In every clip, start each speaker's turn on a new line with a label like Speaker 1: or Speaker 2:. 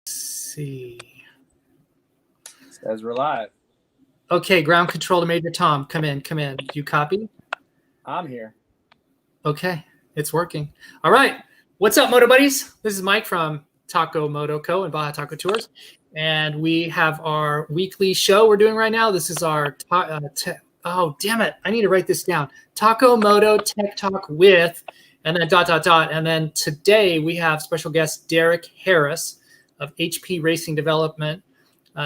Speaker 1: see.
Speaker 2: Says we're live.
Speaker 1: Okay, ground control to Major Tom. Come in. Do you copy?
Speaker 2: I'm here.
Speaker 1: Okay, it's working. All right. What's up, Moto Buddies? This is Mike from Taco Moto Co. and Baja Taco Tours. And we have our weekly show we're doing right now. This is our, oh, damn it. I need to write this down. Taco Moto Tech Talk with, and then ... And then today we have special guest Derreck Harris of HP Racing Development.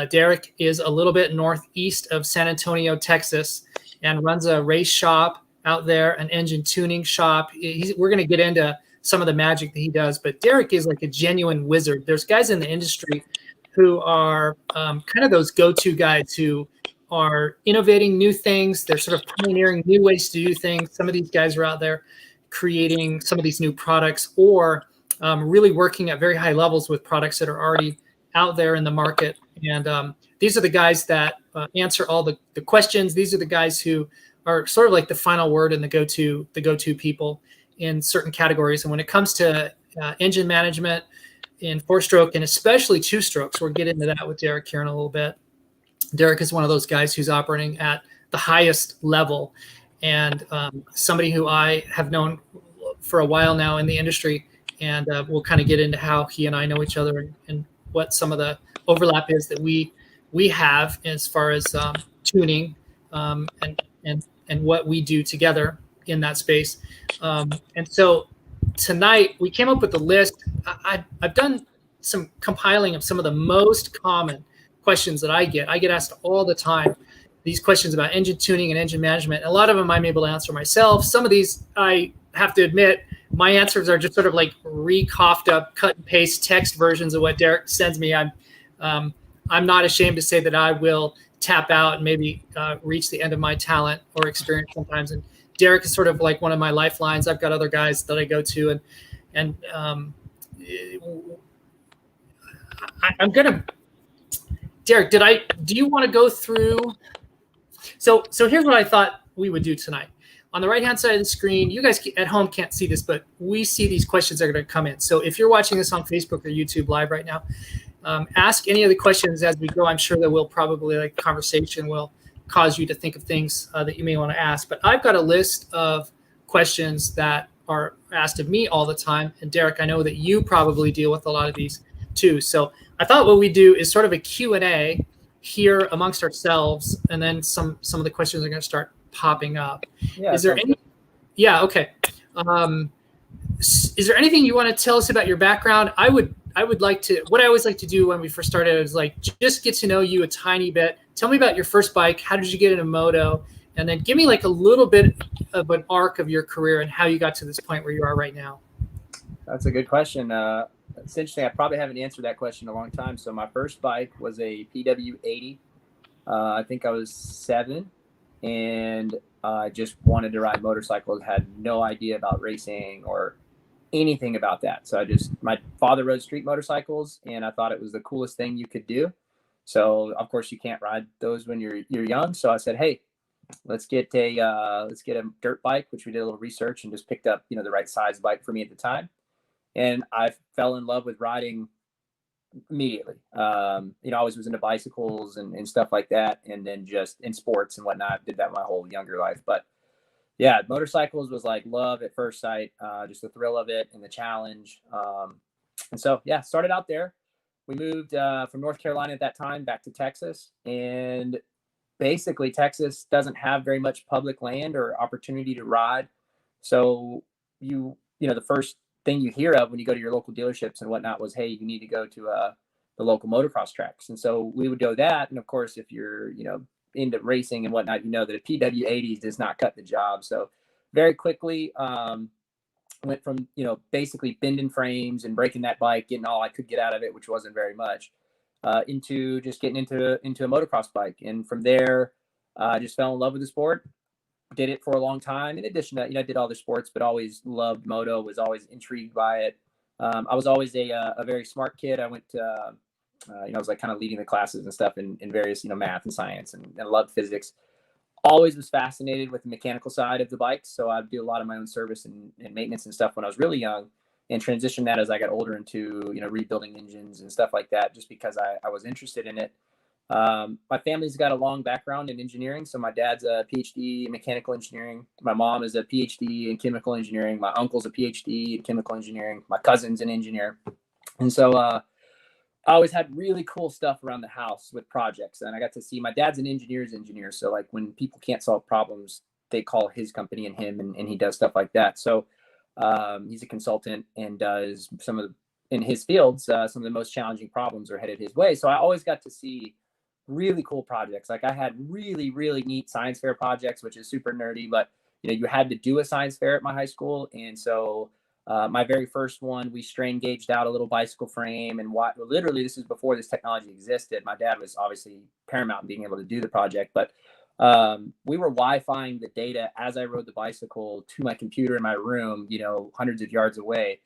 Speaker 1: Derrek is a little bit northeast of San Antonio, Texas, and runs a race shop out there, an engine tuning shop. We're going to get into some of the magic that he does, but Derrek is like a genuine wizard. There's guys in the industry who are kind of those go-to guys who are innovating new things. They're sort of pioneering new ways to do things. Some of these guys are out there creating some of these new products or really working at very high levels with products that are already out there in the market. And these are the guys that answer all the questions. These are the guys who are sort of like the final word and the go-to people in certain categories. And when it comes to engine management in four-stroke and especially two-strokes, we'll get into that with Derrek here in a little bit. Derrek is one of those guys who's operating at the highest level, and somebody who I have known for a while now in the industry. And we'll kind of get into how he and I know each other and what some of the overlap is that we have as far as tuning and what we do together in that space. And so tonight we came up with a list. I've done some compiling of some of the most common questions that I get. I get asked all the time these questions about engine tuning and engine management. A lot of them I'm able to answer myself. Some of these, I have to admit, my answers are just sort of like re-coughed up, cut and paste text versions of what Derrek sends me. I'm not ashamed to say that I will tap out and maybe reach the end of my talent or experience sometimes. And Derrek is sort of like one of my lifelines. I've got other guys that I go to, and I'm gonna. Derrek, do you want to go through? So here's what I thought we would do tonight. On the right-hand side of the screen, you guys at home can't see this, but we see these questions that are going to come in. So if you're watching this on Facebook or YouTube live right now, ask any of the questions as we go. I'm sure that we'll probably, like, conversation will cause you to think of things that you may want to ask. But I've got a list of questions that are asked of me all the time. And Derrek, I know that you probably deal with a lot of these too. So I thought what we do is sort of a Q&A here amongst ourselves, and then some of the questions are going to start popping up.
Speaker 2: Yeah.
Speaker 1: Is there any? Good. Yeah. Okay. Is there anything you want to tell us about your background? I would like to. What I always like to do when we first started is like just get to know you a tiny bit. Tell me about your first bike. How did you get into moto? And then give me like a little bit of an arc of your career and how you got to this point where you are right now.
Speaker 2: That's a good question. It's interesting. I probably haven't answered that question in a long time. So my first bike was a PW80. I think I was 7, and I just wanted to ride motorcycles. Had no idea about racing or anything about that. So my father rode street motorcycles, and I thought it was the coolest thing you could do. So of course you can't ride those when you're young. So I said, hey, let's get a dirt bike, which we did a little research and just picked up, the right size bike for me at the time. And I fell in love with riding immediately. I always was into bicycles and stuff like that. And then just in sports and whatnot, did that my whole younger life. But yeah, motorcycles was like love at first sight, just the thrill of it and the challenge. And so, yeah, started out there. We moved from North Carolina at that time back to Texas. And basically Texas doesn't have very much public land or opportunity to ride. So the first thing you hear of when you go to your local dealerships and whatnot was, hey, you need to go to the local motocross tracks. And so we would go that. And of course, if you're, into racing and whatnot, that a PW80 does not cut the job. So very quickly went from, basically bending frames and breaking that bike, getting all I could get out of it, which wasn't very much, into just getting into a motocross bike. And from there, just fell in love with the sport. Did it for a long time. In addition to that, I did other sports, but always loved moto, was always intrigued by it. I was always a very smart kid. I went to, I was like kind of leading the classes and stuff in various, math and science, and I loved physics. Always was fascinated with the mechanical side of the bikes. So I'd do a lot of my own service and maintenance and stuff when I was really young. and transitioned that as I got older into, rebuilding engines and stuff like that, just because I was interested in it. My family's got a long background in engineering. So my dad's a PhD in mechanical engineering. My mom is a PhD in chemical engineering. My uncle's a PhD in chemical engineering. My cousin's an engineer. And so I always had really cool stuff around the house with projects. And I got to see, my dad's an engineer. So like when people can't solve problems, they call his company and him, and he does stuff like that. So he's a consultant and does in his fields, some of the most challenging problems are headed his way. So I always got to see really cool projects. Like I had really, really neat science fair projects, which is super nerdy, but you had to do a science fair at my high school. And so my very first one, we strain gauged out a little bicycle frame, and literally this is before this technology existed. My dad was obviously paramount in being able to do the project, but we were Wi-Fiing the data as I rode the bicycle to my computer in my room, hundreds of yards away.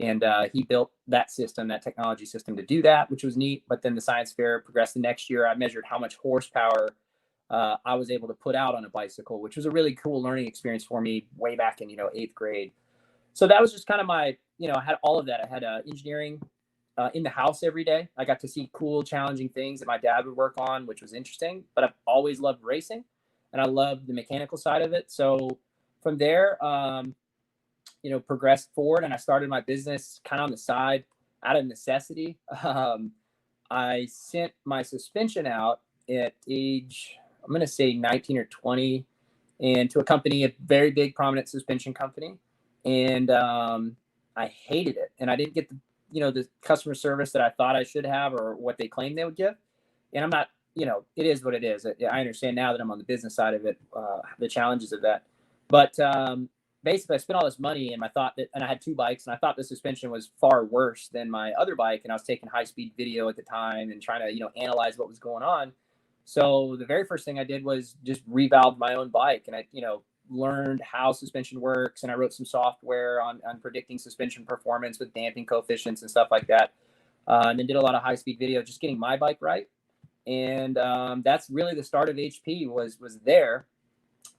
Speaker 2: And he built that system, that technology system to do that, which was neat. But then the science fair progressed the next year. I measured how much horsepower I was able to put out on a bicycle, which was a really cool learning experience for me way back in, 8th grade. So that was just kind of my, I had all of that. I had engineering in the house every day. I got to see cool, challenging things that my dad would work on, which was interesting. But I've always loved racing, and I loved the mechanical side of it. So from there, progressed forward, and I started my business kind of on the side out of necessity. I sent my suspension out at age, I'm going to say 19 or 20, and to a company, a very big, prominent suspension company. And I hated it. And I didn't get the customer service that I thought I should have, or what they claimed they would give. And I'm not, it is what it is. I understand now that I'm on the business side of it, the challenges of that. But basically I spent all this money, and and I had 2 bikes, and I thought the suspension was far worse than my other bike. And I was taking high-speed video at the time and trying to, analyze what was going on. So the very first thing I did was just revalved my own bike, and I, learned how suspension works, and I wrote some software on predicting suspension performance with damping coefficients and stuff like that. And then did a lot of high-speed video, just getting my bike right. And that's really the start of HP was there.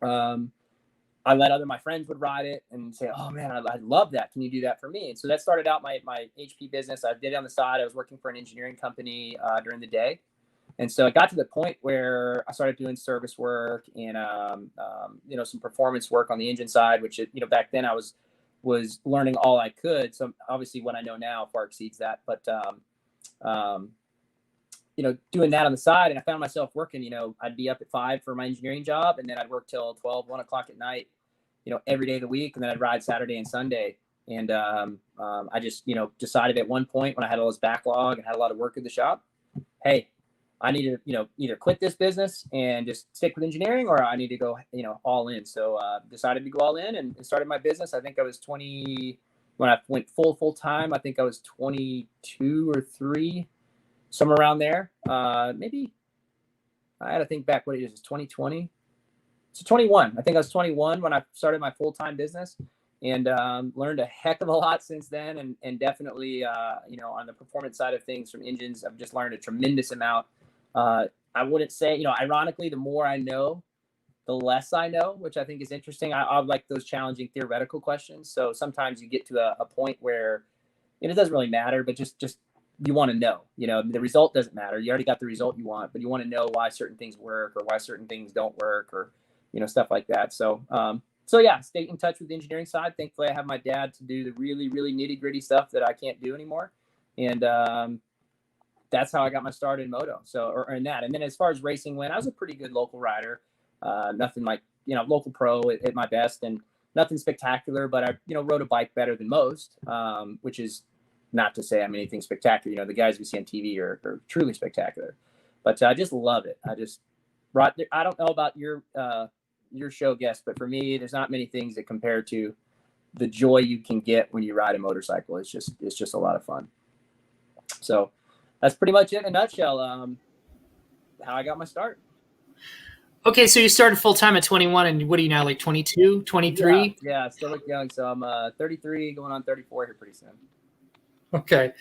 Speaker 2: I let my friends would ride it and say, oh man, I love that. Can you do that for me? And so that started out my HP business. I did it on the side. I was working for an engineering company during the day. And so it got to the point where I started doing service work and, some performance work on the engine side, which, back then I was learning all I could. So obviously what I know now far exceeds that, but, doing that on the side. And I found myself working, I'd be up at 5 for my engineering job, and then I'd work till 12, 1 o'clock at night, every day of the week. And then I'd ride Saturday and Sunday. And I just, decided at one point when I had all this backlog and had a lot of work at the shop, hey, I need to, either quit this business and just stick with engineering, or I need to go, all in. So decided to go all in and started my business. I think I was 20 when I went full time. I think I was 22 or 3, somewhere around there. Maybe I had to think back what it is. It's 2020. So 21. I think I was 21 when I started my full-time business, and learned a heck of a lot since then. And definitely, on the performance side of things from engines, I've just learned a tremendous amount. I wouldn't say, ironically, the more I know, the less I know, which I think is interesting. I like those challenging theoretical questions. So sometimes you get to a point where it doesn't really matter, but just you want to know, the result doesn't matter. You already got the result you want, but you want to know why certain things work or why certain things don't work, or, stuff like that. So, yeah, stay in touch with the engineering side. Thankfully, I have my dad to do the really, really nitty gritty stuff that I can't do anymore. And that's how I got my start in moto. So, or in that. And then as far as racing went, I was a pretty good local rider. Nothing like, local pro at my best, and nothing spectacular, but I, rode a bike better than most, which is not to say I'm anything spectacular. The guys we see on TV are truly spectacular, but I just love it. I don't know about your show guest, but for me, there's not many things that compare to the joy you can get when you ride a motorcycle. It's just a lot of fun. So that's pretty much it in a nutshell. How I got my start.
Speaker 1: Okay, so you started full-time at 21, and what are you now, like 22, 23?
Speaker 2: Yeah, I still look young. So I'm 33, going on 34 here pretty soon.
Speaker 1: Okay.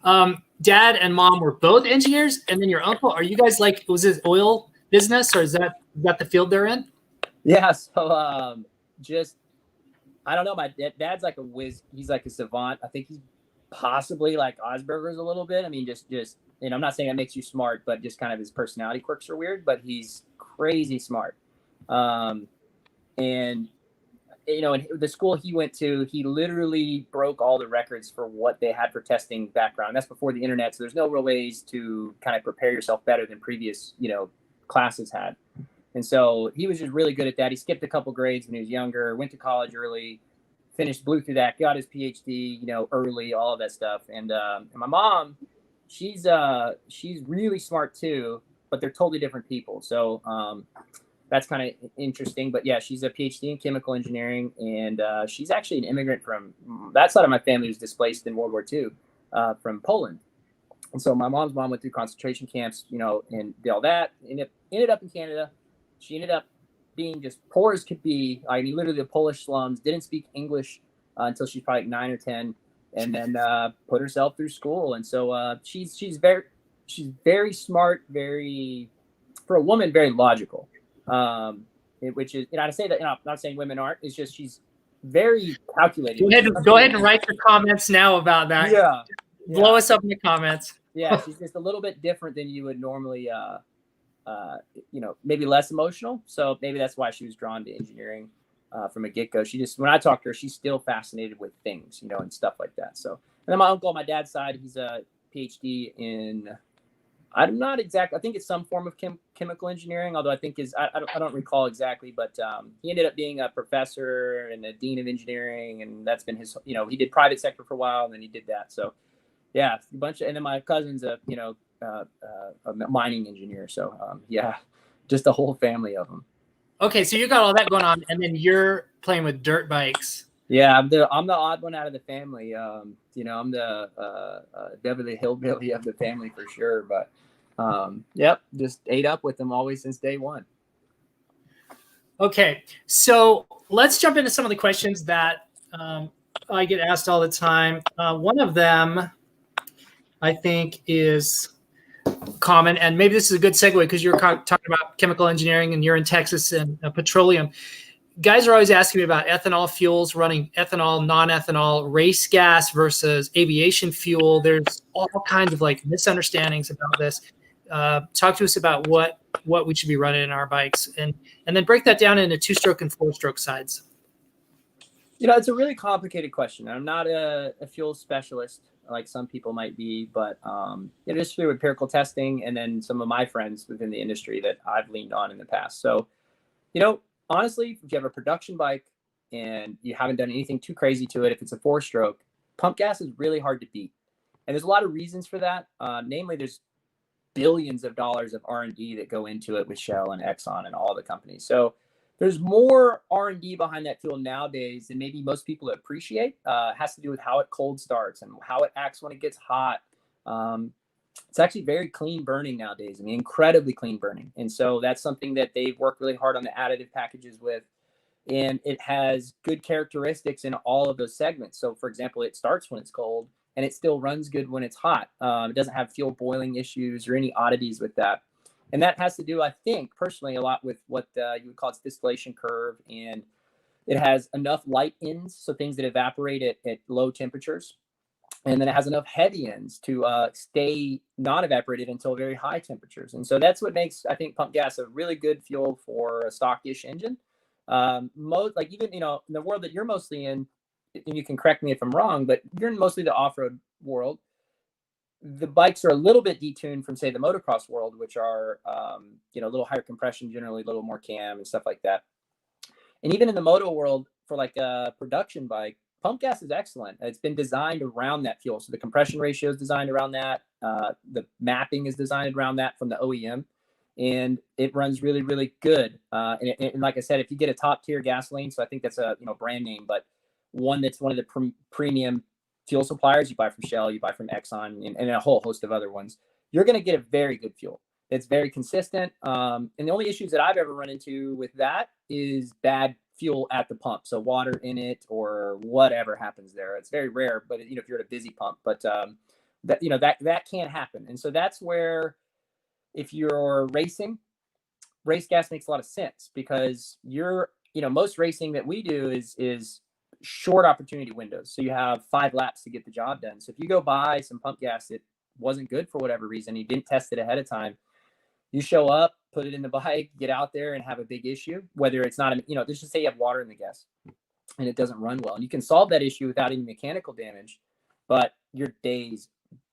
Speaker 1: Dad and mom were both engineers, and then your uncle, are you guys was it oil business, or is that the field they're in?
Speaker 2: Yeah, so I don't know. My dad's like a whiz. He's like a savant. I think he's possibly like Asperger's a little bit. I mean, just, and I'm not saying that makes you smart, but just kind of his personality quirks are weird, but he's crazy smart. And, you know, in the school he went to, he literally broke all the records for what they had for testing background. That's before the internet. So there's no real ways to kind of prepare yourself better than previous, you know, classes had. And so he was just really good at that. He skipped a couple grades when he was younger, went to college early, blew through that, got his PhD, you know, early, all of that stuff. And my mom, she's really smart too, but they're totally different people. So that's kind of interesting. But yeah, she's a PhD in chemical engineering, and she's actually an immigrant from that side of my family was displaced in World War II from Poland. And so my mom's mom went through concentration camps, you know, and did all that. Ended up in Canada. She ended up being just poor as could be. I mean, literally the Polish slums, didn't speak English until she's probably 9 or 10, and then put herself through school. And so she's very smart, very, for a woman, very logical. Which is, you know, I say that, you know, I'm not saying women aren't. It's just she's very calculated.
Speaker 1: Go ahead and write your comments now about that.
Speaker 2: Yeah.
Speaker 1: Blow us up in the comments.
Speaker 2: Yeah, she's just a little bit different than you would normally. You know, maybe less emotional. So maybe that's why she was drawn to engineering from a get-go. She just, when I talk to her, she's still fascinated with things, you know, and stuff like that. So, and then my uncle on my dad's side, he's a PhD in, I'm not exact, I think it's some form of chemical engineering, although I think I don't recall exactly, but he ended up being a professor and a dean of engineering, and that's been his, you know, he did private sector for a while, and then he did that. So yeah, a bunch of, and then my cousin's a, you know, a mining engineer. So yeah, just a whole family of them.
Speaker 1: Okay, so you got all that going on, and then you're playing with dirt bikes.
Speaker 2: Yeah, I'm the odd one out of the family. You know, I'm the Beverly Hillbilly of the family for sure. But yep, just ate up with them always since day one.
Speaker 1: Okay, so let's jump into some of the questions that I get asked all the time. One of them, I think, is common, and maybe this is a good segue because you're talking about chemical engineering and you're in Texas and petroleum. Guys are always asking me about ethanol fuels, running ethanol, non-ethanol, race gas versus aviation fuel. There's all kinds of like misunderstandings about this. Talk to us about what we should be running in our bikes, and then break that down into 2-stroke and 4-stroke sides.
Speaker 2: You know, it's a really complicated question. I'm not a fuel specialist like some people might be, but you know, just through empirical testing and then some of my friends within the industry that I've leaned on in the past. So, you know, honestly, if you have a production bike and you haven't done anything too crazy to it, if it's a 4-stroke, pump gas is really hard to beat. And there's a lot of reasons for that. Namely, there's billions of dollars of R&D that go into it with Shell and Exxon and all the companies. So there's more R&D behind that fuel nowadays than maybe most people appreciate. It has to do with how it cold starts and how it acts when it gets hot. It's actually very clean burning nowadays. I mean, incredibly clean burning. And so that's something that they've worked really hard on the additive packages with. And it has good characteristics in all of those segments. So, for example, it starts when it's cold and it still runs good when it's hot. It doesn't have fuel boiling issues or any oddities with that. And that has to do, I think, personally, a lot with what you would call its distillation curve. And it has enough light ends, so things that evaporate at low temperatures. And then it has enough heavy ends to stay not evaporated until very high temperatures. And so that's what makes, I think, pump gas a really good fuel for a stockish engine. Like even, you know, in the world that you're mostly in, and you can correct me if I'm wrong, but you're in mostly the off-road world. The bikes are a little bit detuned from, say, the motocross world, which are, you know, a little higher compression, generally a little more cam and stuff like that. And even in the moto world, for like a production bike, pump gas is excellent. It's been designed around that fuel. So the compression ratio is designed around that. The mapping is designed around that from the OEM. And it runs really, really good. And like I said, if you get a top tier gasoline, so I think that's a, you know, brand name, but one that's one of the premium fuel suppliers, you buy from Shell, you buy from Exxon, and a whole host of other ones, you're going to get a very good fuel. It's very consistent. And the only issues that I've ever run into with that is bad fuel at the pump. So water in it or whatever happens there. It's very rare, but you know, if you're at a busy pump, but that, you know, that can happen. And so that's where, if you're racing, race gas makes a lot of sense, because you're, you know, most racing that we do is short opportunity windows. So you have 5 laps to get the job done. So if you go buy some pump gas that wasn't good for whatever reason, you didn't test it ahead of time, you show up, put it in the bike, get out there and have a big issue, whether it's not, let's just say you have water in the gas and it doesn't run well. And you can solve that issue without any mechanical damage, but your day's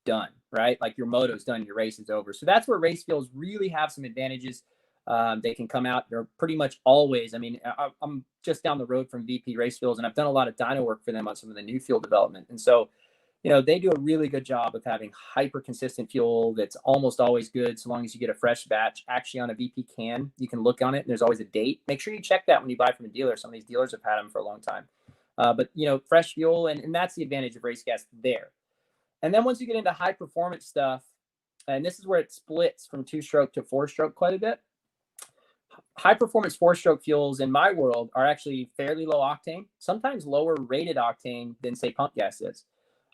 Speaker 2: done, right? Like your moto's done, your race is over. So that's where race fuels really have some advantages. They can come out. They're pretty much always, I'm just down the road from VP Race Fuels, and I've done a lot of dyno work for them on some of the new fuel development. And so, they do a really good job of having hyper consistent fuel that's almost always good, so long as you get a fresh batch. Actually, on a VP can, you can look on it and there's always a date. Make sure you check that when you buy from a dealer. Some of these dealers have had them for a long time. But fresh fuel, and that's the advantage of race gas there. And then once you get into high performance stuff, and this is where it splits from 2-stroke to 4-stroke quite a bit. High performance 4-stroke fuels in my world are actually fairly low octane, sometimes lower rated octane than say pump gas is.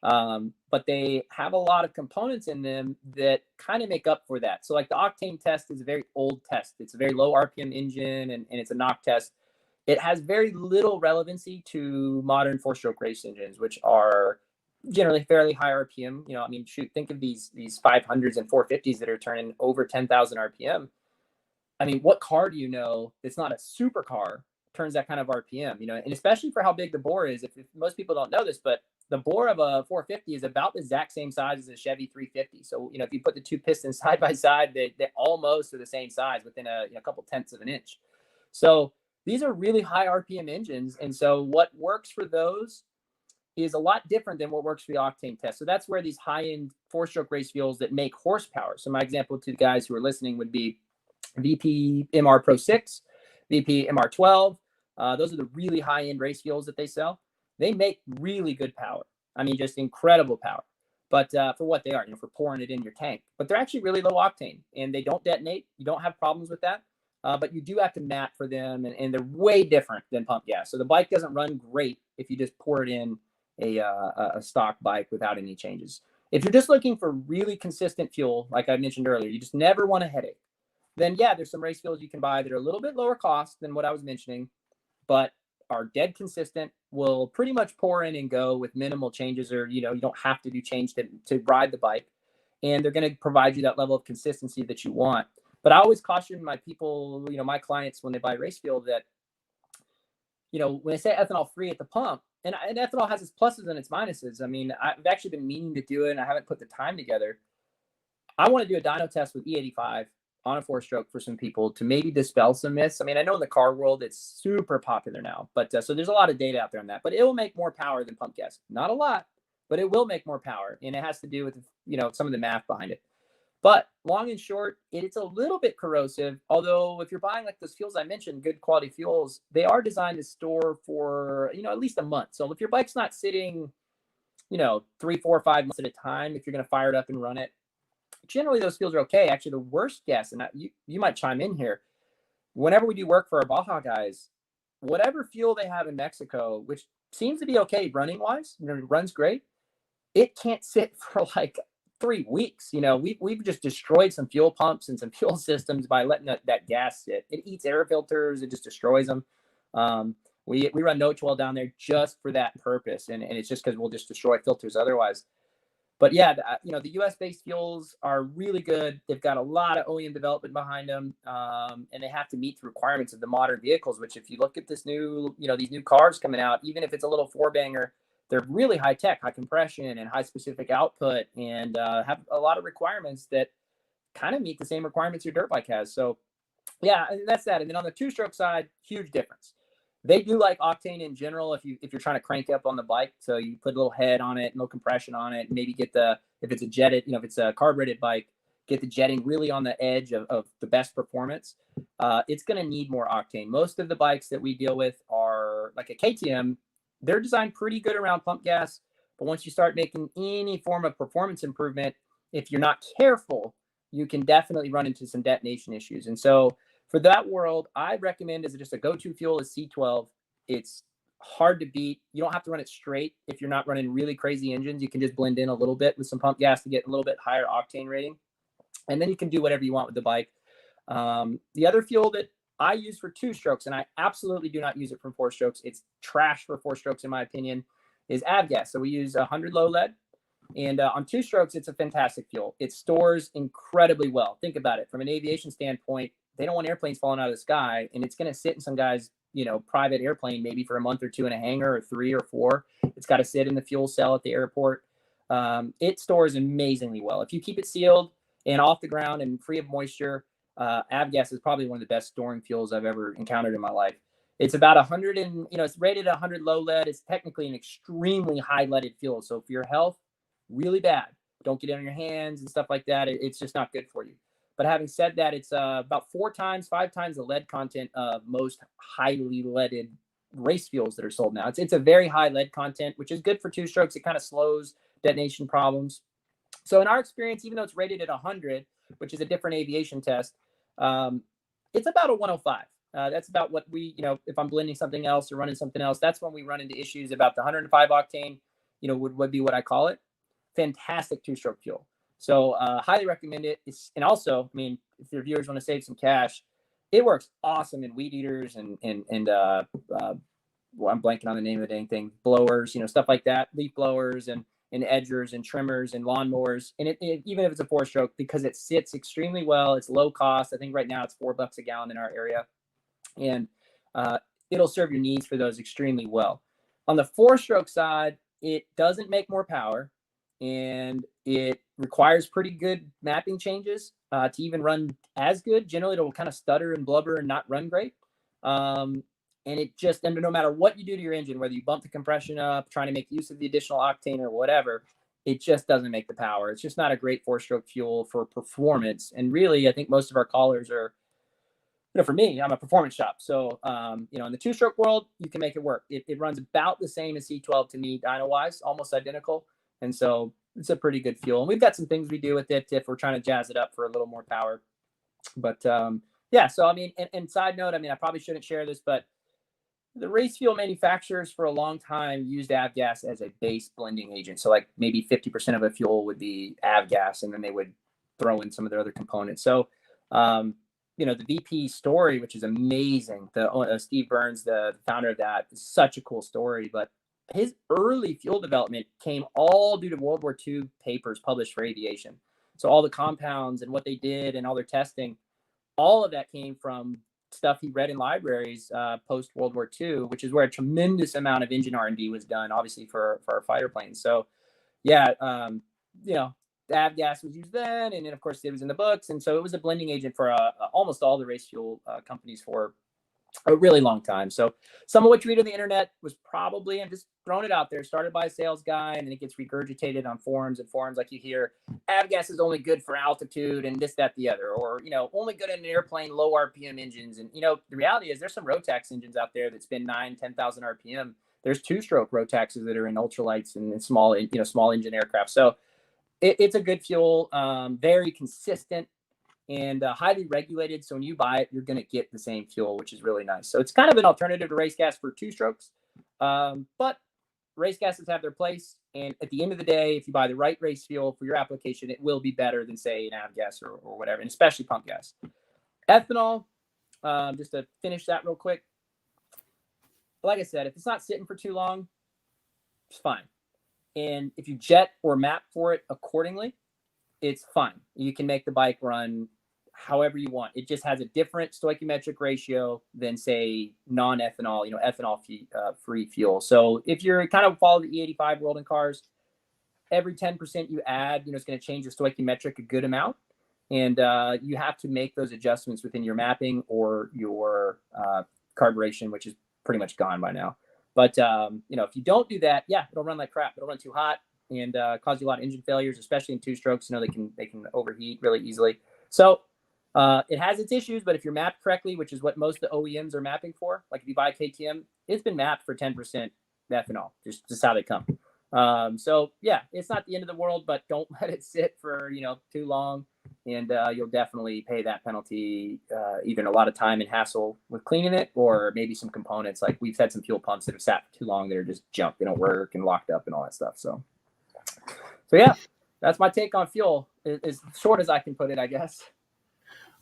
Speaker 2: But they have a lot of components in them that kind of make up for that. So like the octane test is a very old test. It's a very low RPM engine and it's a knock test. It has very little relevancy to modern 4-stroke race engines, which are generally fairly high RPM. Think of these 500s and 450s that are turning over 10,000 RPM. What car do you know that's not a supercar turns that kind of RPM, and especially for how big the bore is. If most people don't know this, but the bore of a 450 is about the exact same size as a Chevy 350. So, if you put the two pistons side by side, they almost are the same size within a couple tenths of an inch. So these are really high RPM engines. And so what works for those is a lot different than what works for the octane test. So that's where these high-end 4-stroke race fuels that make horsepower. So my example to the guys who are listening would be VP MR Pro 6, VP MR 12. Those are the really high-end race fuels that they sell. They make really good power. Just incredible power. But for what they are, for pouring it in your tank. But they're actually really low octane, and they don't detonate. You don't have problems with that. But you do have to mat for them, and they're way different than pump gas. So the bike doesn't run great if you just pour it in a stock bike without any changes. If you're just looking for really consistent fuel, like I mentioned earlier, you just never want a headache, then yeah, there's some race fuels you can buy that are a little bit lower cost than what I was mentioning, but are dead consistent, will pretty much pour in and go with minimal changes, or, you don't have to do change to ride the bike. And they're going to provide you that level of consistency that you want. But I always caution my people, my clients, when they buy race fuel that, when they say ethanol free at the pump, and ethanol has its pluses and its minuses. I've actually been meaning to do it, and I haven't put the time together. I want to do a dyno test with E85 on a 4-stroke for some people to maybe dispel some myths. I know in the car world, it's super popular now, but so there's a lot of data out there on that, but it will make more power than pump gas. Not a lot, but it will make more power. And it has to do with, some of the math behind it. But long and short, it's a little bit corrosive. Although if you're buying like those fuels I mentioned, good quality fuels, they are designed to store for, at least a month. So if your bike's not sitting, 3, 4, 5 months at a time, if you're going to fire it up and run it, generally those fuels are okay. Actually, the worst guess, and you might chime in here, whenever we do work for our Baja guys, whatever fuel they have in Mexico, which seems to be okay running wise, runs great, it can't sit for like 3 weeks. We've just destroyed some fuel pumps and some fuel systems by letting that gas sit. It eats air filters. It just destroys them. We run no-twelve down there just for that purpose. And it's just because we'll just destroy filters otherwise. But yeah, the US-based fuels are really good. They've got a lot of OEM development behind them, and they have to meet the requirements of the modern vehicles. Which, if you look at this new, these new cars coming out, even if it's a little 4-banger, they're really high tech, high compression, and high specific output, and have a lot of requirements that kind of meet the same requirements your dirt bike has. So yeah, that's that. And then on the 2-stroke side, huge difference. They do like octane in general if you're trying to crank up on the bike. So you put a little head on it, no compression on it, maybe get if it's a jetted, if it's a carbureted bike, get the jetting really on the edge of the best performance. It's going to need more octane. Most of the bikes that we deal with are like a KTM. They're designed pretty good around pump gas, but once you start making any form of performance improvement, if you're not careful, you can definitely run into some detonation issues. And so for that world, I recommend as just a go-to fuel is C12. It's hard to beat. You don't have to run it straight if you're not running really crazy engines. You can just blend in a little bit with some pump gas to get a little bit higher octane rating. And then you can do whatever you want with the bike. The other fuel that I use for 2 strokes, and I absolutely do not use it for 4 strokes. It's trash for 4 strokes, in my opinion, is avgas. So we use 100 low lead. And on 2 strokes, it's a fantastic fuel. It stores incredibly well. Think about it. From an aviation standpoint, they don't want airplanes falling out of the sky, and it's going to sit in some guy's, private airplane maybe for a month or 2 in a hangar, or 3 or 4. It's got to sit in the fuel cell at the airport. It stores amazingly well. If you keep it sealed and off the ground and free of moisture, avgas is probably one of the best storing fuels I've ever encountered in my life. It's about 100 and, it's rated 100 low lead. It's technically an extremely high leaded fuel. So for your health, really bad. Don't get it on your hands and stuff like that. It's just not good for you. But having said that, it's about 5 times the lead content of most highly leaded race fuels that are sold now. It's a very high lead content, which is good for 2 strokes. It kind of slows detonation problems. So in our experience, even though it's rated at 100, which is a different aviation test, it's about a 105. That's about what we, if I'm blending something else or running something else, that's when we run into issues. About the 105 octane, would be what I call it. Fantastic 2-stroke fuel. So highly recommend it. And also, if your viewers want to save some cash, it works awesome in weed eaters and well, I'm blanking on the name of the dang thing, blowers, stuff like that, leaf blowers and edgers and trimmers and lawnmowers. And even if it's a 4-stroke, because it sits extremely well, it's low cost. I think right now it's $4 a gallon in our area. And it'll serve your needs for those extremely well. On the 4-stroke side, it doesn't make more power, and it requires pretty good mapping changes to even run as good. Generally, it'll kind of stutter and blubber and not run great. And no matter what you do to your engine, whether you bump the compression up, trying to make use of the additional octane or whatever, it just doesn't make the power. It's just not a great 4-stroke fuel for performance. And really, I think most of our callers are, for me, I'm a performance shop. So, in the 2-stroke world, you can make it work. It runs about the same as C12 to me, dyno-wise, almost identical. And so it's a pretty good fuel. And we've got some things we do with it if we're trying to jazz it up for a little more power. But, yeah, so, and side note, I probably shouldn't share this, but the race fuel manufacturers for a long time used avgas as a base blending agent. So like maybe 50% of a fuel would be avgas, and then they would throw in some of their other components. So, the VP story, which is amazing. Steve Burns, the founder of that, is such a cool story. But his early fuel development came all due to World War II papers published for aviation. So all the compounds and what they did and all their testing, all of that came from stuff he read in libraries post World War II, which is where a tremendous amount of engine R&D was done, obviously for our fighter planes. So, yeah, the avgas was used then, and then of course it was in the books, and so it was a blending agent for almost all the race fuel companies for a really long time. So some of what you read on the internet was probably, I'm just throwing it out there, started by a sales guy, and then it gets regurgitated on forums like you hear, avgas is only good for altitude and this, that, the other, or, only good in an airplane, low RPM engines. And, the reality is there's some Rotax engines out there that spin 10,000 RPM. There's 2-stroke Rotaxes that are in ultralights and small engine aircraft. So it's a good fuel, very consistent, and highly regulated. So when you buy it, you're going to get the same fuel, which is really nice. So it's kind of an alternative to race gas for 2-strokes. But race gases have their place. And at the end of the day, if you buy the right race fuel for your application, it will be better than, say, an avgas or whatever, and especially pump gas. Ethanol, just to finish that real quick. Like I said, if it's not sitting for too long, it's fine. And if you jet or map for it accordingly, it's fine. You can make the bike run however you want. It just has a different stoichiometric ratio than, say, non-ethanol, ethanol free fuel. So if you're kind of follow the E85 world in cars, every 10% you add, it's going to change the stoichiometric a good amount. And you have to make those adjustments within your mapping or your carburation, which is pretty much gone by now. But, if you don't do that, yeah, it'll run like crap. It'll run too hot and cause you a lot of engine failures, especially in 2-strokes. They can overheat really easily. So it has its issues, but if you're mapped correctly, which is what most of the OEMs are mapping for, like if you buy KTM, it's been mapped for 10% ethanol, just how they come. So yeah, it's not the end of the world, but don't let it sit for, too long. And you'll definitely pay that penalty, even a lot of time and hassle with cleaning it, or maybe some components. Like we've had some fuel pumps that have sat for too long that are just junk. They don't work and locked up and all that stuff. So yeah, that's my take on fuel, as short as I can put it, I guess.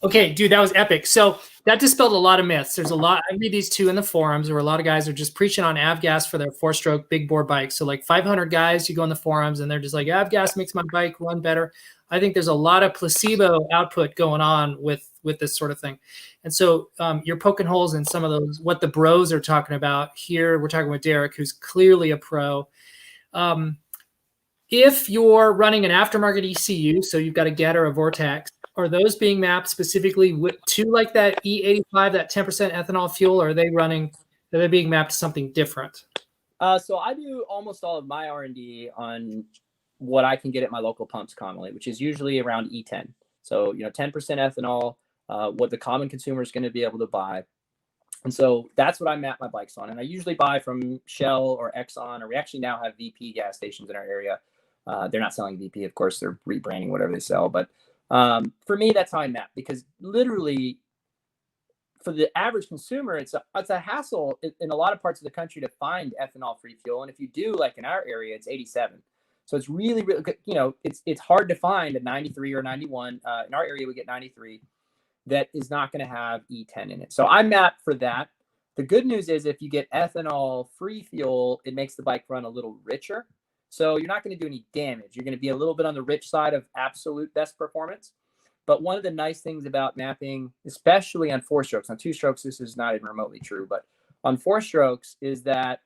Speaker 1: Okay, dude, that was epic. So that dispelled a lot of myths. There's a lot. I read these too in the forums, where a lot of guys are just preaching on avgas for their 4-stroke big bore bikes. So like 500 guys, you go in the forums and they're just like, avgas makes my bike run better. I think there's a lot of placebo output going on with this sort of thing. And so you're poking holes in some of those, what the bros are talking about here. We're talking with Derek, who's clearly a pro. If you're running an aftermarket ECU, so you've got a Get or a Vortex, are those being mapped specifically to like that E85, that 10% ethanol fuel, or are they being mapped to something different?
Speaker 2: So I do almost all of my R&D on what I can get at my local pumps commonly, which is usually around E10. So, 10% ethanol, what the common consumer is going to be able to buy. And so that's what I map my bikes on. And I usually buy from Shell or Exxon, or we actually now have VP gas stations in our area. They're not selling VP, of course, they're rebranding whatever they sell. But for me, that's how I map, because literally for the average consumer, it's a hassle in a lot of parts of the country to find ethanol-free fuel. And if you do, like in our area, it's 87. So it's really, really, it's hard to find a 93 or 91. In our area, we get 93 that is not going to have E10 in it. So I map for that. The good news is if you get ethanol-free fuel, it makes the bike run a little richer. So you're not going to do any damage. You're going to be a little bit on the rich side of absolute best performance. But one of the nice things about mapping, especially on 4-strokes, on 2-strokes, this is not even remotely true, but on 4-strokes is that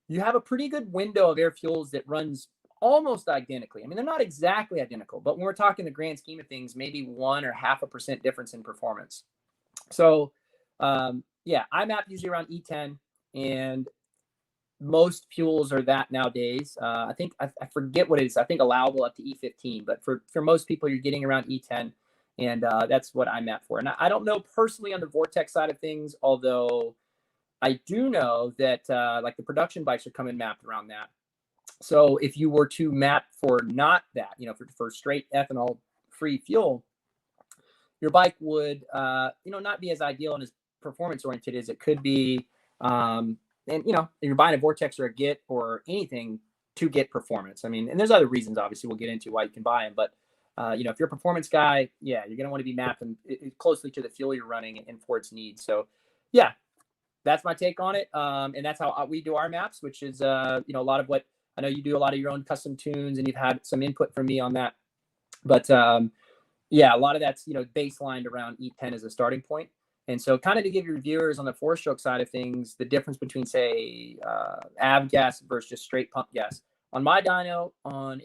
Speaker 2: you have a pretty good window of air fuels that runs almost identically. I mean, they're not exactly identical, but when we're talking the grand scheme of things, maybe 1 or 0.5% difference in performance. So yeah, I map usually around E10, and most fuels are that nowadays. I think I forget what it is. I think allowable up to E15, but for most people, you're getting around E10, and that's what I map for. And I don't know personally on the Vortex side of things, although I do know that like the production bikes are coming mapped around that. So if you were to map for not that, for straight ethanol free fuel, your bike would not be as ideal and as performance oriented as it could be. And if you're buying a Vortex or a Git or anything to get performance, I mean, and there's other reasons, obviously, we'll get into why you can buy them. But if you're a performance guy, yeah, you're going to want to be mapping closely to the fuel you're running and for its needs. So yeah, that's my take on it. And that's how we do our maps, which is a lot of what I know you do, a lot of your own custom tunes, and you've had some input from me on that. But yeah, a lot of that's baselined around E10 as a starting point. And so kind of to give your viewers on the 4-stroke side of things, the difference between, say, avgas versus just straight pump gas. On my dyno, on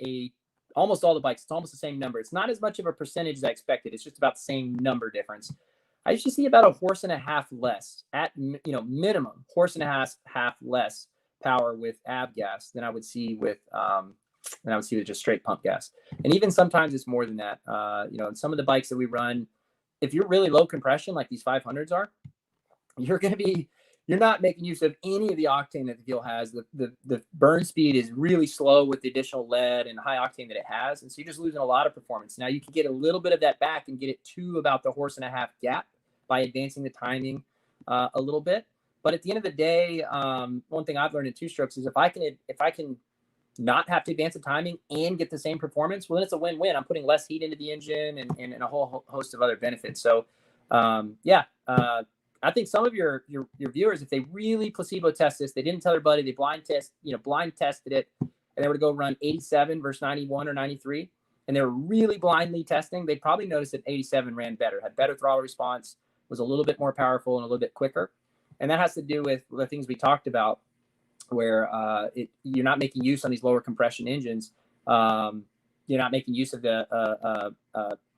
Speaker 2: almost all the bikes, it's almost the same number. It's not as much of a percentage as I expected. It's just about the same number difference. I usually see about 1.5 horses less at, minimum 1.5 horses less power with avgas than I would see with just straight pump gas. And even sometimes it's more than that. In some of the bikes that we run, if you're really low compression, like these 500s are, you're not making use of any of the octane that the fuel has. The burn speed is really slow with the additional lead and high octane that it has. And so you're just losing a lot of performance. Now you can get a little bit of that back and get it to about the 1.5 horse gap by advancing the timing a little bit. But at the end of the day, one thing I've learned in 2-strokes is if I can not have to advance the timing and get the same performance, well, then it's a win-win. I'm putting less heat into the engine and a whole host of other benefits. So, I think some of your viewers, if they really placebo test this, they didn't tell their buddy, they blind tested it, and they were to go run 87 versus 91 or 93, and they were really blindly testing, they'd probably notice that 87 ran better, had better throttle response, was a little bit more powerful and a little bit quicker. And that has to do with the things we talked about, where you're not making use on these lower compression engines. You're not making use of the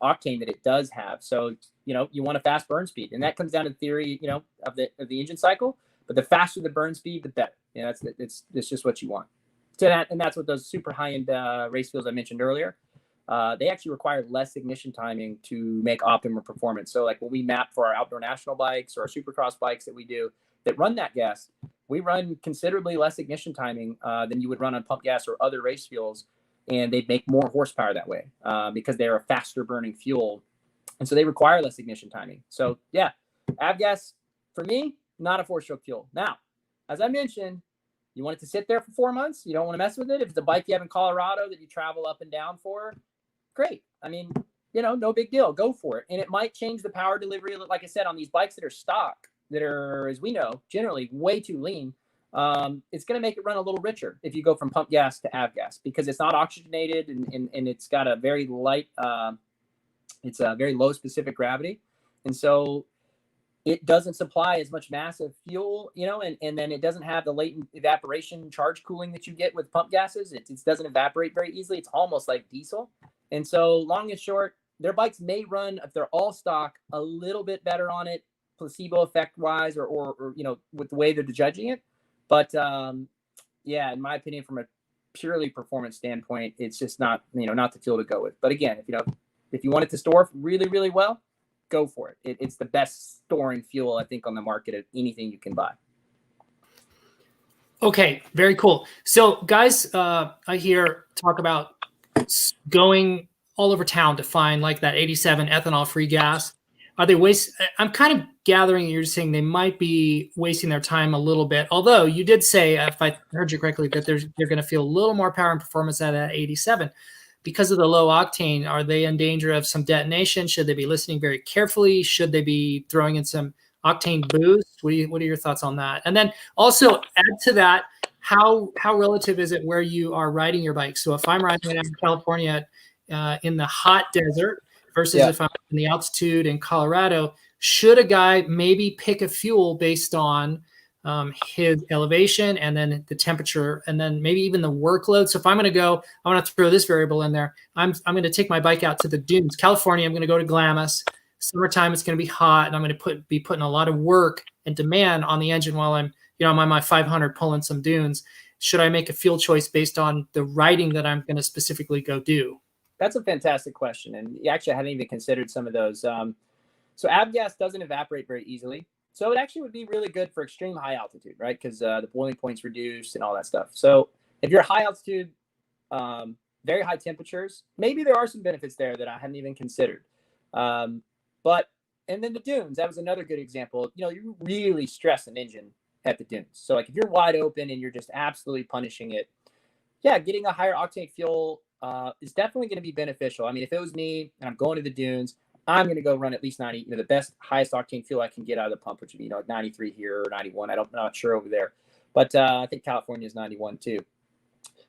Speaker 2: octane that it does have. So, you want a fast burn speed, and that comes down to the theory, of the engine cycle. But the faster the burn speed, the better. It's just what you want. So that's what those super high-end race fuels I mentioned earlier. They actually require less ignition timing to make optimal performance. So like when we map for our outdoor national bikes or our Supercross bikes that we do that run that gas, we run considerably less ignition timing than you would run on pump gas or other race fuels. And they make more horsepower that way because they're a faster burning fuel. And so they require less ignition timing. So yeah, avgas for me, not a 4-stroke fuel. Now, as I mentioned, you want it to sit there for 4 months. You don't want to mess with it. If it's a bike you have in Colorado that you travel up and down for, great. I mean, no big deal. Go for it. And it might change the power delivery. Like I said, on these bikes that are stock, that are, as we know, generally way too lean, it's going to make it run a little richer if you go from pump gas to av gas, because it's not oxygenated and it's got a very light, it's a very low specific gravity. And so it doesn't supply as much massive fuel, and then it doesn't have the latent evaporation charge cooling that you get with pump gases. It doesn't evaporate very easily. It's almost like diesel. And so long and short, their bikes may run, if they're all stock, a little bit better on it, placebo effect wise, or with the way they're judging it. But in my opinion, from a purely performance standpoint, it's just not the fuel to go with. But again, if you want it to store really, really well, go for it. It's the best storing fuel, I think, on the market of anything you can buy.
Speaker 1: Okay, very cool. So guys, I hear talk about going all over town to find like that 87 ethanol free gas. Are they I'm kind of gathering you're saying they might be wasting their time a little bit. Although you did say, if I heard you correctly, that they're going to feel a little more power and performance out of that 87. Because of the low octane, are they in danger of some detonation? Should they be listening very carefully? Should they be throwing in some octane boost? What are your thoughts on that? And then also add to that, how relative is it where you are riding your bike? So if I'm riding in California in the hot desert versus if I'm in the altitude in Colorado, should a guy maybe pick a fuel based on his elevation and then the temperature and then maybe even the workload? So if I'm going to go, I want to throw this variable in there. I'm going to take my bike out to the dunes. California, I'm going to go to Glamis. Summertime, it's going to be hot, and I'm going to be putting a lot of work and demand on the engine while I'm on my 500 pulling some dunes. Should I make a fuel choice based on the riding that I'm going to specifically go do?
Speaker 2: That's a fantastic question, and actually I hadn't even considered some of those. So avgas doesn't evaporate very easily. So it actually would be really good for extreme high altitude, right? Because the boiling point's reduced and all that stuff. So if you're high altitude, very high temperatures, maybe there are some benefits there that I hadn't even considered. And then the dunes, that was another good example. You really stress an engine at the dunes. So like if you're wide open and you're just absolutely punishing it, getting a higher octane fuel is definitely going to be beneficial. I mean, if it was me and I'm going to the dunes, I'm going to go run at least 90, the best, highest octane fuel I can get out of the pump, which would be, like 93 here or 91. I'm not sure over there, but I think California is 91 too.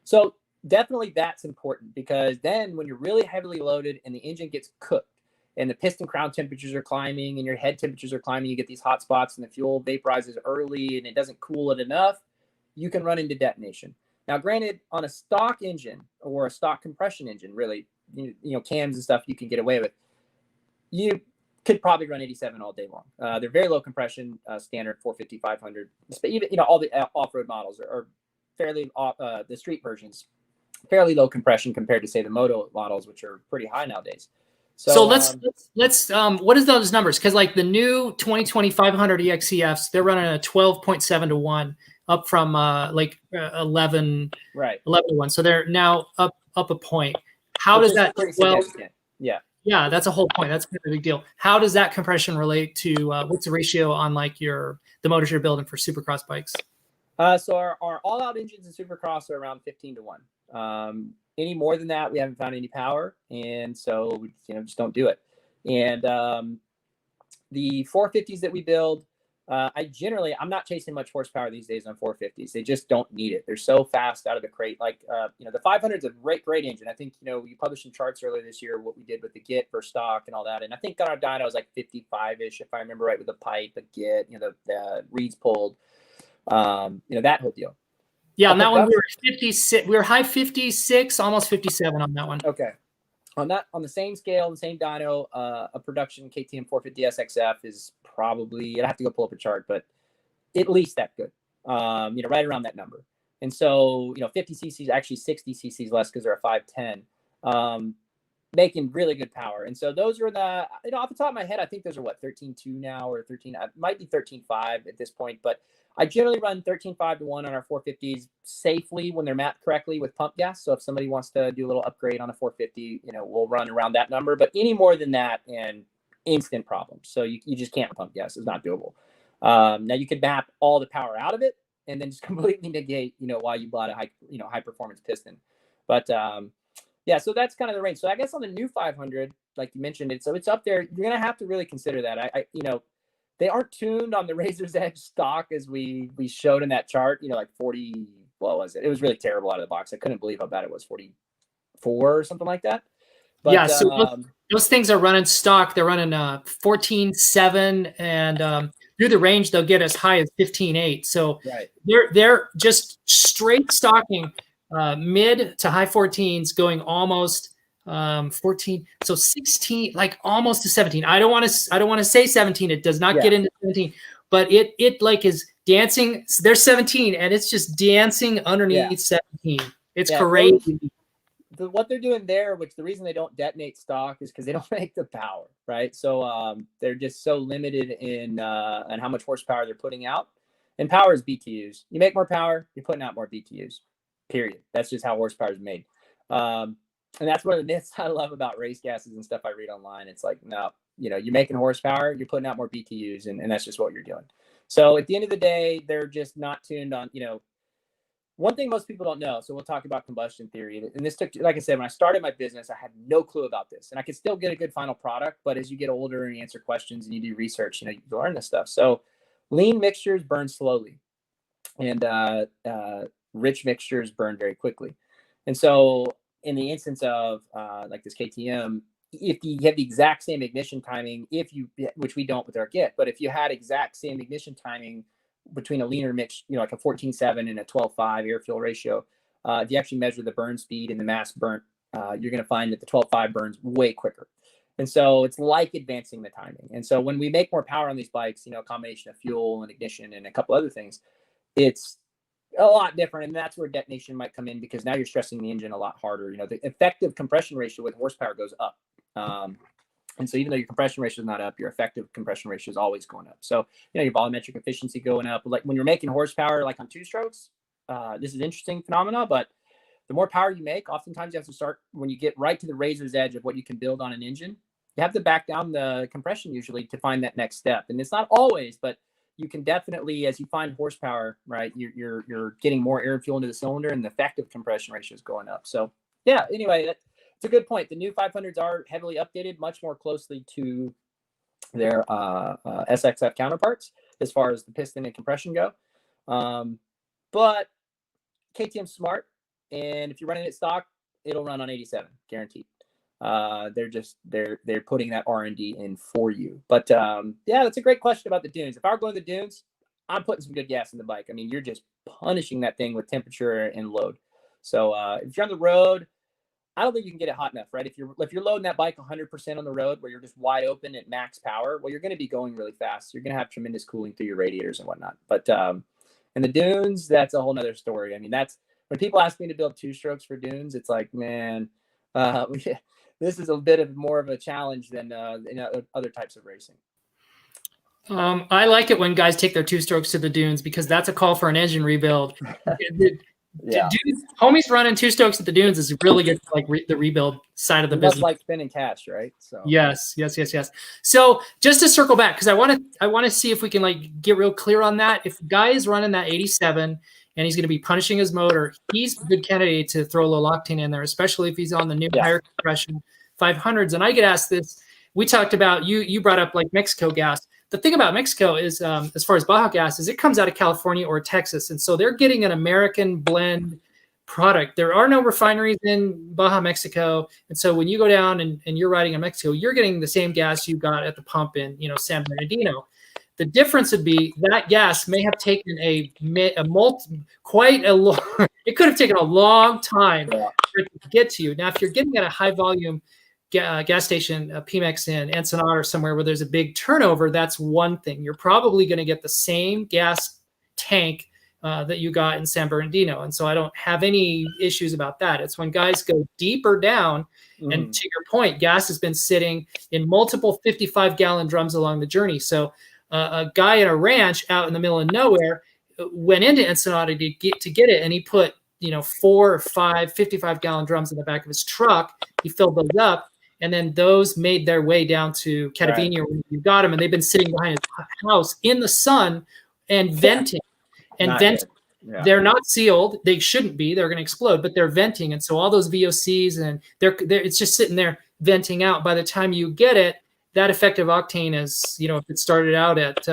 Speaker 2: So definitely that's important, because then when you're really heavily loaded and the engine gets cooked and the piston crown temperatures are climbing and your head temperatures are climbing, you get these hot spots and the fuel vaporizes early and it doesn't cool it enough, you can run into detonation. Now, granted, on a stock engine or a stock compression engine, really, cams and stuff you can get away with, you could probably run 87 all day long. They're very low compression, standard 450, 500. Even, all the off-road models are fairly, the street versions, fairly low compression compared to, say, the moto models, which are pretty high nowadays.
Speaker 1: So let's what is those numbers? Because like the new 2020 500 EXCFs, they're running a 12.7 to 1, up from 11 to 1. So they're now up a point. How does that? Yeah, that's a whole point. That's a big deal. How does that compression relate to what's the ratio on like the motors you're building for Supercross bikes?
Speaker 2: So our all-out engines in Supercross are around 15 to 1. Any more than that, we haven't found any power, and so we just don't do it. And the 450s that we build, I'm not chasing much horsepower these days on 450s. They just don't need it. They're so fast out of the crate. Like the 500 is a great engine. I think you published some charts earlier this year what we did with the Git for stock and all that. And I think on our dyno was like 55ish, if I remember right, with the pipe, the Git, the reeds pulled, that whole deal.
Speaker 1: Yeah, on that one we were 56. We were high 56, almost 57 on that one.
Speaker 2: Okay. On the same scale, the same dyno, a production KTM 450 SXF is probably, I'd have to go pull up a chart, but at least that good. Right around that number. And so, 50 cc's, actually 60 cc's less because they're a 510, making really good power. And so those are the, off the top of my head, I think those are 13.2 now, or 13, might be 13.5 at this point, but I generally run 13.5 to 1 on our 450s safely when they're mapped correctly with pump gas. So if somebody wants to do a little upgrade on a 450, we'll run around that number. But any more than that, and instant problems. So you just can't pump gas. It's not doable. Now you could map all the power out of it and then just completely negate, why you bought a high performance piston. But so that's kind of the range. So I guess on the new 500, like you mentioned, it's up there. You're gonna have to really consider that. They aren't tuned on the Razor's Edge stock as we showed in that chart. Like 40. What was it? It was really terrible out of the box. I couldn't believe how bad it was. 44 or something like that. But,
Speaker 1: yeah, so those things are running stock. They're running 14.7, and through the range they'll get as high as 15.8. So
Speaker 2: right.
Speaker 1: they're just straight stocking mid to high 14s, going almost 14, so 16, like almost to 17. I don't want to say 17. It does not get into 17, but it like is dancing. They're 17, and it's just dancing underneath 17. It's crazy.
Speaker 2: What they're doing there, which the reason they don't detonate stock is because they don't make the power, right? So they're just so limited in how much horsepower they're putting out. And power is BTUs. You make more power, you're putting out more BTUs. Period. That's just how horsepower is made. And that's one of the myths I love about race gases and stuff I read online. It's like, no, you're making horsepower, you're putting out more BTUs, and that's just what you're doing. So at the end of the day, they're just not tuned on, one thing most people don't know. So we'll talk about combustion theory. And this took, like I said, when I started my business, I had no clue about this. And I could still get a good final product, but as you get older and you answer questions and you do research, you learn this stuff. So lean mixtures burn slowly, and rich mixtures burn very quickly. And so in the instance of like this KTM, if you have the exact same ignition timing, which we don't with our Git, but if you had exact same ignition timing between a leaner mix, like a 14.7 and a 12.5 air fuel ratio, if you actually measure the burn speed and the mass burnt, you're going to find that the 12.5 burns way quicker. And so it's like advancing the timing. And so when we make more power on these bikes, a combination of fuel and ignition and a couple other things, it's a lot different. And that's where detonation might come in, because now you're stressing the engine a lot harder. The effective compression ratio with horsepower goes up. And so even though your compression ratio is not up, your effective compression ratio is always going up. So, your volumetric efficiency going up. Like when you're making horsepower, like on two strokes, this is an interesting phenomena, but the more power you make, oftentimes you have to start, when you get right to the razor's edge of what you can build on an engine, you have to back down the compression usually to find that next step. And it's not always, but you can definitely, as you find horsepower, right, you're getting more air and fuel into the cylinder, and the effective compression ratio is going up. So yeah, anyway, it's a good point. The new 500s are heavily updated, much more closely to their SXF counterparts as far as the piston and compression go. But KTM's smart, and if you're running it stock, it'll run on 87, guaranteed. They're putting that R&D in for you. But yeah, that's a great question about the dunes. If I were going to the dunes, I'm putting some good gas in the bike. I mean, you're just punishing that thing with temperature and load. So if you're on the road, I don't think you can get it hot enough, right? If you're loading that bike 100% on the road where you're just wide open at max power, well, you're going to be going really fast. You're going to have tremendous cooling through your radiators and whatnot. But in the dunes, that's a whole nother story. I mean, that's when people ask me to build two strokes for dunes, it's like, man, this is a bit of more of a challenge than other types of racing.
Speaker 1: I like it when guys take their two strokes to the dunes, because that's a call for an engine rebuild. Yeah. Homies running two strokes at the dunes is really good for the rebuild side of the business.
Speaker 2: Like spinning cash, right? So
Speaker 1: yes. So just to circle back, because I want to see if we can get real clear on that. If a guy is running that 87 and he's going to be punishing his motor, he's a good candidate to throw low octane in there, especially if he's on the new higher compression 500s. And I get asked this. We talked about you brought up Mexico gas. The thing about Mexico is, as far as Baja gas, is it comes out of California or Texas. And so they're getting an American blend product. There are no refineries in Baja, Mexico. And so when you go down and you're riding in Mexico, you're getting the same gas you got at the pump in, San Bernardino. The difference would be that gas may have taken it could have taken a long time for it to get to you. Now, if you're getting at a high volume gas station, Pemex in Ensenada or somewhere where there's a big turnover, that's one thing. You're probably going to get the same gas tank that you got in San Bernardino. And so I don't have any issues about that. It's when guys go deeper down, and to your point, gas has been sitting in multiple 55-gallon drums along the journey. So a guy in a ranch out in the middle of nowhere went into Ensenada to get it, and he put 4 or 5 55-gallon drums in the back of his truck. He filled those up, and then those made their way down to Catavenia, where you got them, and they've been sitting behind his house in the sun and venting. Yeah. They're not sealed. They shouldn't be. They're going to explode, but they're venting. And so all those VOCs, and it's just sitting there. venting out. By the time you get it, that effective octane is, if it started out at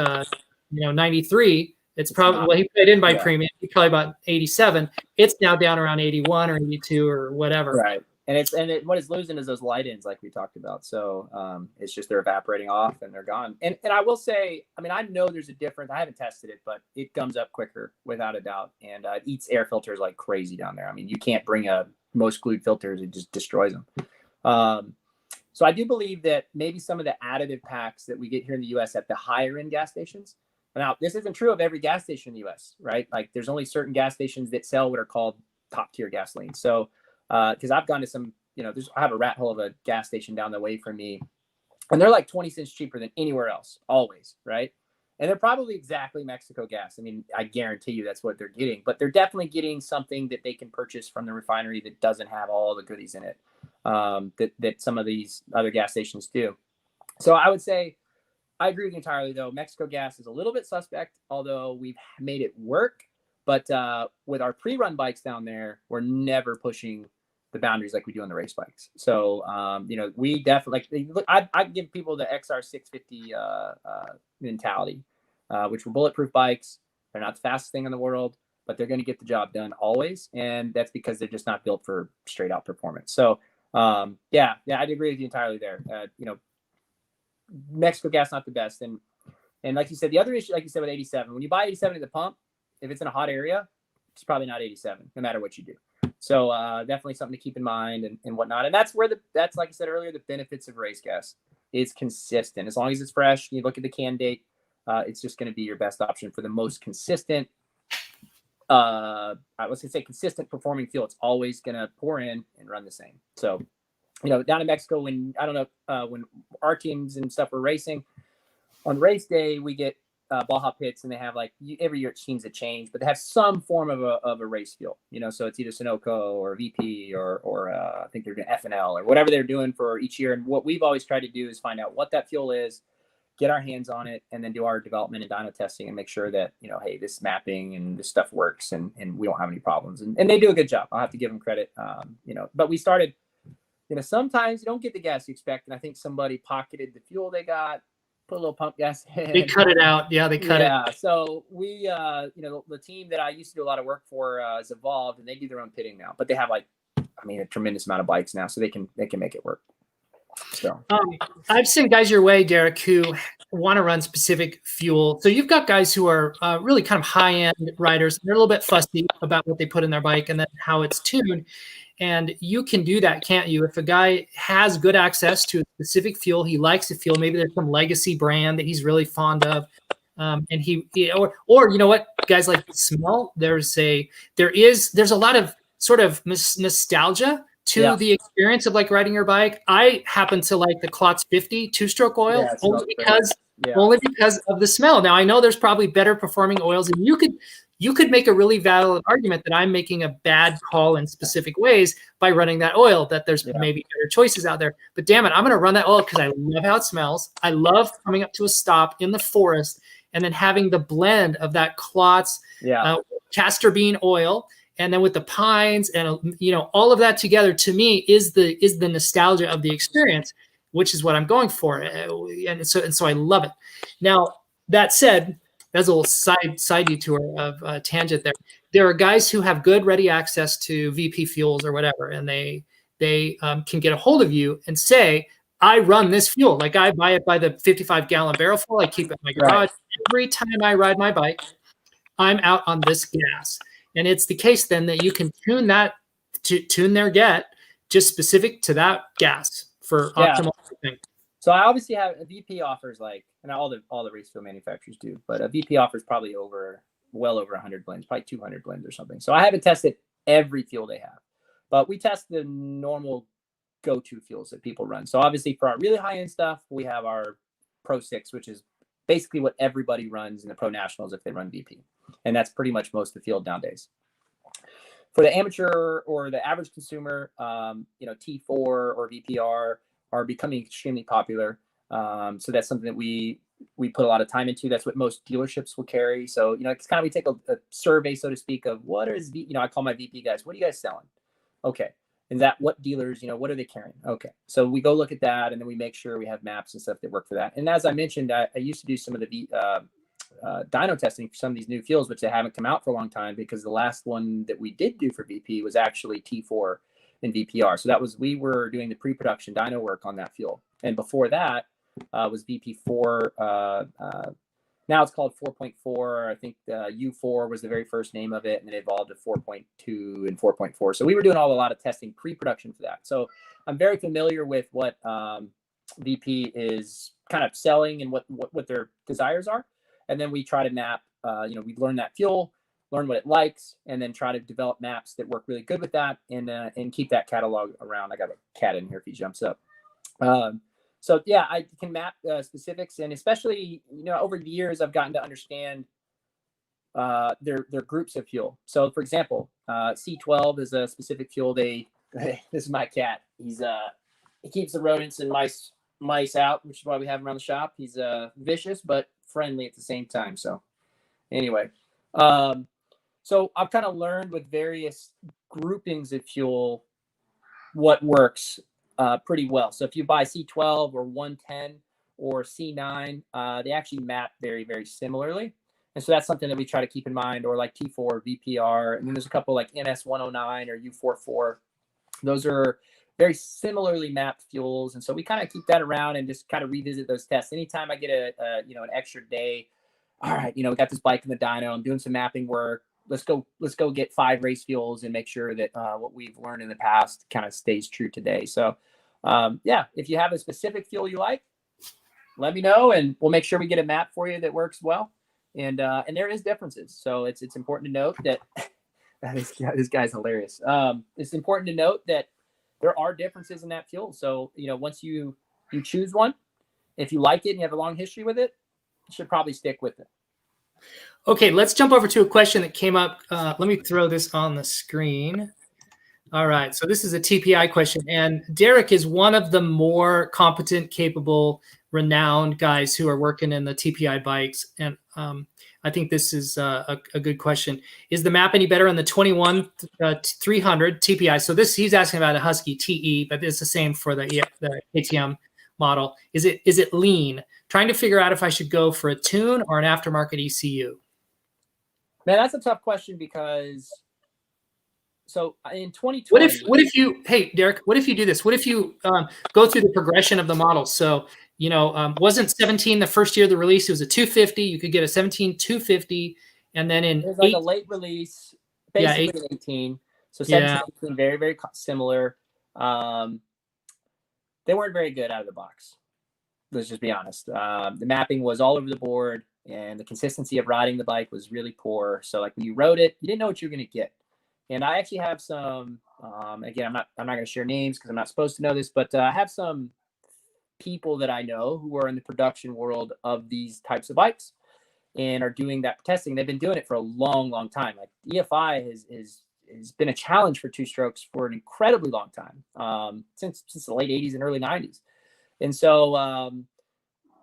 Speaker 1: 93, it's probably, well, he put it in by premium, he probably about 87. It's now down around 81 or 82 or whatever.
Speaker 2: Right. And what it's losing is those light ends, like we talked about. So it's just they're evaporating off and they're gone. And I will say, I mean, I know there's a difference. I haven't tested it, but it gums up quicker without a doubt. And it eats air filters like crazy down there. I mean, you can't bring most glued filters; it just destroys them. So I do believe that maybe some of the additive packs that we get here in the U.S. at the higher end gas stations. Now, this isn't true of every gas station in the U.S., right? Like, there's only certain gas stations that sell what are called top tier gasoline. So because I've gone to some, I have a rat hole of a gas station down the way from me, and they're like 20 cents cheaper than anywhere else, always, right? And they're probably exactly Mexico gas. I mean, I guarantee you that's what they're getting, but they're definitely getting something that they can purchase from the refinery that doesn't have all the goodies in it that some of these other gas stations do. So I would say, I agree with you entirely, though. Mexico gas is a little bit suspect, although we've made it work. But with our pre-run bikes down there, we're never pushing the boundaries like we do on the race bikes. So, we definitely look. I give people the XR 650 mentality, which were bulletproof bikes. They're not the fastest thing in the world, but they're going to get the job done always, and that's because they're just not built for straight out performance. So, yeah, I'd agree with you entirely there. Mexico gas not the best, and like you said, the other issue, like you said with 87, when you buy 87 at the pump, if it's in a hot area, it's probably not 87, no matter what you do. So definitely something to keep in mind and whatnot. And that's where that's like I said earlier, the benefits of race gas is consistent. As long as it's fresh, you look at the can date, it's just going to be your best option for the most consistent. Let's say consistent performing fuel. It's always going to pour in and run the same. So, down in Mexico, when when our teams and stuff are racing on race day, we get Baja pits, and they have every year it seems to change, but they have some form of a race fuel, so it's either Sunoco or VP or I think they're doing FNL or whatever they're doing for each year. And what we've always tried to do is find out what that fuel is, get our hands on it, and then do our development and dyno testing and make sure that, hey, this mapping and this stuff works and we don't have any problems. And they do a good job. I'll have to give them credit. But we started, sometimes you don't get the gas you expect. And I think somebody pocketed the fuel they got, put a little pump gas in.
Speaker 1: They cut it out. Yeah, they cut it.
Speaker 2: Yeah. So we, the team that I used to do a lot of work for has evolved, and they do their own pitting now. But they have a tremendous amount of bikes now, so they can make it work. So
Speaker 1: I've sent guys your way, Derek, who want to run specific fuel. So you've got guys who are really kind of high-end riders. They're a little bit fussy about what they put in their bike and then how it's tuned. And you can do that, can't you? If a guy has good access to a specific fuel, he likes the fuel, maybe there's some legacy brand that he's really fond of, and or you know what, guys like the smell. There's a lot of sort of nostalgia to the experience of riding your bike. I happen to like the Klotz 50 two-stroke oil only because of the smell. Now I know there's probably better performing oils, and you could make a really valid argument that I'm making a bad call in specific ways by running that oil, that there's maybe better choices out there. But damn it, I'm going to run that oil because I love how it smells. I love coming up to a stop in the forest and then having the blend of that Klotz castor bean oil, and then with the pines and all of that together, to me is the nostalgia of the experience, which is what I'm going for. And so I love it. Now, that said, that's a little side detour of tangent there. There are guys who have good ready access to VP fuels or whatever, and they can get a hold of you and say, I run this fuel. Like, I buy it by the 55-gallon barrel full. I keep it in my garage. Right. Every time I ride my bike, I'm out on this gas. And it's the case then that you can tune their get just specific to that gas for optimal thing.
Speaker 2: So I obviously have a VP offers and all the race fuel manufacturers do, but a VP offers probably well over 100 blends, probably 200 blends or something. So I haven't tested every fuel they have, but we test the normal go-to fuels that people run. So obviously for our really high-end stuff, we have our Pro 6, which is basically what everybody runs in the Pro Nationals if they run VP. And that's pretty much most of the field nowadays. For the amateur or the average consumer, T4 or VPR are becoming extremely popular. So that's something that we put a lot of time into. That's what most dealerships will carry. So, it's kind of, we take a survey, so to speak, of what is, I call my VP guys, what are you guys selling? Okay. And that what dealers, what are they carrying? Okay. So we go look at that, and then we make sure we have maps and stuff that work for that. And as I mentioned, I used to do some of the dyno testing for some of these new fuels, which they haven't come out for a long time, because the last one that we did do for VP was actually T4 and VPR. So we were doing the pre-production dyno work on that fuel. And before that was VP4. Now it's called 4.4. I think U4 was the very first name of it, and then it evolved to 4.2 and 4.4. So we were doing a lot of testing pre-production for that. So I'm very familiar with what VP is kind of selling and what their desires are. And then we try to map, we learn that fuel, learn what it likes, and then try to develop maps that work really good with that, and keep that catalog around. I got a cat in here if he jumps up. So yeah, I can map specifics, and especially, over the years, I've gotten to understand their groups of fuel. So for example, C12 is a specific fuel. This is my cat. He keeps the rodents and mice out, which is why we have him around the shop. He's vicious, but friendly at the same time. So anyway, so I've kind of learned with various groupings of fuel what works pretty well. So if you buy C12 or 110 or C9, they actually map very, very similarly. And so that's something that we try to keep in mind, or like T4, VPR. And then there's a couple like NS109 or U44. Those are very similarly mapped fuels. And so we kind of keep that around and just kind of revisit those tests. Anytime I get an extra day, all right, we got this bike in the dyno, I'm doing some mapping work. Let's go get 5 race fuels and make sure that what we've learned in the past kind of stays true today. So if you have a specific fuel you like, let me know, and we'll make sure we get a map for you that works well. And there is differences. So it's important to note that this guy's hilarious. It's important to note that there are differences in that fuel. So, once you choose one, if you like it and you have a long history with it, you should probably stick with it.
Speaker 1: Okay, let's jump over to a question that came up. Let me throw this on the screen. All right, so this is a TPI question, and Derek is one of the more competent, capable, renowned guys who are working in the TPI bikes, and I think this is a good question. Is the map any better on the 21 300 TPI? So he's asking about a Husky TE, but it's the same for the KTM model. Is it lean? Trying to figure out if I should go for a tune or an aftermarket ECU.
Speaker 2: Man, that's a tough question, because so in 2020,
Speaker 1: what if you, hey Derek, what if you do this? What if you go through the progression of the models? So wasn't 17 the first year of the release? It was a 250. You could get a 17 250, and then in
Speaker 2: it was like a late release, basically 18. So 17, 18, very, very similar. They weren't very good out of the box. Let's just be honest. The mapping was all over the board, and the consistency of riding the bike was really poor. So like when you rode it, you didn't know what you were going to get. And I actually have some, again, I'm not going to share names because I'm not supposed to know this, but I have some people that I know who are in the production world of these types of bikes and are doing that testing. They've been doing it for a long, long time. Like EFI has been a challenge for two strokes for an incredibly long time, since the late 80s and early 90s. And so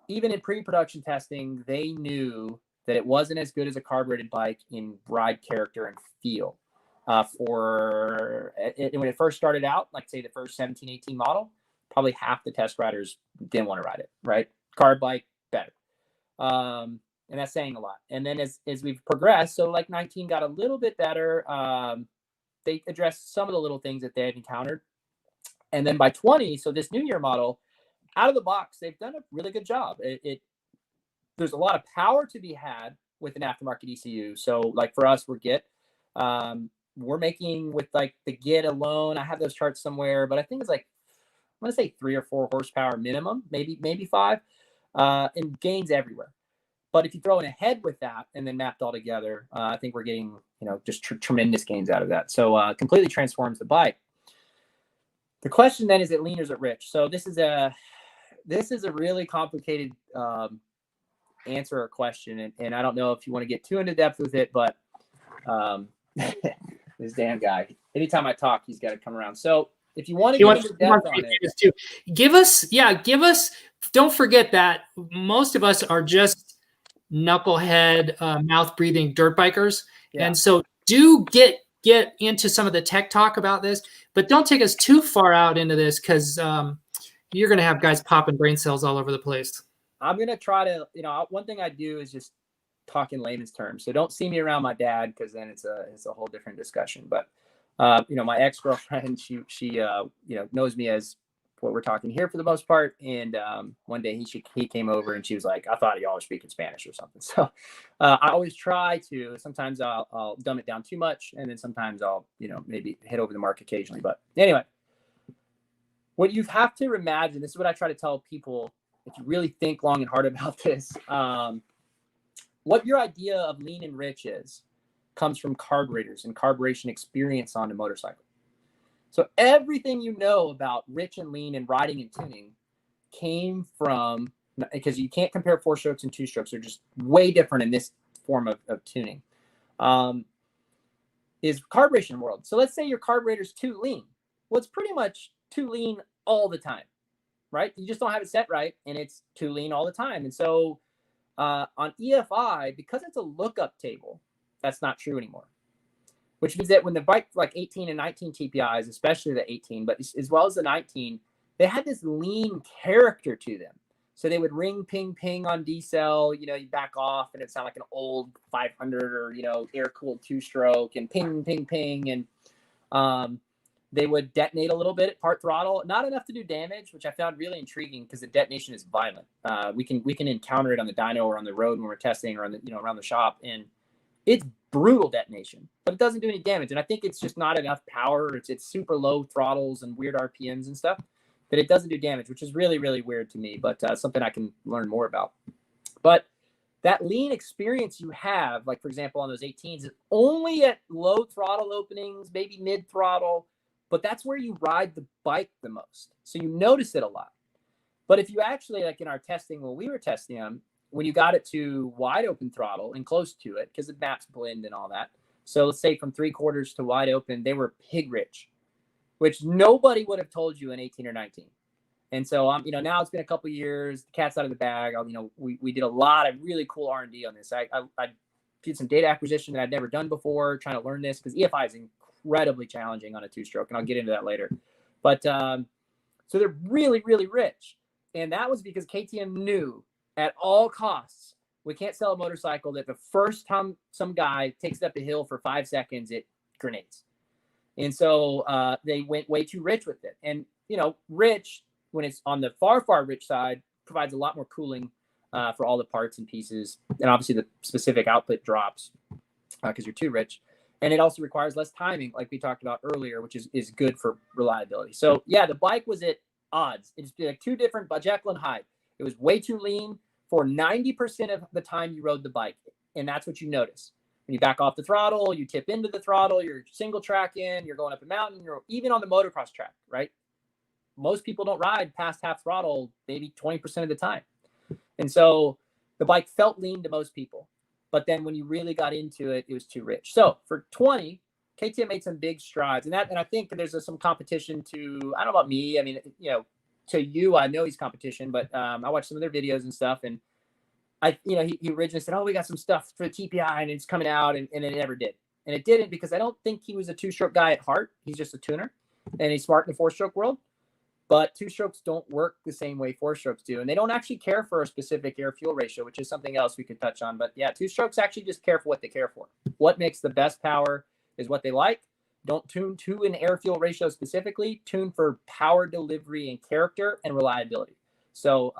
Speaker 2: even in pre-production testing, they knew that it wasn't as good as a carbureted bike in ride character and feel. When it first started out, like say the first 17, 18 model, probably half the test riders didn't want to ride it, right? Carb bike, better. And that's saying a lot. And then as we've progressed, so like 19 got a little bit better. They addressed some of the little things that they had encountered. And then by 20, so this new year model, out of the box, they've done a really good job. There's a lot of power to be had with an aftermarket ECU. So like for us, we're Git. We're making with like the Git alone. I have those charts somewhere, but I think it's like, I'm going to say 3 or 4 horsepower minimum, maybe 5, and gains everywhere. But if you throw in a head with that and then mapped all together, I think we're getting, just tremendous gains out of that. So completely transforms the bike. The question then is it lean or is it rich? So this is a really complicated answer or question, and I don't know if you want to get too into depth with it, but this damn guy. Anytime I talk, he's got to come around. So if you want to get into depth on it,
Speaker 1: give us. Don't forget that most of us are just knucklehead, mouth breathing dirt bikers, and so do get into some of the tech talk about this. But don't take us too far out into this because you're going to have guys popping brain cells all over the place.
Speaker 2: I'm going to try to, one thing I do is just talk in layman's terms. So don't see me around my dad because then it's a whole different discussion. But, my ex-girlfriend, she knows me as what we're talking here for the most part. And one day he came over and she was like, I thought y'all were speaking Spanish or something. So I always try to, sometimes I'll dumb it down too much. And then sometimes I'll, maybe hit over the mark occasionally. But anyway, what you have to imagine, this is what I try to tell people, if you really think long and hard about this, what your idea of lean and rich comes from carburetors and carburation experience on a motorcycle. So everything you know about rich and lean and riding and tuning came from, because you can't compare 4-strokes and 2-strokes. They're just way different in this form of tuning, is carburation world. So let's say your carburetor's too lean. Well, it's pretty much too lean all the time, right? You just don't have it set right, and it's too lean all the time. And so on EFI, because it's a lookup table, that's not true anymore. Which means that when the bike, like 18 and 19 TPIs, especially the 18, but as well as the 19, they had this lean character to them. So they would ring, ping, ping on decel, you back off and it sounded like an old 500 or, air-cooled 2-stroke, and ping, ping, ping. And they would detonate a little bit at part throttle, not enough to do damage, which I found really intriguing because the detonation is violent. We can encounter it on the dyno or on the road when we're testing or on the, around the shop. And it's brutal detonation, but it doesn't do any damage. And I think it's just not enough power. It's super low throttles and weird RPMs and stuff that it doesn't do damage, which is really, really weird to me, but something I can learn more about. But that lean experience you have, like, for example, on those 18s, is only at low throttle openings, maybe mid throttle, but that's where you ride the bike the most. So you notice it a lot. But if you actually, like in our testing, when we were testing them, when you got it to wide open throttle and close to it, because the maps blend and all that. So let's say from 3/4 to wide open, they were pig rich, which nobody would have told you in 18 or 19. And so, now it's been a couple of years, the cat's out of the bag. We did a lot of really cool R&D on this. I did some data acquisition that I'd never done before, trying to learn this because EFI is incredibly challenging on a 2-stroke, and I'll get into that later. But so they're really, really rich. And that was because KTM knew at all costs, we can't sell a motorcycle that the first time some guy takes it up the hill for 5 seconds, it grenades. And so they went way too rich with it. And, rich, when it's on the far, far rich side, provides a lot more cooling for all the parts and pieces. And obviously the specific output drops because you're too rich. And it also requires less timing, like we talked about earlier, which is good for reliability. So, yeah, the bike was at odds. It's like two different, Jekyll and Hyde. It was way too lean for 90% of the time you rode the bike. And that's what you notice. When you back off the throttle, you tip into the throttle, you're single track in, you're going up a mountain, you're even on the motocross track, right? Most people don't ride past half throttle, maybe 20% of the time. And so the bike felt lean to most people. But then when you really got into it, it was too rich. So for 20, KTM made some big strides. And I think there's some competition to, I don't know about me. I mean, to you, I know he's competition, but I watched some of their videos and stuff. And he originally said, oh, we got some stuff for the TPI and it's coming out. And it never did. And it didn't because I don't think he was a 2-stroke guy at heart. He's just a tuner and he's smart in the 4-stroke world. But 2-strokes don't work the same way 4-strokes do. And they don't actually care for a specific air-fuel ratio, which is something else we could touch on. But yeah, 2-strokes actually just care for what they care for. What makes the best power is what they like. Don't tune to an air-fuel ratio specifically. Tune for power delivery and character and reliability. So,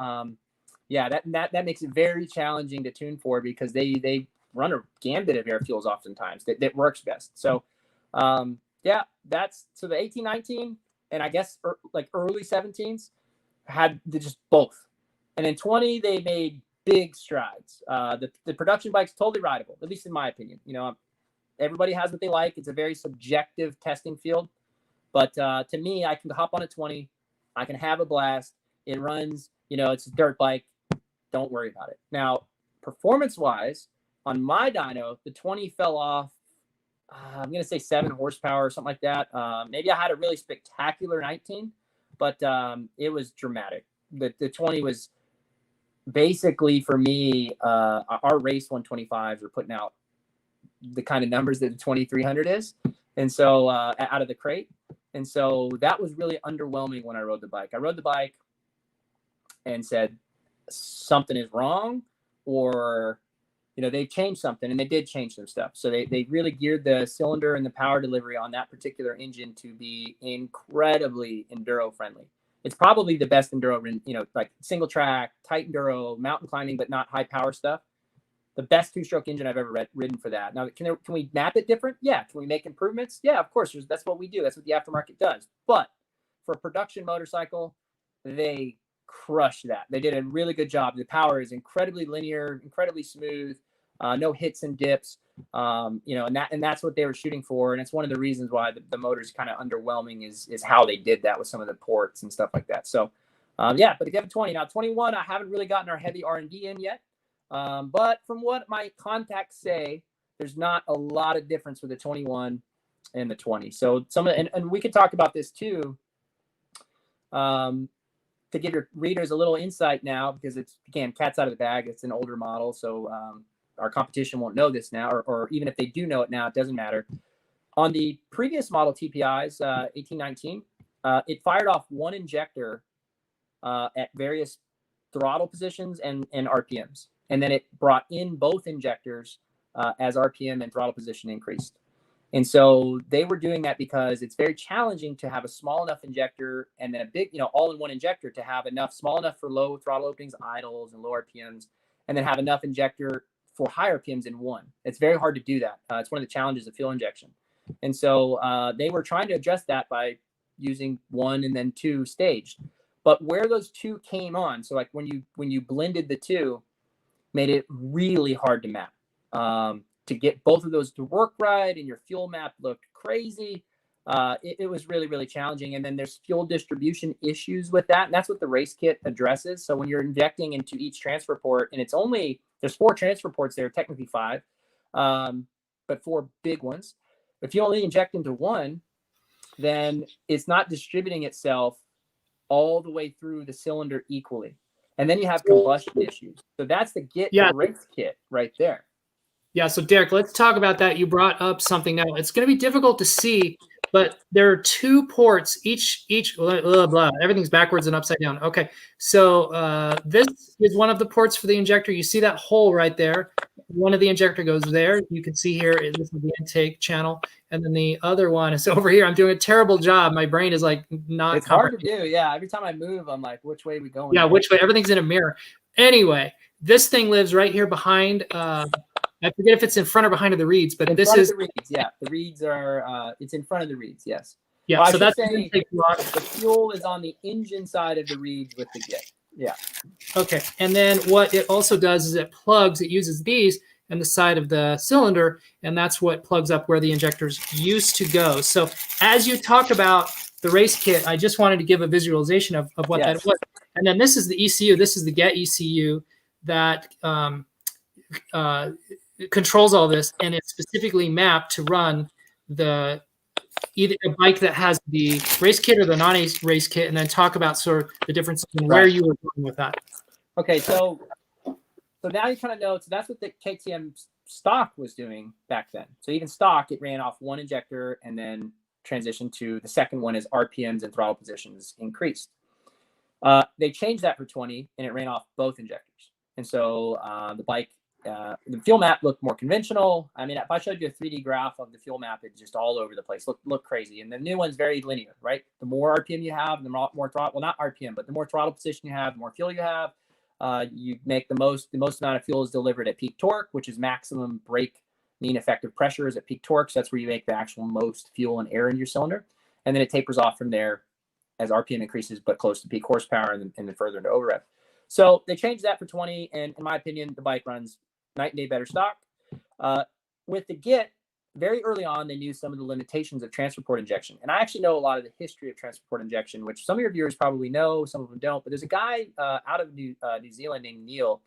Speaker 2: that makes it very challenging to tune for because they run a gambit of air fuels oftentimes that works best. So, that's so the 18-19 and I guess like early 17s had just both. And in 20, they made big strides. The production bike's totally rideable, at least in my opinion. Everybody has what they like. It's a very subjective testing field. But to me, I can hop on a 20. I can have a blast. It runs, it's a dirt bike. Don't worry about it. Now, performance-wise, on my dyno, the 20 fell off, I'm going to say 7 horsepower or something like that. Maybe I had a really spectacular 19, but it was dramatic. The 20 was basically, for me, our race 125s are putting out the kind of numbers that the 2300 is. And so out of the crate. And so that was really underwhelming when I rode the bike. I rode the bike and said something is wrong, or, you know, they've changed something, and they did change some stuff. So they really geared the cylinder and the power delivery on that particular engine to be incredibly enduro friendly. It's probably the best enduro, you know, like single track, tight enduro, mountain climbing, but not high power stuff. The best two-stroke engine I've ever ridden for that. Now, can we map it different? Yeah. Can we make improvements? Yeah, of course. That's what we do. That's what the aftermarket does. But for a production motorcycle, they crushed that. They did a really good job. The power is incredibly linear, incredibly smooth, no hits and dips. You know, and that's what they were shooting for. And it's one of the reasons why the motor's kind of underwhelming is how they did that with some of the ports and stuff like that. So, yeah, but the F20. Now, 21, I haven't really gotten our heavy R&D in yet. But from what my contacts say, there's not a lot of difference with the 21 and the 20. So and we could talk about this too, to give your readers a little insight now, because it's, again, cat's out of the bag. It's an older model. So, our competition won't know this now, or even if they do know it now, it doesn't matter. On the previous model TPIs, 1819, it fired off one injector, at various throttle positions and RPMs. And then it brought in both injectors as RPM and throttle position increased. And so they were doing that because it's very challenging to have a small enough injector and then a big, you know, all-in-one injector to have small enough for low throttle openings, idles, and low RPMs, and then have enough injector for high RPMs in one. It's very hard to do that. It's one of the challenges of fuel injection. And so they were trying to address that by using one and then two staged. But where those two came on, so like when you blended the two, made it really hard to map. To get both of those to work right, and your fuel map looked crazy. It was really, really challenging. And then there's fuel distribution issues with that. And that's what the race kit addresses. So when you're injecting into each transfer port, and there's 4 transfer ports there, technically 5, but 4 big ones. If you only inject into one, then it's not distributing itself all the way through the cylinder equally. And then you have combustion issues. So that's the race kit right there.
Speaker 1: Yeah. So Derek, let's talk about that. You brought up something now. It's going to be difficult to see, but there are 2 ports, each blah, blah, everything's backwards and upside down. Okay. So this is one of the ports for the injector. You see that hole right there. One of the injector goes there. You can see here, this is the intake channel. And then the other one is over here. I'm doing a terrible job. My brain is like not.
Speaker 2: It's hard to do. Yeah. Every time I move, I'm like, which way are we going?
Speaker 1: Yeah. Which way? Everything's in a mirror. Anyway, this thing lives right here behind, I forget if it's in front or behind of the reeds, but this is
Speaker 2: the reeds. Yeah, the reeds are. It's in front of the reeds. Yes.
Speaker 1: Yeah. Well, so that's
Speaker 2: the fuel is on the engine side of the reeds with the git. Yeah.
Speaker 1: Okay. And then what it also does is it uses these and the side of the cylinder, and that's what plugs up where the injectors used to go. So as you talk about the race kit, I just wanted to give a visualization of what that was. And then this is the ECU. This is the GET ECU that controls all this, and it's specifically mapped to run either a bike that has the race kit or the non-race kit, and then talk about sort of the differences and where you were going with that.
Speaker 2: Okay, so now you kind of know. So that's what the KTM stock was doing back then. So even stock, it ran off one injector and then transitioned to the second one as RPMs and throttle positions increased. They changed that for 20, and it ran off both injectors. And so the bike, the fuel map looked more conventional. I mean, if I showed you a 3D graph of the fuel map, it's just all over the place. Look crazy. And the new one's very linear, right? The more RPM you have, the more throttle. Well, not RPM, but the more throttle position you have, the more fuel you have. You make the most amount of fuel is delivered at peak torque, which is maximum brake mean effective pressure is at peak torque. So that's where you make the actual most fuel and air in your cylinder. And then it tapers off from there as RPM increases, but close to peak horsepower and then further into over rev. So they changed that for 20. And in my opinion, the bike runs night and day better stock. With the GIT, very early on, they knew some of the limitations of transfer port injection. And I actually know a lot of the history of transfer port injection, which some of your viewers probably know, some of them don't. But there's a guy out of New Zealand named Neil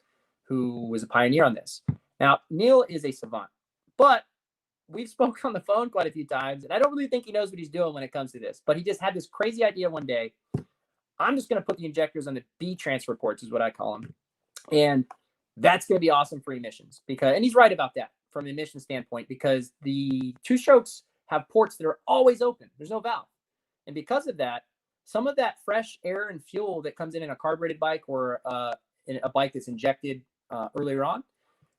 Speaker 2: who was a pioneer on this. Now, Neil is a savant, but we've spoken on the phone quite a few times, and I don't really think he knows what he's doing when it comes to this. But he just had this crazy idea one day. I'm just going to put the injectors on the B transfer ports is what I call them. And that's going to be awesome for emissions and he's right about that from an emission standpoint, because the two strokes have ports that are always open. There's no valve. And because of that, some of that fresh air and fuel that comes in a carbureted bike or in a bike that's injected earlier on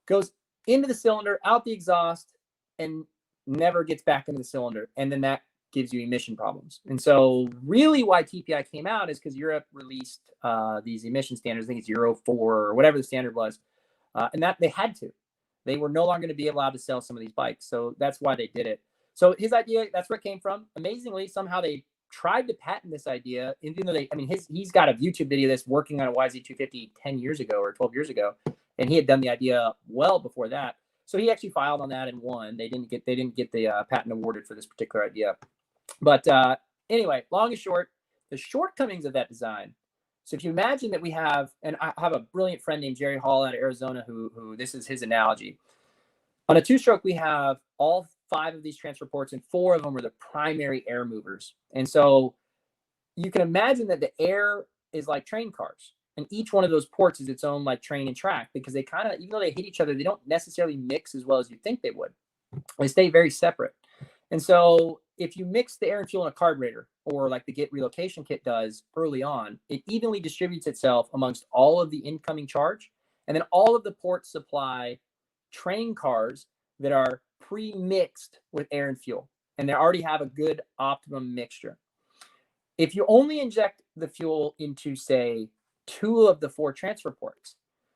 Speaker 2: goes into the cylinder, out the exhaust, and never gets back into the cylinder. And then that gives you emission problems. And so really why TPI came out is because Europe released these emission standards. I think it's Euro 4 or whatever the standard was. And that they had to. They were no longer going to be allowed to sell some of these bikes. So that's why they did it. So his idea, that's where it came from. Amazingly, somehow they tried to patent this idea. Even though he's got a YouTube video that's working on a YZ250 10 years ago or 12 years ago. And he had done the idea well before that. So he actually filed on that and won. They didn't get the patent awarded for this particular idea. But anyway, long and short, the shortcomings of that design. So if you imagine that we have, and I have a brilliant friend named Jerry Hall out of Arizona who this is his analogy. On a two-stroke, we have all 5 of these transfer ports, and 4 of them are the primary air movers. And so you can imagine that the air is like train cars. And each one of those ports is its own like train and track, because they kind of, even though they hit each other, they don't necessarily mix as well as you think they would. They stay very separate. And so if you mix the air and fuel in a carburetor, or like the Git relocation kit does early on, it evenly distributes itself amongst all of the incoming charge. And then all of the ports supply train cars that are pre-mixed with air and fuel. And they already have a good optimum mixture. If you only inject the fuel into, say, 2 of the 4 transfer ports,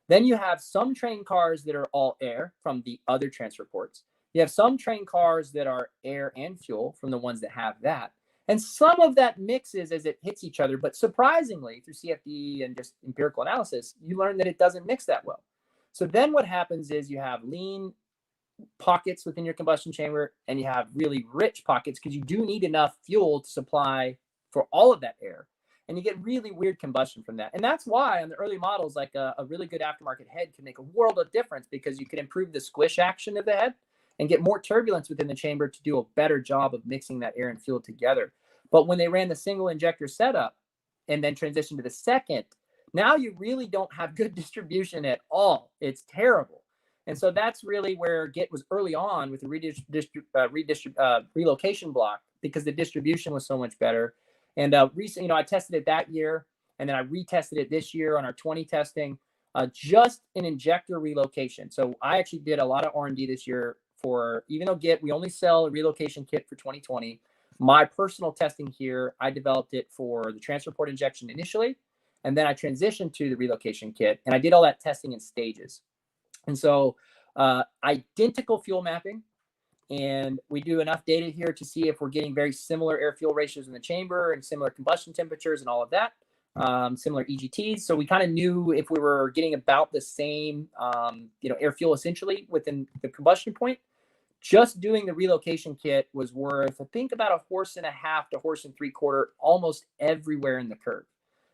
Speaker 2: then you have some train cars that are all air from the other transfer ports. You have some train cars that are air and fuel from the ones that have that. And some of that mixes as it hits each other. But surprisingly, through CFD and just empirical analysis, you learn that it doesn't mix that well. So then what happens is you have lean pockets within your combustion chamber, and you have really rich pockets because you do need enough fuel to supply for all of that air. And you get really weird combustion from that. And that's why on the early models, like a really good aftermarket head can make a world of difference, because you can improve the squish action of the head and get more turbulence within the chamber to do a better job of mixing that air and fuel together. But when they ran the single injector setup and then transitioned to the second, now you really don't have good distribution at all. It's terrible. And so that's really where Git was early on with the relocation block, because the distribution was so much better. And recently, I tested it that year, and then I retested it this year on our 20 testing, just an injector relocation. So I actually did a lot of R&D this year for, even though Git, we only sell a relocation kit for 2020. My personal testing here, I developed it for the transfer port injection initially, and then I transitioned to the relocation kit, and I did all that testing in stages. And so identical fuel mapping, and we do enough data here to see if we're getting very similar air fuel ratios in the chamber and similar combustion temperatures and all of that, similar EGTs. So we kind of knew if we were getting about the same, air fuel essentially within the combustion point. Just doing the relocation kit was worth, I think, about 1.5 horses to 1.75 horses almost everywhere in the curve.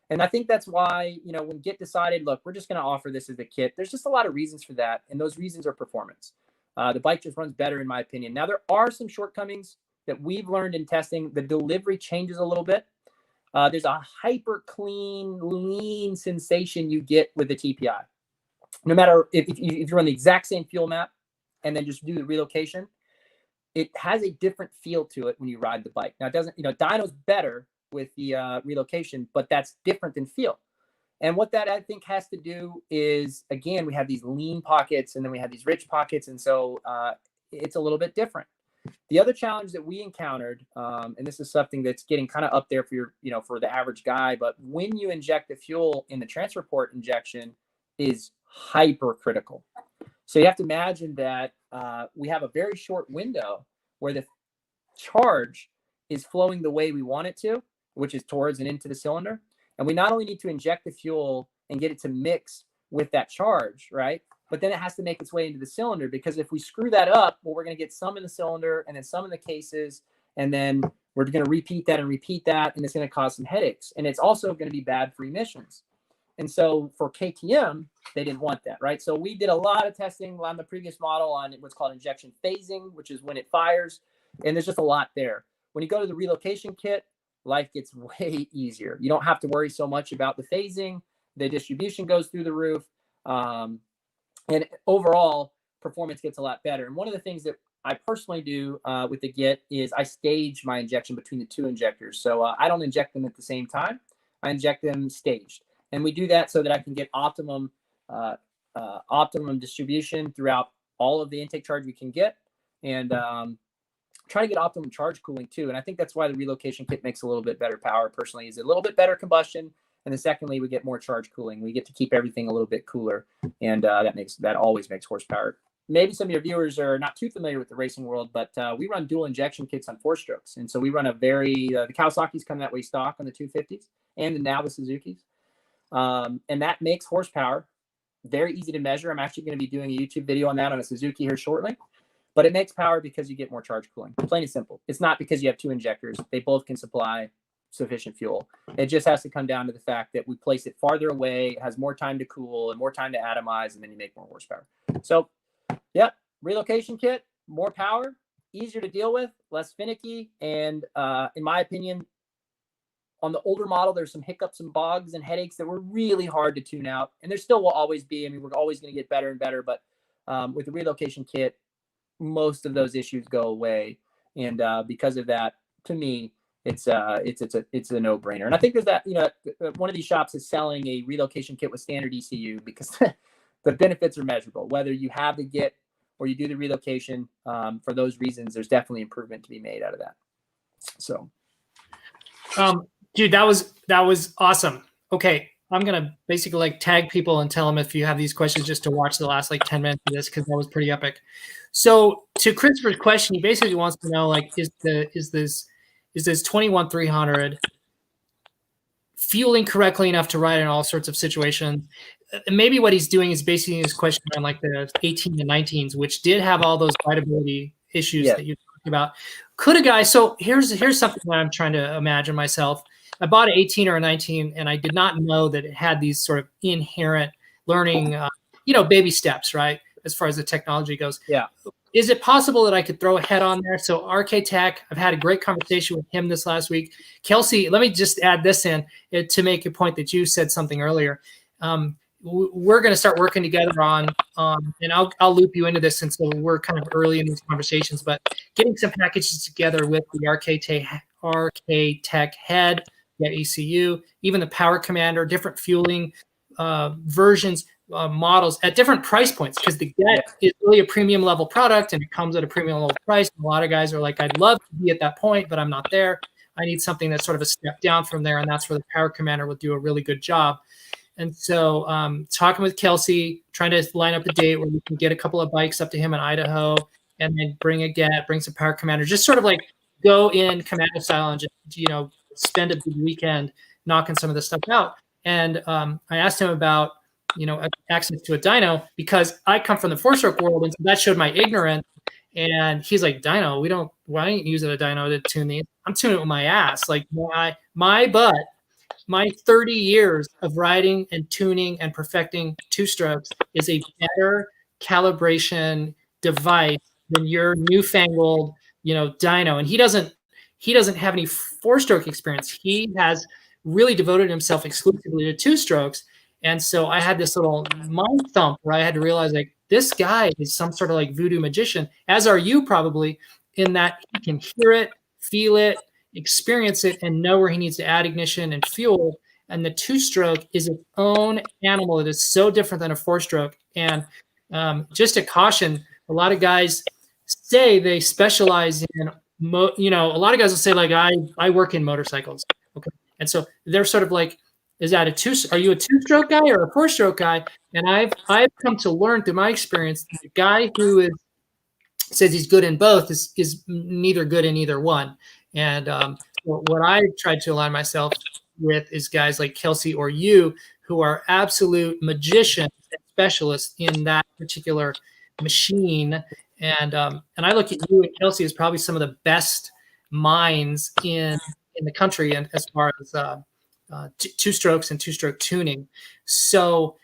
Speaker 2: And I think that's why, when Git decided, look, we're just going to offer this as a kit, there's just a lot of reasons for that. And those reasons are performance. The bike just runs better, in my opinion. Now, there are some shortcomings that we've learned in testing. The delivery changes a little bit. There's a hyper clean, lean sensation you get with the TPI. No matter if you run the exact same fuel map and then just do the relocation, it has a different feel to it when you ride the bike. Now, it doesn't, dyno's better with the relocation, but that's different than feel. And what that, I think, has to do is, again, we have these lean pockets and then we have these rich pockets. And so it's a little bit different. The other challenge that we encountered, and this is something that's getting kind of up there for your, for the average guy, but when you inject the fuel in the transfer port injection is hypercritical. So you have to imagine that we have a very short window where the charge is flowing the way we want it to, which is towards and into the cylinder. And we not only need to inject the fuel and get it to mix with that charge, right? But then it has to make its way into the cylinder, because if we screw that up, well, we're going to get some in the cylinder and then some in the cases. And then we're going to repeat that. And it's going to cause some headaches. And it's also going to be bad for emissions. And so for KTM, they didn't want that, right? So we did a lot of testing on the previous model on what's called injection phasing, which is when it fires. And there's just a lot there. When you go to the relocation kit, life gets way easier. You don't have to worry so much about the phasing. The distribution goes through the roof. And overall, performance gets a lot better. And one of the things that I personally do with the Git is I stage my injection between the two injectors. So I don't inject them at the same time. I inject them staged. And we do that so that I can get optimum distribution throughout all of the intake charge we can get, and try to get optimum charge cooling too. And I think that's why the relocation kit makes a little bit better power. Personally, is a little bit better combustion, and then secondly, we get more charge cooling. We get to keep everything a little bit cooler, and that always makes horsepower. Maybe some of your viewers are not too familiar with the racing world, but we run dual injection kits on 4-strokes, and so we run a the Kawasaki's come that way stock on the 250s, and now the Suzuki's, and that makes horsepower very easy to measure. I'm actually going to be doing a YouTube video on that on a Suzuki here shortly. But it makes power because you get more charge cooling. Plain and simple. It's not because you have two injectors. They both can supply sufficient fuel. It just has to come down to the fact that we place it farther away, it has more time to cool and more time to atomize, and then you make more horsepower. So, yeah, relocation kit, more power, easier to deal with, less finicky, and in my opinion, on the older model, there's some hiccups and bogs and headaches that were really hard to tune out. And there still will always be. I mean, we're always going to get better and better. But with the relocation kit, most of those issues go away. And because of that, to me, it's a no-brainer. And I think there's that, one of these shops is selling a relocation kit with standard ECU because the benefits are measurable. Whether you have the Git or you do the relocation, for those reasons, there's definitely improvement to be made out of that. So.
Speaker 1: Dude, that was awesome. Okay, I'm gonna basically tag people and tell them if you have these questions just to watch the last 10 minutes of this, because that was pretty epic. So to Christopher's question, he basically wants to know is this 21300 fueling correctly enough to ride in all sorts of situations? And maybe what he's doing is basing his question on the 18 and 19s, which did have all those rideability issues that you talked about. Could a guy? So here's something that I'm trying to imagine myself. I bought an 18 or a 19, and I did not know that it had these sort of inherent learning, baby steps, right? As far as the technology goes.
Speaker 2: Yeah.
Speaker 1: Is it possible that I could throw a head on there? So RK Tech, I've had a great conversation with him this last week. Kelsey, let me just add this in to make a point that you said something earlier. We're going to start working together on and I'll loop you into this since we're kind of early in these conversations, but getting some packages together with the RK Tech head, the ECU, even the Power Commander, different fueling versions, models at different price points, because the Get is really a premium level product and it comes at a premium level price. And a lot of guys are like, I'd love to be at that point, but I'm not there. I need something that's sort of a step down from there, and that's where the Power Commander will do a really good job. And so talking with Kelsey, trying to line up a date where we can get a couple of bikes up to him in Idaho and then bring some Power Commander, just sort of go in Commando style and just, spend a big weekend knocking some of this stuff out. And I asked him about, access to a dyno, because I come from the 4-stroke world, and so that showed my ignorance. And he's like, dyno, why ain't using a dyno to tune these? I'm tuning it with my ass. My butt, my 30 years of riding and tuning and perfecting 2-strokes is a better calibration device than your newfangled, dyno. And he doesn't have any 4-stroke experience. He has really devoted himself exclusively to 2-strokes. And so I had this little mind thump where I had to realize this guy is some sort of voodoo magician, as are you probably, in that he can hear it, feel it, experience it, and know where he needs to add ignition and fuel. And the 2-stroke is its own animal. It is so different than a 4-stroke. And just a caution, a lot of guys say they specialize in, a lot of guys will say I work in motorcycles. Okay. And so they're sort of is that are you a 2-stroke guy or a 4-stroke guy? And I've come to learn through my experience, the guy who says he's good in both is neither good in either one. And what I tried to align myself with is guys like Kelsey or you, who are absolute magicians and specialists in that particular machine. And I look at you and Kelsey as probably some of the best minds in the country, and as far as 2-strokes and 2-stroke tuning. So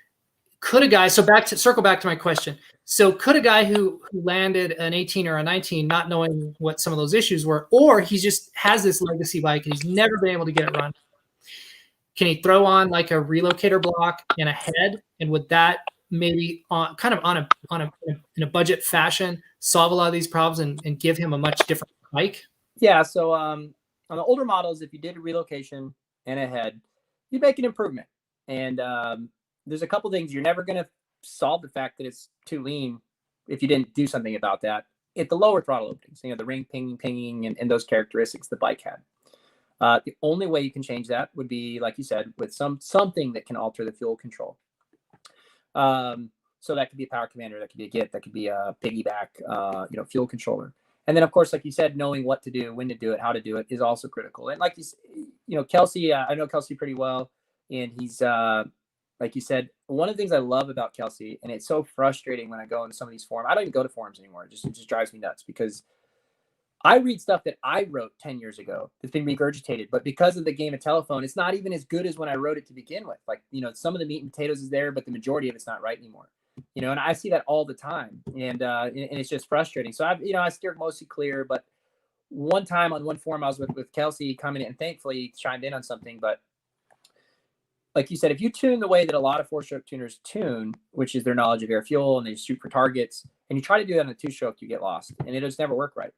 Speaker 1: could a guy, circle back to my question. So could a guy who landed an 18 or a 19, not knowing what some of those issues were, or he just has this legacy bike and he's never been able to get it run, can he throw on a relocator block and a head? And would that maybe kind of in a budget fashion, solve a lot of these problems and give him a much different bike?
Speaker 2: Yeah. So on the older models, if you did a relocation and a head, you'd make an improvement. And there's a couple things. You're never going to solve the fact that it's too lean if you didn't do something about that. At the lower throttle openings, the ring pinging, and those characteristics the bike had. The only way you can change that would be, like you said, with something that can alter the fuel control. So that could be a power commander, that could be a GIT, that could be a piggyback, fuel controller. And then, of course, like you said, knowing what to do, when to do it, how to do it is also critical. And like Kelsey, I know Kelsey pretty well, and he's like you said, one of the things I love about Kelsey, and it's so frustrating when I go into some of these forums. I don't even go to forums anymore. It just drives me nuts because I read stuff that I wrote 10 years ago that's been regurgitated, but because of the game of telephone, it's not even as good as when I wrote it to begin with. Like, some of the meat and potatoes is there, but the majority of it's not right anymore. And I see that all the time, and it's just frustrating. So I steered mostly clear, but one time on one forum I was with Kelsey coming in, and thankfully he chimed in on something. But like you said, if you tune the way that a lot of 4-stroke tuners tune, which is their knowledge of air fuel, and they shoot for targets, and you try to do that on a 2-stroke, you get lost, and it just never work right.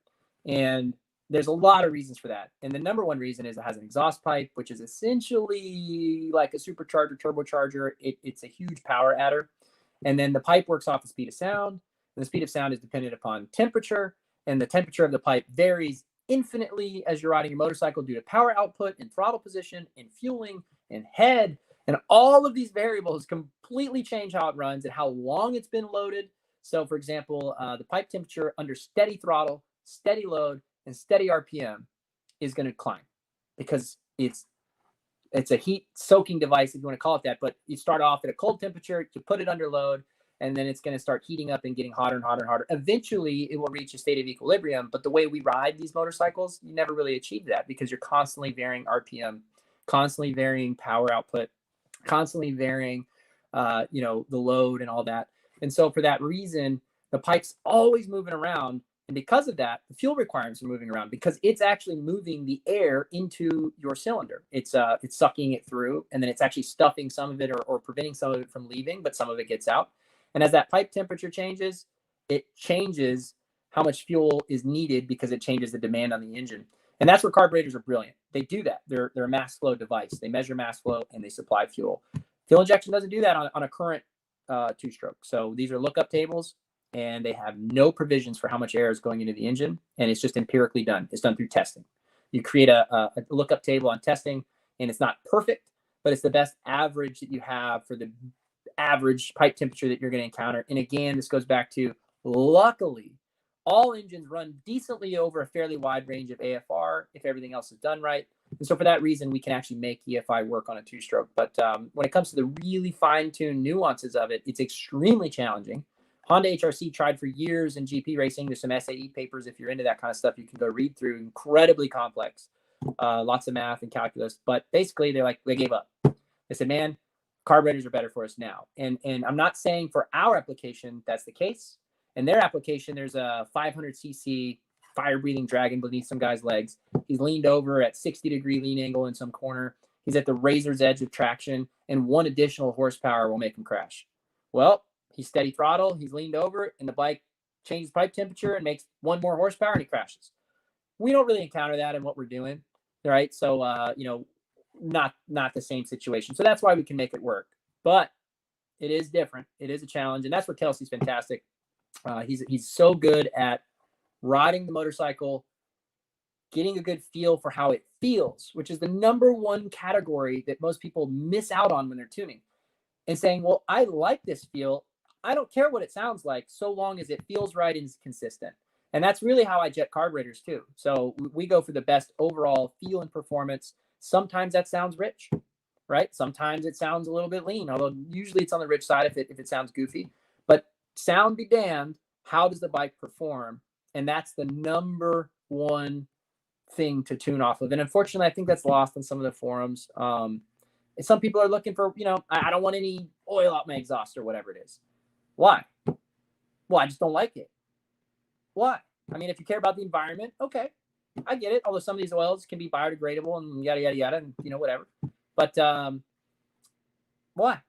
Speaker 2: And there's a lot of reasons for that. And the number one reason is it has an exhaust pipe, which is essentially like a supercharger, turbocharger. It's a huge power adder. And then the pipe works off the speed of sound. And the speed of sound is dependent upon temperature. And the temperature of the pipe varies infinitely as you're riding your motorcycle due to power output and throttle position and fueling and head. And all of these variables completely change how it runs and how long it's been loaded. So, for example, the pipe temperature under steady throttle, steady load, and steady RPM is going to climb because it's a heat soaking device, if you want to call it that. But you start off at a cold temperature, you put it under load, and then it's going to start heating up and getting hotter and hotter and hotter. Eventually, it will reach a state of equilibrium. But the way we ride these motorcycles, you never really achieve that because you're constantly varying RPM, constantly varying power output, constantly varying, the load and all that. And so for that reason, the pipe's always moving around. And because of that, the fuel requirements are moving around because it's actually moving the air into your cylinder. It's sucking it through, and then it's actually stuffing some of it or preventing some of it from leaving, but some of it gets out. And as that pipe temperature changes, it changes how much fuel is needed because it changes the demand on the engine. And that's where carburetors are brilliant. They do that. They're a mass flow device. They measure mass flow and they supply fuel. Fuel injection doesn't do that on a current 2-stroke. So these are lookup tables, and they have no provisions for how much air is going into the engine, and it's just empirically done. It's done through testing. You create a lookup table on testing, and it's not perfect, but it's the best average that you have for the average pipe temperature that you're going to encounter. And again, this goes back to, luckily, all engines run decently over a fairly wide range of AFR if everything else is done right. And so for that reason, we can actually make EFI work on a 2-stroke. But when it comes to the really fine-tuned nuances of it, it's extremely challenging. Honda HRC tried for years in GP racing. There's some SAE papers. If you're into that kind of stuff, you can go read through. Incredibly complex, lots of math and calculus. But basically, they gave up. They said, man, carburetors are better for us now. And I'm not saying for our application that's the case. In their application, there's a 500cc fire-breathing dragon beneath some guy's legs. He's leaned over at 60-degree lean angle in some corner. He's at the razor's edge of traction, and one additional horsepower will make him crash. Well, he's steady throttle, he's leaned over, and the bike changes pipe temperature and makes one more horsepower, and he crashes. We don't really encounter that in what we're doing, right? So, not the same situation. So that's why we can make it work. But it is different. It is a challenge, and that's where Kelsey's fantastic. He's so good at riding the motorcycle, getting a good feel for how it feels, which is the number one category that most people miss out on when they're tuning, and saying, well, I like this feel. I don't care what it sounds like so long as it feels right and is consistent. And that's really how I jet carburetors too. So we go for the best overall feel and performance. Sometimes that sounds rich, right? Sometimes it sounds a little bit lean, although usually it's on the rich side if it sounds goofy. But sound be damned, how does the bike perform? And that's the number one thing to tune off of. And unfortunately, I think that's lost on some of the forums. And some people are looking for, I don't want any oil out my exhaust or whatever it is. Why? Well, I just don't like it. Why? I mean, if you care about the environment, okay, I get it. Although some of these oils can be biodegradable and yada, yada, yada, and whatever. But why?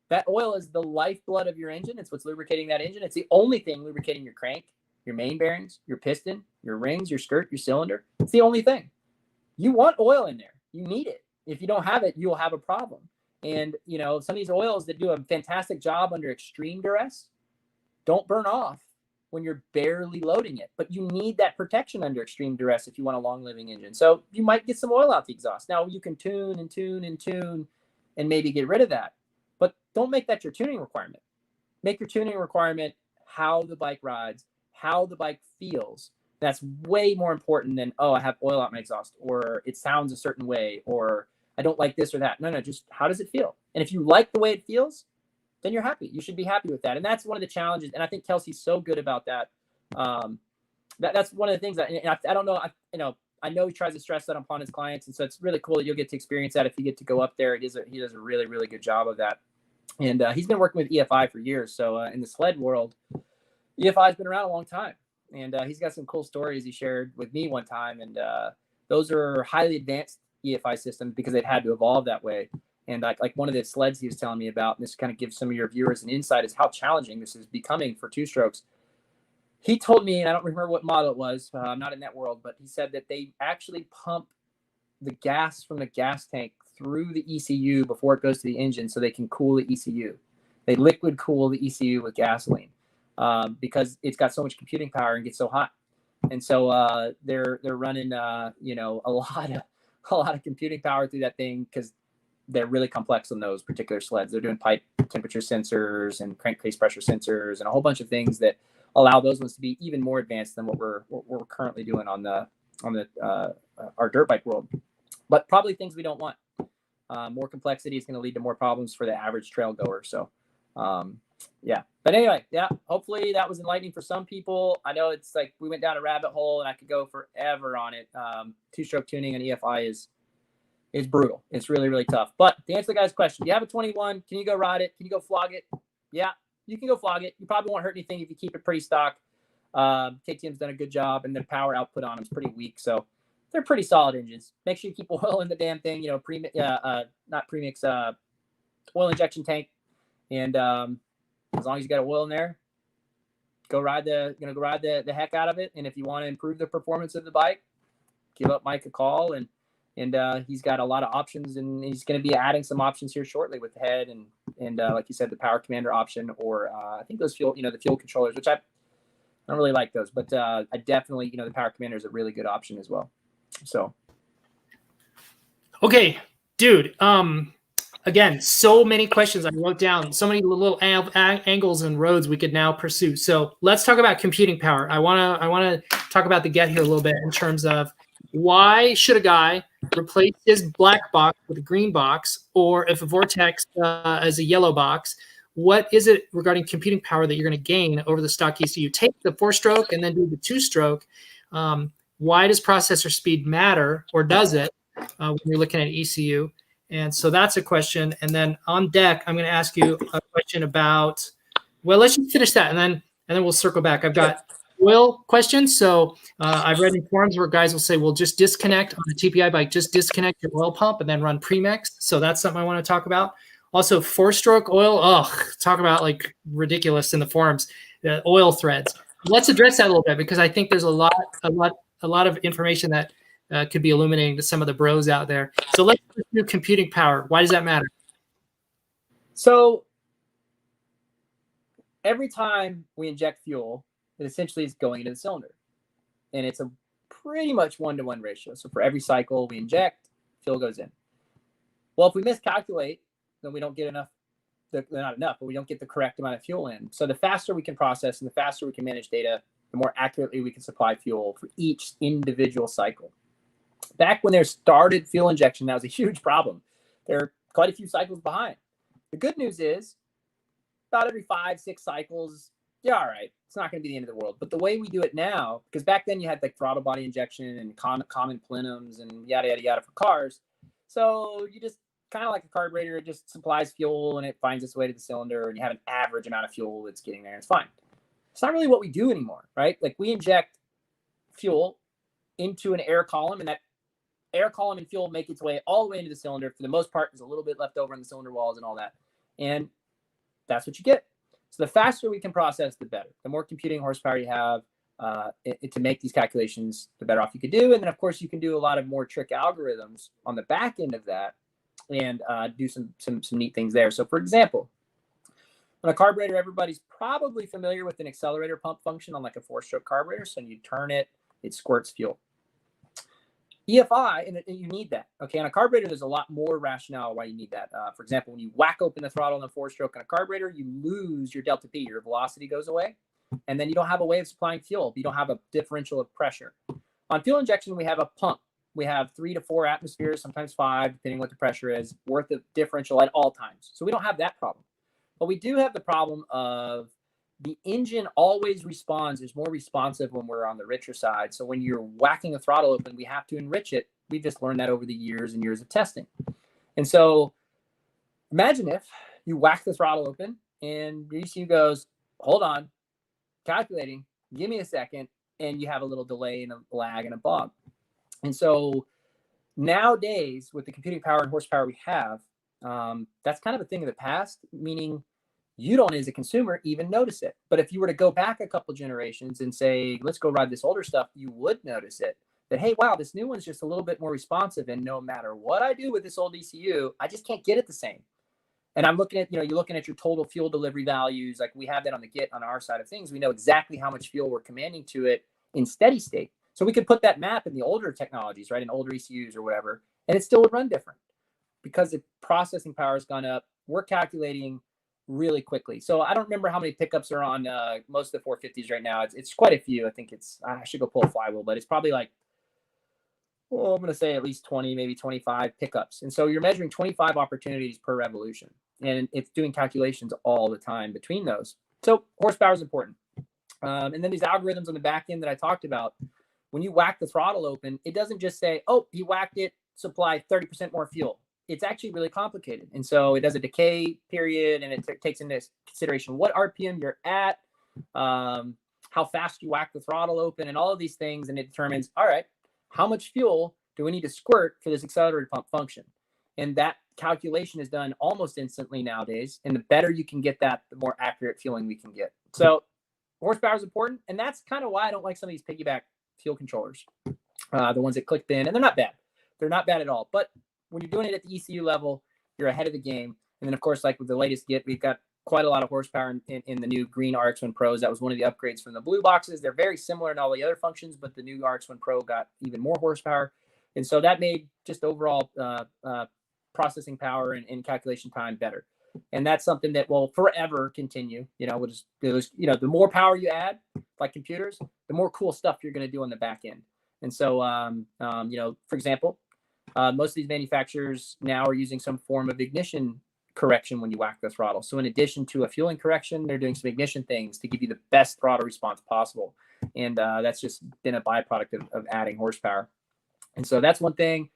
Speaker 2: That oil is the lifeblood of your engine. It's what's lubricating that engine. It's the only thing lubricating your crank, your main bearings, your piston, your rings, your skirt, your cylinder. It's the only thing. You want oil in there. You need it. If you don't have it, you'll have a problem. And, you know, some of these oils that do a fantastic job under extreme duress don't burn off when you're barely loading it. But you need that protection under extreme duress if you want a long-living engine. So you might get some oil out the exhaust. Now, you can tune and tune and tune and maybe get rid of that. But don't make that your tuning requirement. Make your tuning requirement how the bike rides, how the bike feels. That's way more important than, oh, I have oil out my exhaust, or it sounds a certain way, or I don't like this or that. No, just how does it feel? And if you like the way it feels, then you're happy. You should be happy with that. And that's one of the challenges. And I think Kelsey's so good about that. That's one of the things that, and I don't know, I know he tries to stress that upon his clients. And so it's really cool that you'll get to experience that if you get to go up there. He does a really, really good job of that. And he's been working with EFI for years. So in the sled world, EFI has been around a long time. And he's got some cool stories he shared with me one time. And those are highly advanced EFI systems because they've had to evolve that way. And like one of the sleds he was telling me about, and this kind of gives some of your viewers an insight, is how challenging this is becoming for two-strokes. He told me, and I don't remember what model it was, I'm not in that world, but he said that they actually pump the gas from the gas tank through the ECU before it goes to the engine so they can cool the ECU. They liquid cool the ECU with gasoline because it's got so much computing power and gets so hot. And so they're running a lot of computing power through that thing because they're really complex on those particular sleds. They're doing pipe temperature sensors and crankcase pressure sensors and a whole bunch of things that allow those ones to be even more advanced than what we're currently doing on our dirt bike world. But probably things we don't want. More complexity is going to lead to more problems for the average trail goer. So, yeah. But anyway, yeah. Hopefully that was enlightening for some people. I know it's like we went down a rabbit hole and I could go forever on it. Two-stroke tuning and EFI is brutal. It's really, really tough. But to answer the guy's question, you have a 21. Can you go ride it? Can you go flog it? Yeah, you can go flog it. You probably won't hurt anything if you keep it pretty stock. KTM's done a good job, and the power output on them is pretty weak. So they're pretty solid engines. Make sure you keep oil in the damn thing. You know, not premix, oil injection tank. And as long as you got oil in there, go ride the heck out of it. And if you want to improve the performance of the bike, give up Mike a call, and he's got a lot of options, and he's going to be adding some options here shortly with the head and like you said, the power commander option, or I think those the fuel controllers, which I don't really like those, but I definitely, the power commander is a really good option as well. So.
Speaker 1: Okay, dude. Again, so many questions I wrote down, so many little angles and roads we could now pursue. So let's talk about computing power. I want to talk about the get here a little bit in terms of why should a guy replace his black box with a green box, or if a Vortex is a yellow box, what is it regarding computing power that you're going to gain over the stock ECU? Take the 4-stroke and then do the 2-stroke. Why does processor speed matter, or does it, when you're looking at ECU? And so that's a question. And then on deck, I'm going to ask you a question about, well, let's just finish that, and then we'll circle back. I've got oil questions. So I've read in forums where guys will say, well, just disconnect on the TPI bike, just disconnect your oil pump and then run premix. So that's something I want to talk about. Also, 4-stroke oil. Oh, talk about like ridiculous in the forums, oil threads. Let's address that a little bit, because I think there's a lot of information that could be illuminating to some of the bros out there. So let's do computing power. Why does that matter?
Speaker 2: So every time we inject fuel, it essentially is going into the cylinder, and it's a pretty much 1-to-1 ratio. So for every cycle we inject, fuel goes in. Well, if we miscalculate, then we don't get enough, not enough, but we don't get the correct amount of fuel in. So the faster we can process and the faster we can manage data, the more accurately we can supply fuel for each individual cycle. Back when there started fuel injection, that was a huge problem. There are quite a few cycles behind. The good news is about every 5-6 cycles, yeah, all right, it's not going to be the end of the world. But the way we do it now, because back then you had like throttle body injection and common plenums and yada, yada, yada for cars. So you just kind of like a carburetor, it just supplies fuel and it finds its way to the cylinder, and you have an average amount of fuel that's getting there, and it's fine. It's not really what we do anymore, right? Like we inject fuel into an air column, and that air column and fuel make its way all the way into the cylinder. For the most part, there's a little bit left over in the cylinder walls and all that. And that's what you get. So the faster we can process, the better. The more computing horsepower you have to make these calculations, the better off you could do. And then, of course, you can do a lot of more trick algorithms on the back end of that and do some neat things there. So, for example, on a carburetor, everybody's probably familiar with an accelerator pump function on like a 4-stroke carburetor. So when you turn it, it squirts fuel. EFI, and you need that. Okay, on a carburetor, there's a lot more rationale why you need that. For example, when you whack open the throttle on a 4-stroke on a carburetor, you lose your delta P, your velocity goes away, and then you don't have a way of supplying fuel. You don't have a differential of pressure. On fuel injection, we have a pump. We have 3 to 4 atmospheres, sometimes 5, depending what the pressure is, worth of differential at all times. So we don't have that problem. But we do have the problem of the engine always responds, is more responsive when we're on the richer side. So when you're whacking the throttle open, we have to enrich it. We've just learned that over the years and years of testing. And so imagine if you whack the throttle open and the ECU goes, hold on, calculating, give me a second, and you have a little delay and a lag and a bog. And so nowadays, with the computing power and horsepower we have, that's kind of a thing of the past, meaning you don't, as a consumer, even notice it. But if you were to go back a couple generations and say, let's go ride this older stuff, you would notice it. That, hey, wow, this new one's just a little bit more responsive. And no matter what I do with this old ECU, I just can't get it the same. And I'm looking at, you're looking at your total fuel delivery values. Like we have that on the Git on our side of things. We know exactly how much fuel we're commanding to it in steady state. So we could put that map in the older technologies, right, in older ECUs or whatever, and it still would run different because the processing power has gone up. We're calculating really quickly. So I don't remember how many pickups are on most of the 450s right now. It's quite a few. I think I should go pull a flywheel, but it's probably like, well, I'm going to say at least 20, maybe 25 pickups. And so you're measuring 25 opportunities per revolution. And it's doing calculations all the time between those. So horsepower is important. And then these algorithms on the back end that I talked about, when you whack the throttle open, it doesn't just say, oh, you whacked it, supply 30% more fuel. It's actually really complicated. And so it does a decay period, and it takes into consideration what RPM you're at, how fast you whack the throttle open, and all of these things. And it determines, all right, how much fuel do we need to squirt for this accelerator pump function? And that calculation is done almost instantly nowadays. And the better you can get that, the more accurate fueling we can get. So horsepower is important. And that's kind of why I don't like some of these piggyback fuel controllers, the ones that click in, and they're not bad. They're not bad at all. But when you're doing it at the ECU level, you're ahead of the game. And then, of course, like with the latest Git, we've got quite a lot of horsepower in the new green RX-1 Pros. That was one of the upgrades from the blue boxes. They're very similar in all the other functions, but the new RX-1 Pro got even more horsepower. And so that made just overall processing power and calculation time better. And that's something that will forever continue. We'll just the more power you add, like computers, the more cool stuff you're going to do on the back end. And so, for example, most of these manufacturers now are using some form of ignition correction when you whack the throttle. So in addition to a fueling correction, they're doing some ignition things to give you the best throttle response possible. And that's just been a byproduct of adding horsepower. And so that's one thing,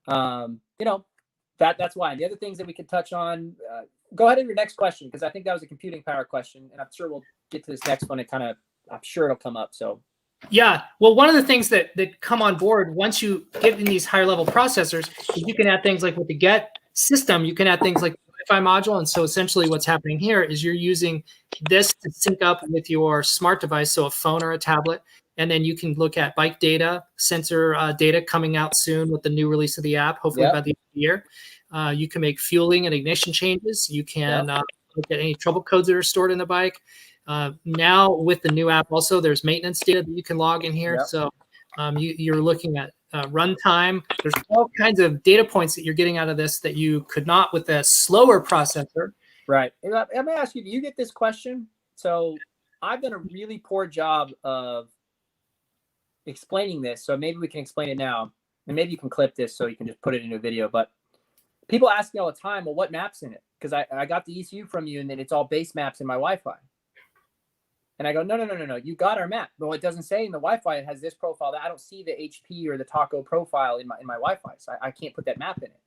Speaker 2: that's why. The other things that we could touch on, go ahead with your next question, because I think that was a computing power question. And I'm sure we'll get to this next one. I'm sure it'll come up. So
Speaker 1: yeah. Well, one of the things that come on board once you get in these higher level processors is you can add things like with the Get system, you can add things like the Wi-Fi module. And so essentially what's happening here is you're using this to sync up with your smart device, so a phone or a tablet. And then you can look at bike data, sensor data coming out soon with the new release of the app, hopefully by the end of the year. You can make fueling and ignition changes. You can look at any trouble codes that are stored in the bike. Now with the new app also, there's maintenance data that you can log in here. So you're looking at runtime. There's all kinds of data points that you're getting out of this that you could not with a slower processor.
Speaker 2: Right. And let me ask you, do you get this question? So I've done a really poor job of explaining this. So maybe we can explain it now. And maybe you can clip this so you can just put it in a video. But people ask me all the time, well, what map's in it? Because I got the ECU from you and then it's all base maps in my Wi-Fi. And I go, no. You got our map. Well, it doesn't say in the Wi-Fi it has this profile. That I don't see the HP or the Taco profile in my Wi-Fi. So I can't put that map in it.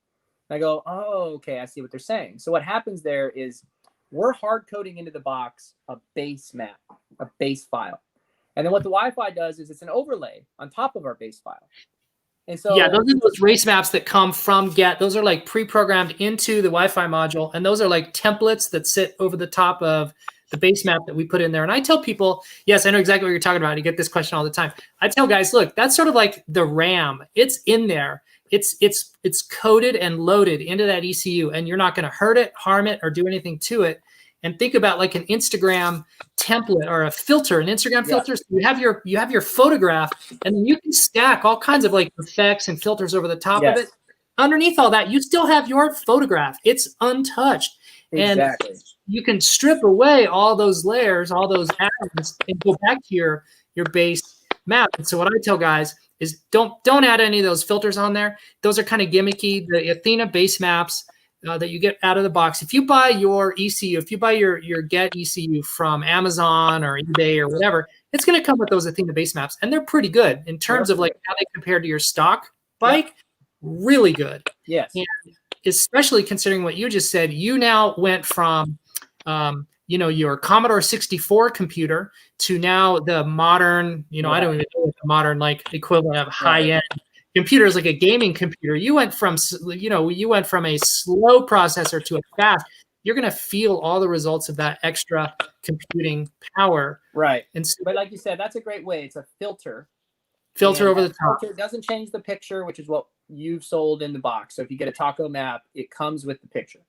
Speaker 2: And I go, oh, okay, I see what they're saying. So what happens there is we're hard coding into the box a base map, a base file. And then what the Wi-Fi does is it's an overlay on top of our base file. And so
Speaker 1: Yeah, those are those race maps that come from Get. Those are like pre-programmed into the Wi-Fi module, and those are like templates that sit over the top of the base map that we put in there. And I tell people, yes, I know exactly what you're talking about. I get this question all the time. I tell guys, look, that's sort of like the RAM. It's in there. It's coded and loaded into that ECU, and you're not going to hurt it, harm it, or do anything to it. And think about like an Instagram template or a filter, an Instagram filter. So you have your photograph, and then you can stack all kinds of like effects and filters over the top of it. Underneath all that, you still have your photograph. It's untouched.
Speaker 2: Exactly.
Speaker 1: And you can strip away all those layers, all those atoms, and go back to your base map. And so what I tell guys is don't add any of those filters on there. Those are kind of gimmicky. The Athena base maps that you get out of the box. If you buy your ECU, if you buy your Get ECU from Amazon or eBay or whatever, it's going to come with those Athena base maps, and they're pretty good in terms of like how they compare to your stock bike. Really good.
Speaker 2: Yes.
Speaker 1: And especially considering what you just said, you now went from your Commodore 64 computer to now the modern, I don't even know what the modern like equivalent of high-end computers, like a gaming computer. You went from a slow processor to a fast. You're going to feel all the results of that extra computing power.
Speaker 2: Right.
Speaker 1: And so,
Speaker 2: but like you said, that's a great way. It's a filter
Speaker 1: over the top.
Speaker 2: Filter doesn't change the picture, which is what you've sold in the box. So if you get a Taco map, it comes with the picture,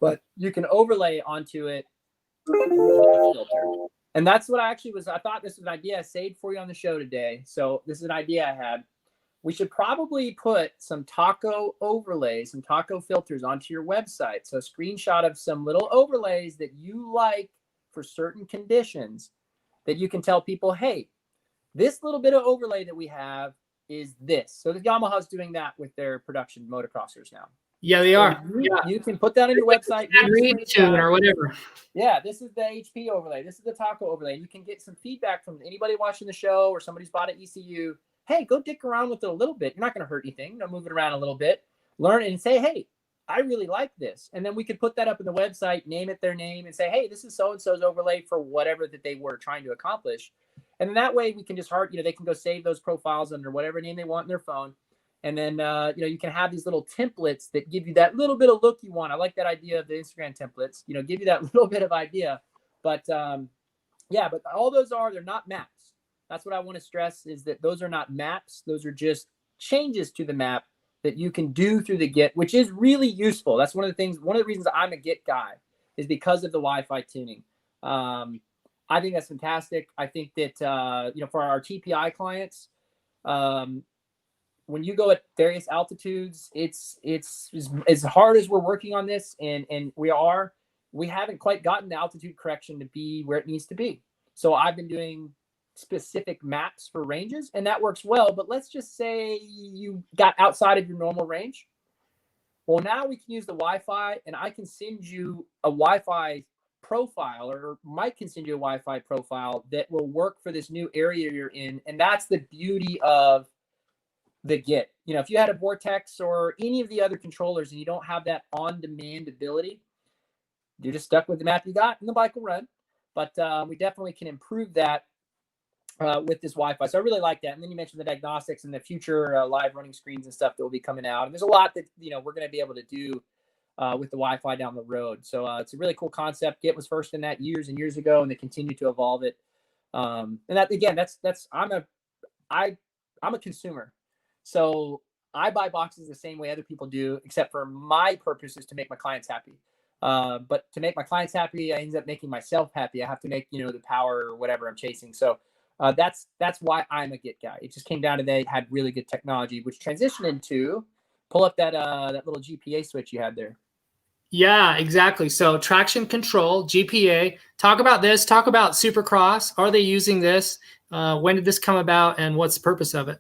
Speaker 2: but you can overlay onto it filter. And that's what I thought this was an idea I saved for you on the show today. So this is an idea I had. We should probably put some Taco overlays, some Taco filters onto your website. So a screenshot of some little overlays that you like for certain conditions that you can tell people, hey, this little bit of overlay that we have is this. So the Yamaha's doing that with their production motocrossers now.
Speaker 1: Yeah, they are.
Speaker 2: You can put that on your website.
Speaker 1: Tune or whatever.
Speaker 2: Yeah, this is the HP overlay. This is the Taco overlay. You can get some feedback from anybody watching the show or somebody's bought an ECU. Hey, go dick around with it a little bit. You're not going to hurt anything. Move it around a little bit. Learn it and say, hey, I really like this. And then we could put that up in the website, name it their name, and say, hey, this is so-and-so's overlay for whatever that they were trying to accomplish. And then that way we can just they can go save those profiles under whatever name they want in their phone. And then, you can have these little templates that give you that little bit of look you want. I like that idea of the Instagram templates, give you that little bit of idea. But but all those they're not maps. That's what I want to stress is that those are not maps. Those are just changes to the map that you can do through the Get, which is really useful. That's one of the reasons I'm a Get guy is because of the Wi-Fi tuning. I think that's fantastic. I think that, for our TPI clients, when you go at various altitudes, it's as hard as we're working on this and we haven't quite gotten the altitude correction to be where it needs to be. So I've been doing specific maps for ranges and that works well, but let's just say you got outside of your normal range. Well, now we can use the Wi-Fi and I can send you a Wi-Fi profile or Mike can send you a Wi-Fi profile that will work for this new area you're in. And that's the beauty of the Get. If you had a Vortex or any of the other controllers and you don't have that on-demand ability, you're just stuck with the map you got and the bike will run. But we definitely can improve that with this Wi-Fi. So I really like that. And then you mentioned the diagnostics and the future live running screens and stuff that will be coming out. And there's a lot that, we're going to be able to do with the Wi-Fi down the road. So it's a really cool concept. Get was first in that years and years ago, and they continue to evolve it. And that, again, I'm a consumer. So I buy boxes the same way other people do, except for my purpose is to make my clients happy. But to make my clients happy, I end up making myself happy. I have to make, the power or whatever I'm chasing. So that's why I'm a Get guy. It just came down to they had really good technology, which transitioned into pull up that little GPA switch you had there.
Speaker 1: Yeah, exactly. So traction control, GPA. Talk about this. Talk about Supercross. Are they using this? When did this come about, and what's the purpose of it?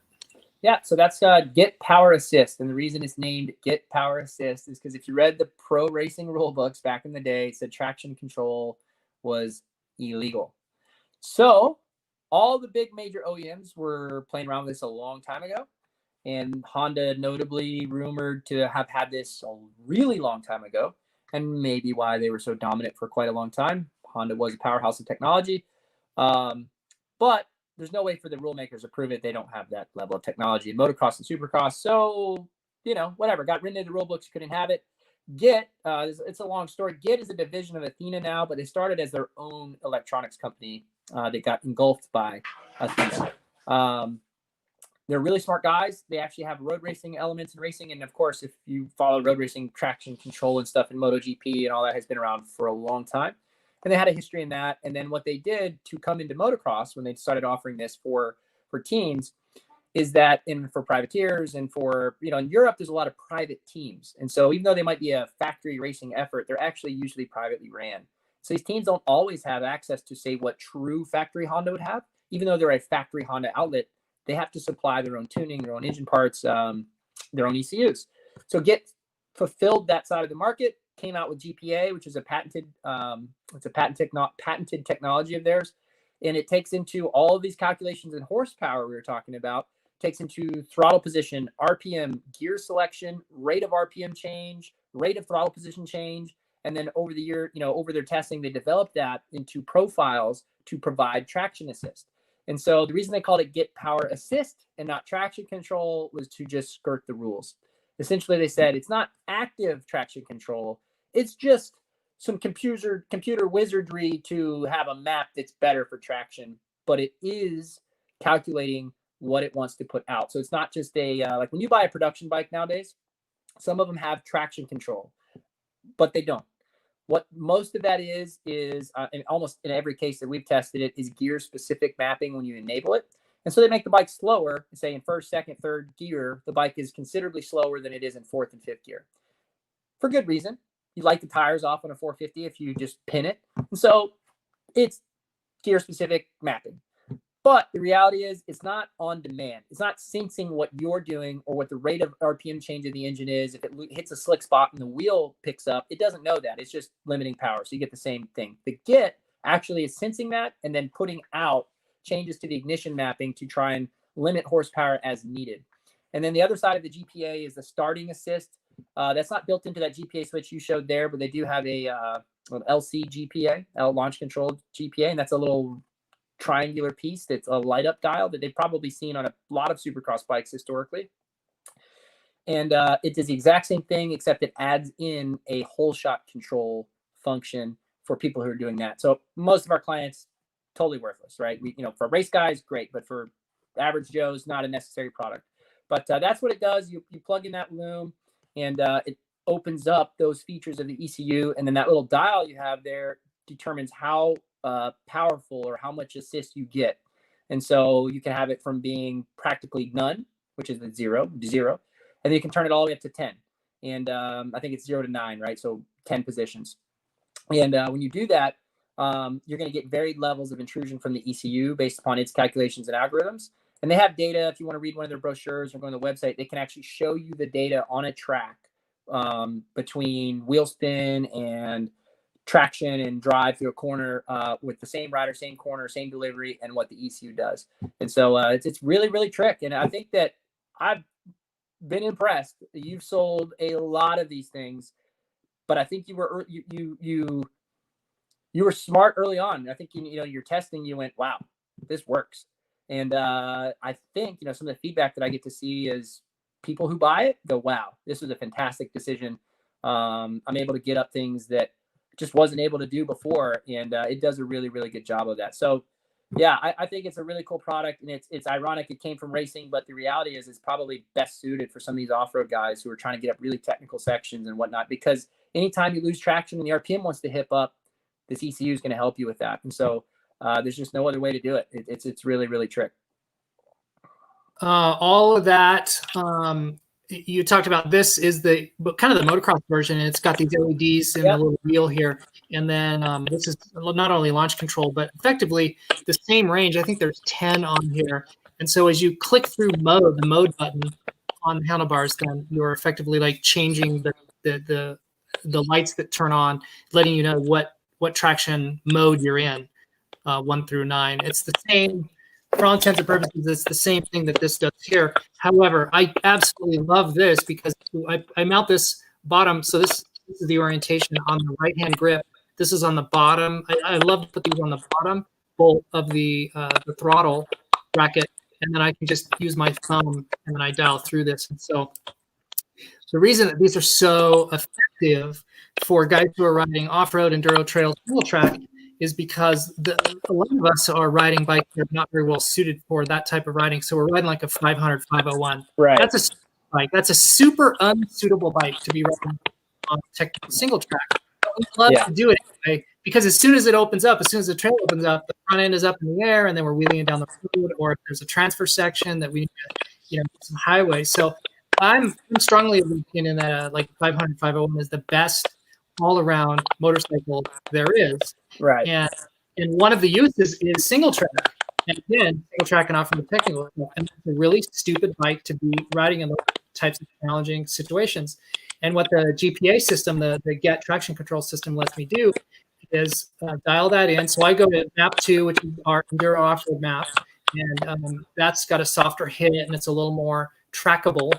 Speaker 2: Yeah, so that's Get Power Assist. And the reason it's named Get Power Assist is because if you read the pro racing rule books back in the day, it said traction control was illegal. So all the big major OEMs were playing around with this a long time ago. And Honda notably rumored to have had this a really long time ago, and maybe why they were so dominant for quite a long time. Honda was a powerhouse of technology. But there's no way for the rule makers to prove it. They don't have that level of technology in motocross and supercross. So, whatever, got written into the rule books, couldn't have it. Git, it's a long story. Git is a division of Athena now, but they started as their own electronics company that got engulfed by Athena. They're really smart guys. They actually have road racing elements in racing. And of course, if you follow road racing, traction control and stuff in MotoGP and all that has been around for a long time. And they had a history in that. And then what they did to come into motocross when they started offering this for teams is that for privateers and for, in Europe, there's a lot of private teams. And so even though they might be a factory racing effort, they're actually usually privately ran. So these teams don't always have access to say what true factory Honda would have. Even though they're a factory Honda outlet, they have to supply their own tuning, their own engine parts, their own ECUs. So Git fulfilled that side of the market, came out with GPA, which is a patented technology of theirs. And it takes into all of these calculations and horsepower we were talking about, takes into throttle position, RPM, gear selection, rate of RPM change, rate of throttle position change. And then over the year, over their testing, they developed that into profiles to provide traction assist. And so the reason they called it Git Power Assist and not traction control was to just skirt the rules. Essentially, they said it's not active traction control. It's just some computer wizardry to have a map that's better for traction, but it is calculating what it wants to put out. So it's not just like when you buy a production bike nowadays, some of them have traction control, but they don't. What most of that is in almost in every case that we've tested it, is gear-specific mapping when you enable it. And so they make the bike slower. Say in first, second, third gear, the bike is considerably slower than it is in fourth and fifth gear. For good reason. You light the tires off on a 450 if you just pin it. And so it's gear-specific mapping. But the reality is it's not on demand. It's not sensing what you're doing or what the rate of RPM change of the engine is. If it hits a slick spot and the wheel picks up, it doesn't know that. It's just limiting power. So you get the same thing. The Git actually is sensing that and then putting out changes to the ignition mapping to try and limit horsepower as needed. And then the other side of the GPA is the starting assist. That's not built into that GPA switch you showed there, but they do have an LC GPA, launch control GPA, and that's a little triangular piece that's a light up dial that they've probably seen on a lot of supercross bikes historically. And it does the exact same thing, except it adds in a whole shot control function for people who are doing that. So most of our clients, totally worthless, right? For race guys, great, but for average Joes, not a necessary product. But that's what it does. You plug in that loom and it opens up those features of the ECU. And then that little dial you have there determines how powerful or how much assist you get. And so you can have it from being practically none, which is the zero, and then you can turn it all the way up to 10. And I think it's 0 to 9, right? So 10 positions. And when you do that, you're going to get varied levels of intrusion from the ECU based upon its calculations and algorithms. And they have data. If you want to read one of their brochures or go on the website, they can actually show you the data on a track between wheel spin and traction and drive through a corner with the same rider, same corner, same delivery, and what the ECU does. And so it's really, really trick. And I think that I've been impressed. You've sold a lot of these things, but I think you were smart early on. I think you're testing. You went, wow, this works. And I think some of the feedback that I get to see is people who buy it go, wow, this was a fantastic decision. I'm able to get up things that just wasn't able to do before, and it does a really, really good job of that. So yeah, I think it's a really cool product, and it's ironic it came from racing, but the reality is it's probably best suited for some of these off-road guys who are trying to get up really technical sections and whatnot, because anytime you lose traction and the RPM wants to hip up, this ECU is going to help you with that. And so there's just no other way to do it. It's really, really trick.
Speaker 1: All of that, you talked about, this is the kind of the motocross version, and it's got these LEDs in the little wheel here. And then this is not only launch control, but effectively the same range. I think there's 10 on here. And so as you click through mode, the mode button on the handlebars, then you're effectively like changing the lights that turn on, letting you know what traction mode you're in, 1 through 9. It's the same. For all intents and purposes, it's the same thing that this does here. However, I absolutely love this because I mount this bottom. So this is the orientation on the right-hand grip. This is on the bottom. I love to put these on the bottom bolt of the throttle. bracket, and then I can just use my thumb and then I dial through this. And so the reason that these are so effective for guys who are riding off-road, enduro, trail, single track is because a lot of us are riding bikes that are not very well suited for that type of riding. So we're riding like a 500, 501.
Speaker 2: Right.
Speaker 1: That's a bike. That's a super unsuitable bike to be riding on single track. We love to do it anyway, because as soon as it opens up, as soon as the trail opens up, the front end is up in the air, and then we're wheeling it down the road, or if there's a transfer section that we need to, some highway. So I'm strongly of the opinion that like 500, 501 is the best all-around motorcycle there is.
Speaker 2: Right.
Speaker 1: And one of the uses is single track. And again, single track and off-road technical. And it's a really stupid bike to be riding in those types of challenging situations. And what the GPA system, the Get Traction Control system, lets me do is dial that in. So I go to map 2, which is our enduro off-road map, and that's got a softer hit, and it's a little more trackable,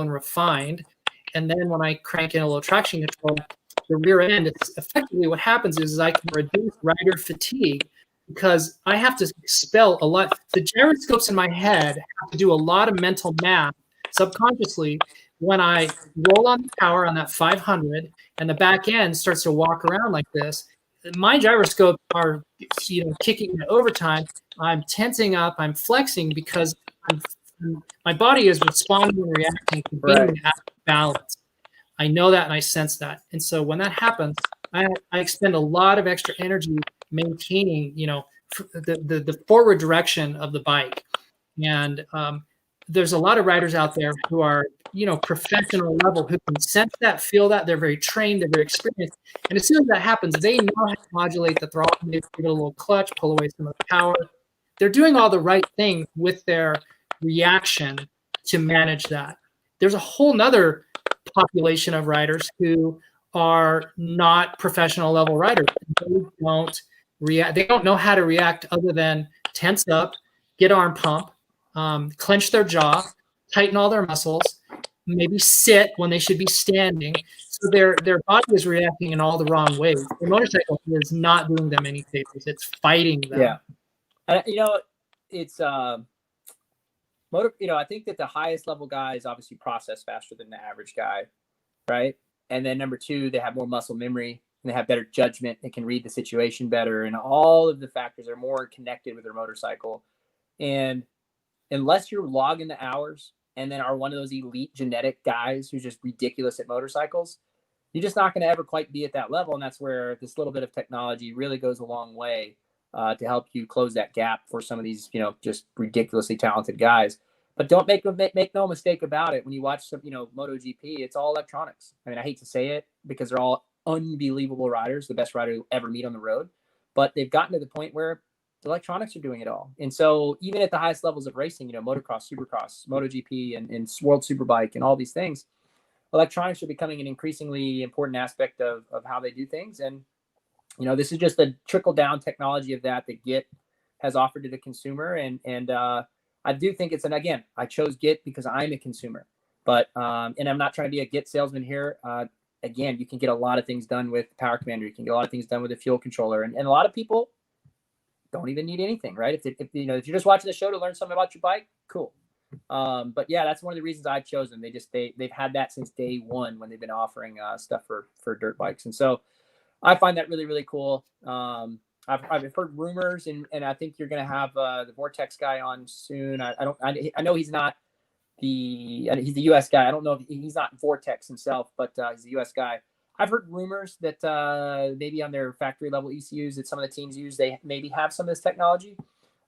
Speaker 1: and refined. And then when I crank in a little traction control, the rear end, it's effectively what happens is I can reduce rider fatigue, because I have to expel a lot. The gyroscopes in my head have to do a lot of mental math subconsciously when I roll on the power on that 500 and the back end starts to walk around like this. My gyroscopes are, kicking in overtime. I'm tensing up. I'm flexing because my body is responding and reacting to being out of balance. I know that and I sense that. And so when that happens, I expend a lot of extra energy maintaining, the forward direction of the bike. And there's a lot of riders out there who are, professional level, who can sense that, feel that. They're very trained, they're very experienced. And as soon as that happens, they know how to modulate the throttle, maybe give it a little clutch, pull away some of the power. They're doing all the right things with their reaction to manage that. There's a whole nother population of riders who are not professional level riders. They don't react. They don't know how to react other than tense up, get arm pump, clench their jaw, tighten all their muscles, maybe sit when they should be standing. So their body is reacting in all the wrong ways. The motorcycle is not doing them any favors. It's fighting them.
Speaker 2: Yeah. It's I think that the highest level guys obviously process faster than the average guy, right? And then number 2, they have more muscle memory and they have better judgment. They can read the situation better, and all of the factors are more connected with their motorcycle. And unless you're logging the hours and then are one of those elite genetic guys who's just ridiculous at motorcycles, you're just not going to ever quite be at that level. And that's where this little bit of technology really goes a long way to help you close that gap for some of these, just ridiculously talented guys. But don't make no mistake about it. When you watch some, MotoGP, it's all electronics. I mean, I hate to say it because they're all unbelievable riders, the best rider you'll ever meet on the road. But they've gotten to the point where the electronics are doing it all. And so even at the highest levels of racing, motocross, supercross, MotoGP, and World Superbike and all these things, electronics are becoming an increasingly important aspect of how they do things. And, this is just a trickle down technology of that Git has offered to the consumer. And I do think it's, and again, I chose Git because I'm a consumer, but, and I'm not trying to be a Git salesman here. Again, you can get a lot of things done with Power Commander. You can get a lot of things done with a fuel controller. And a lot of people don't even need anything, right? If you're just watching the show to learn something about your bike, cool. But yeah, that's one of the reasons I've chosen. They've had that since day one when they've been offering stuff for dirt bikes. And so I find that really, really cool. I've heard rumors, and I think you're going to have the Vortex guy on soon. I know he's not he's the US guy. I don't know if he's not Vortex himself, but he's the US guy. I've heard rumors that maybe on their factory level ECUs that some of the teams use, they maybe have some of this technology,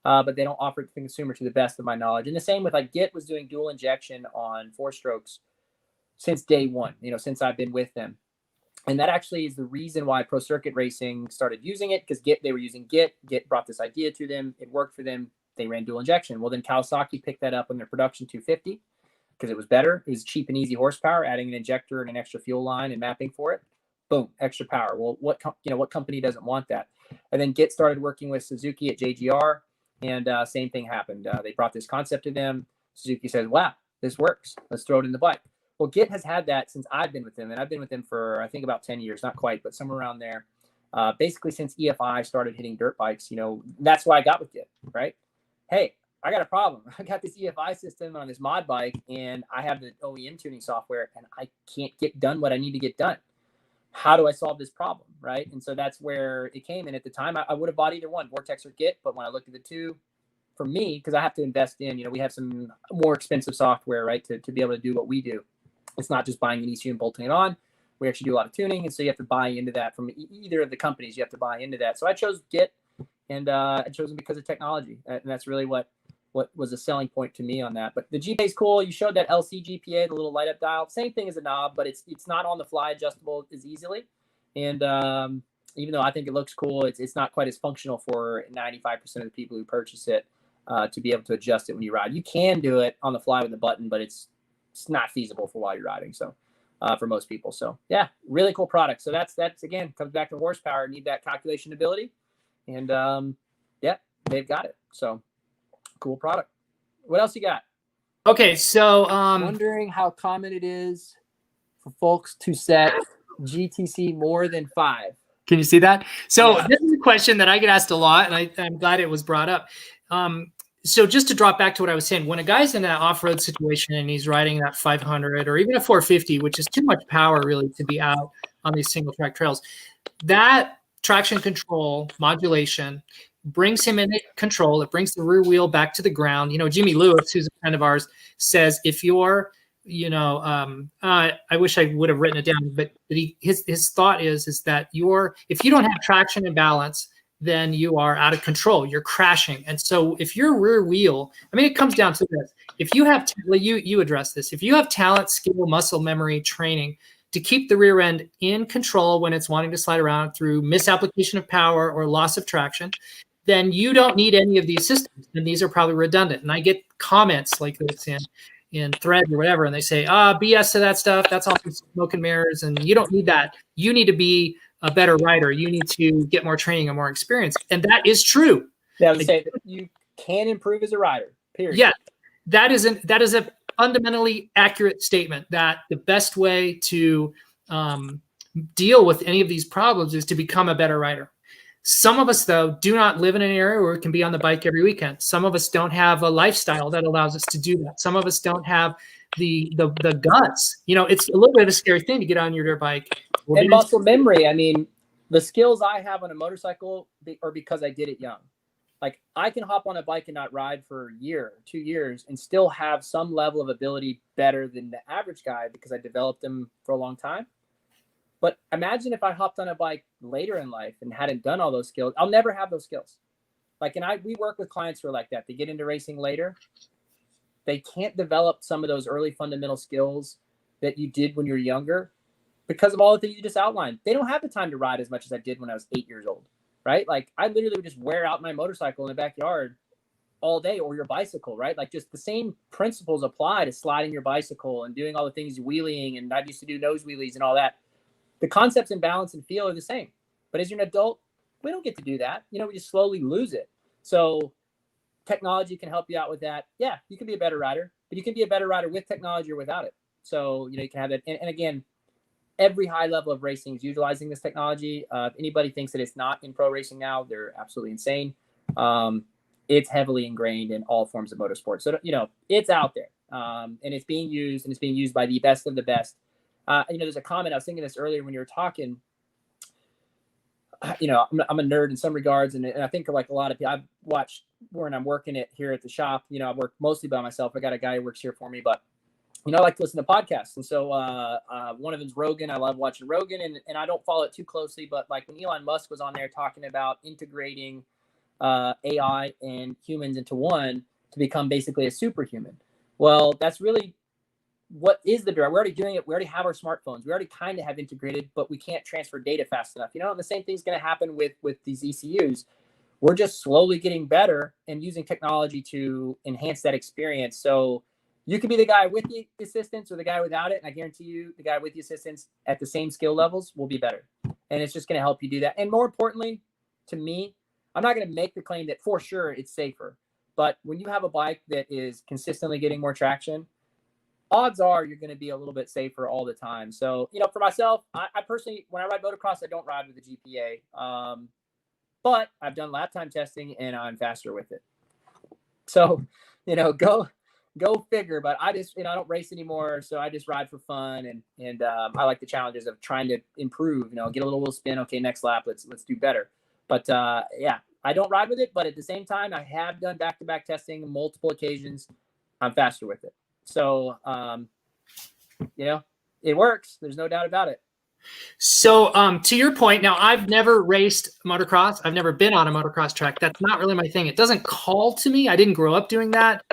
Speaker 2: but they don't offer it to the consumer to the best of my knowledge. And the same with Git was doing dual injection on 4-strokes since day one, since I've been with them. And that actually is the reason why Pro Circuit Racing started using it, because they were using Git. Git brought this idea to them. It worked for them. They ran dual injection. Well, then Kawasaki picked that up on their production 250 because it was better. It was cheap and easy horsepower, adding an injector and an extra fuel line and mapping for it. Boom, extra power. Well, what company doesn't want that? And then Git started working with Suzuki at JGR, and same thing happened. They brought this concept to them. Suzuki says, wow, this works. Let's throw it in the bike. Well, Git has had that since I've been with them, and I've been with them for, I think, about 10 years. Not quite, but somewhere around there. Basically, since EFI started hitting dirt bikes, that's why I got with Git, right? hey, I got a problem. I got this EFI system on this mod bike, and I have the OEM tuning software, and I can't get done what I need to get done. How do I solve this problem, right? And so that's where it came. And at the time, I would have bought either one, Vortex or Git. But when I looked at the two, for me, because I have to invest in, we have some more expensive software, right, to be able to do what we do. It's not just buying an ECU and bolting it on. We actually do a lot of tuning, and so you have to buy into that from either of the companies. You have to buy into that. So I chose Git, and I chose them because of technology, and that's really what was a selling point to me on that. But the GPA is cool. You showed that LC GPA, the little light up dial, same thing as a knob, but it's not on the fly adjustable as easily. And even though I think it looks cool, it's not quite as functional for 95% of the people who purchase it to be able to adjust it when you ride. You can do it on the fly with a button, but it's not feasible for while you're riding. So for most people. So yeah, really cool product. So that's again, comes back to horsepower, need that calculation ability. And yeah, they've got it. So cool product. What else you got?
Speaker 1: Okay, so
Speaker 2: wondering how common it is for folks to set GTC more than 5.
Speaker 1: Can you see that? So yeah. This is a question that I get asked a lot, and I'm glad it was brought up. So just to drop back to what I was saying, when a guy's in that off-road situation and he's riding that 500 or even a 450, which is too much power really to be out on these single track trails, that traction control modulation brings him into control. It brings the rear wheel back to the ground. Jimmy Lewis, who's a friend of ours, says if you're, I wish I would have written it down, but his thought is that if you don't have traction and balance, then you are out of control. You're crashing. And so if your rear wheel, it comes down to this. If you have, you address this. If you have talent, skill, muscle memory, training to keep the rear end in control when it's wanting to slide around through misapplication of power or loss of traction, then you don't need any of these systems. And these are probably redundant. And I get comments like this in threads or whatever, and they say, BS to that stuff. That's all smoke and mirrors, and you don't need that. You need to be a better rider. You need to get more training and more experience. And that is true.
Speaker 2: Yeah, I would say that you can improve as a rider, period.
Speaker 1: Yeah, that is a fundamentally accurate statement, that the best way to deal with any of these problems is to become a better rider. Some of us, though, do not live in an area where we can be on the bike every weekend. Some of us don't have a lifestyle that allows us to do that. Some of us don't have the guts. It's a little bit of a scary thing to get on your dirt bike.
Speaker 2: And muscle memory. The skills I have on a motorcycle are because I did it young. Like, I can hop on a bike and not ride for a year, 2 years, and still have some level of ability better than the average guy because I developed them for a long time. But imagine if I hopped on a bike later in life and hadn't done all those skills. I'll never have those skills. We work with clients who are like that. They get into racing later. They can't develop some of those early fundamental skills that you did when you're younger because of all the things you just outlined. They don't have the time to ride as much as I did when I was 8 years old, right? I literally would just wear out my motorcycle in the backyard all day, or your bicycle, right? Just the same principles apply to sliding your bicycle and doing all the things, wheeling, and I used to do nose wheelies and all that. The concepts in balance and feel are the same. But as you're an adult, we don't get to do that. We just slowly lose it. So technology can help you out with that. Yeah, you can be a better rider, but you can be a better rider with technology or without it. So, you can have that. And again, every high level of racing is utilizing this technology. If anybody thinks that it's not in pro racing now, they're absolutely insane. It's heavily ingrained in all forms of motorsports. So, it's out there and it's being used, and it's being used by the best of the best. There's a comment, I was thinking this earlier when you were talking, I'm a nerd in some regards. And I think like a lot of people, I've watched when I'm working it here at the shop, I work mostly by myself. I got a guy who works here for me, but, I like to listen to podcasts. And so one of them's Rogan. I love watching Rogan, and I don't follow it too closely, but like when Elon Musk was on there talking about integrating AI and humans into one to become basically a superhuman. Well, that's really what is the direct. We're already doing it. We already have our smartphones. We already kind of have integrated, but we can't transfer data fast enough. And the same thing's going to happen with these ECUs. We're just slowly getting better and using technology to enhance that experience. So you can be the guy with the assistance or the guy without it. And I guarantee you the guy with the assistance at the same skill levels will be better. And it's just going to help you do that. And more importantly, to me, I'm not going to make the claim that for sure it's safer. But when you have a bike that is consistently getting more traction, odds are you're going to be a little bit safer all the time. So, for myself, I personally, when I ride motocross, I don't ride with the GPA. But I've done lap time testing and I'm faster with it. So, go figure. But I just, I don't race anymore. So I just ride for fun. And I like the challenges of trying to improve, get a little spin. Okay, next lap, let's do better. But yeah, I don't ride with it. But at the same time, I have done back-to-back testing multiple occasions. I'm faster with it. So, it works. There's no doubt about it.
Speaker 1: So to your point, now I've never raced motocross. I've never been on a motocross track. That's not really my thing. It doesn't call to me. I didn't grow up doing that.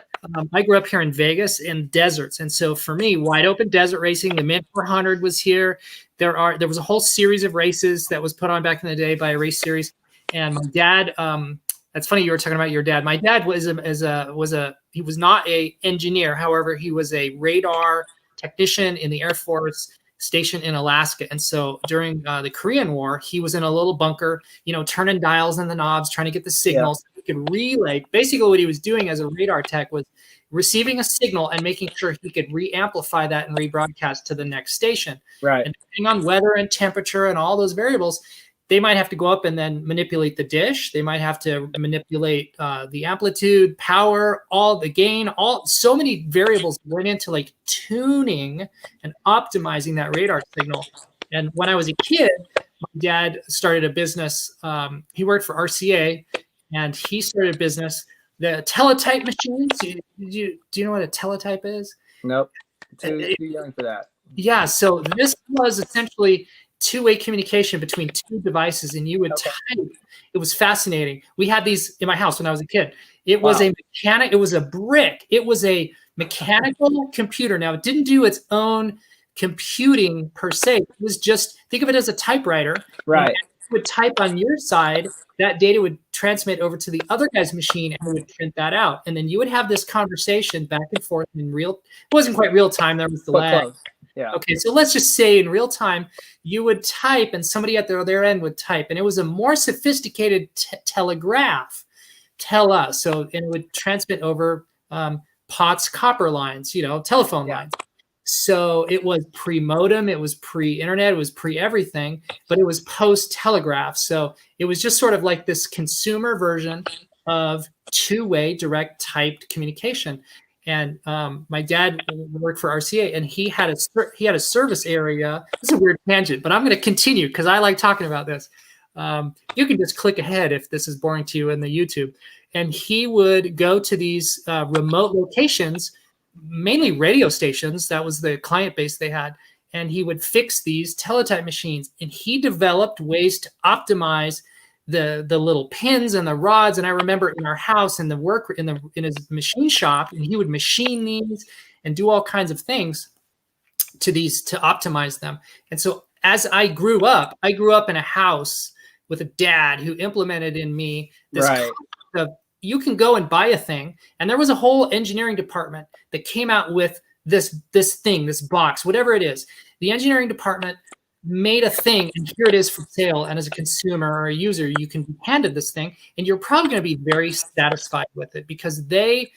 Speaker 1: I grew up here in Vegas in deserts. And so for me, wide open desert racing, the Mint 400 was here. There was a whole series of races that was put on back in the day by a race series. And my dad, that's funny you were talking about your dad. My dad he was not a engineer. However, he was a radar technician in the Air Force stationed in Alaska. And so during the Korean War, he was in a little bunker, turning dials and the knobs, trying to get the signals. Yeah. He could relay. Basically what he was doing as a radar tech was receiving a signal and making sure he could re-amplify that and rebroadcast to the next station.
Speaker 2: Right.
Speaker 1: And depending on weather and temperature and all those variables, they might have to go up and then manipulate the dish. They might have to manipulate the amplitude, power, all the gain, so many variables went into like tuning and optimizing that radar signal. And when I was a kid, my dad started a business. He worked for RCA, and he started a business. The teletype machines. Do you know what a teletype is?
Speaker 2: Nope. Too young for that.
Speaker 1: Yeah. So this was essentially two-way communication between two devices, and you would type. It was fascinating. We had these in my house when I was a kid. It was a mechanic. It was a brick. It was a mechanical computer. Now, it didn't do its own computing per se. It was just, think of it as a typewriter.
Speaker 2: Right.
Speaker 1: You would type on your side. That data would transmit over to the other guy's machine and would print that out. And then you would have this conversation back and forth in it wasn't quite real time. There was the lag.
Speaker 2: Close. Yeah.
Speaker 1: Okay, so let's just say in real time, you would type and somebody at their end would type. And it was a more sophisticated telegraph, and it would transmit over POTS copper lines, telephone lines. So it was pre-modem, it was pre-internet, it was pre-everything, but it was post-telegraph. So it was just sort of like this consumer version of two-way direct typed communication. And my dad worked for RCA, and he had a service area. It's a weird tangent, but I'm going to continue because I like talking about this. You can just click ahead if this is boring to you in the YouTube. And he would go to these remote locations, mainly radio stations. That was the client base they had. And he would fix these teletype machines. And he developed ways to optimize the little pins and the rods. And I remember in our house and the work in his machine shop, and he would machine these and do all kinds of things to optimize them. And so as I grew up in a house with a dad who implemented in me this concept of, you can go and buy a thing. And there was a whole engineering department that came out with this thing, this box, whatever it is. The engineering department made a thing, and here it is for sale. And as a consumer or a user, you can be handed this thing, and you're probably going to be very satisfied with it because they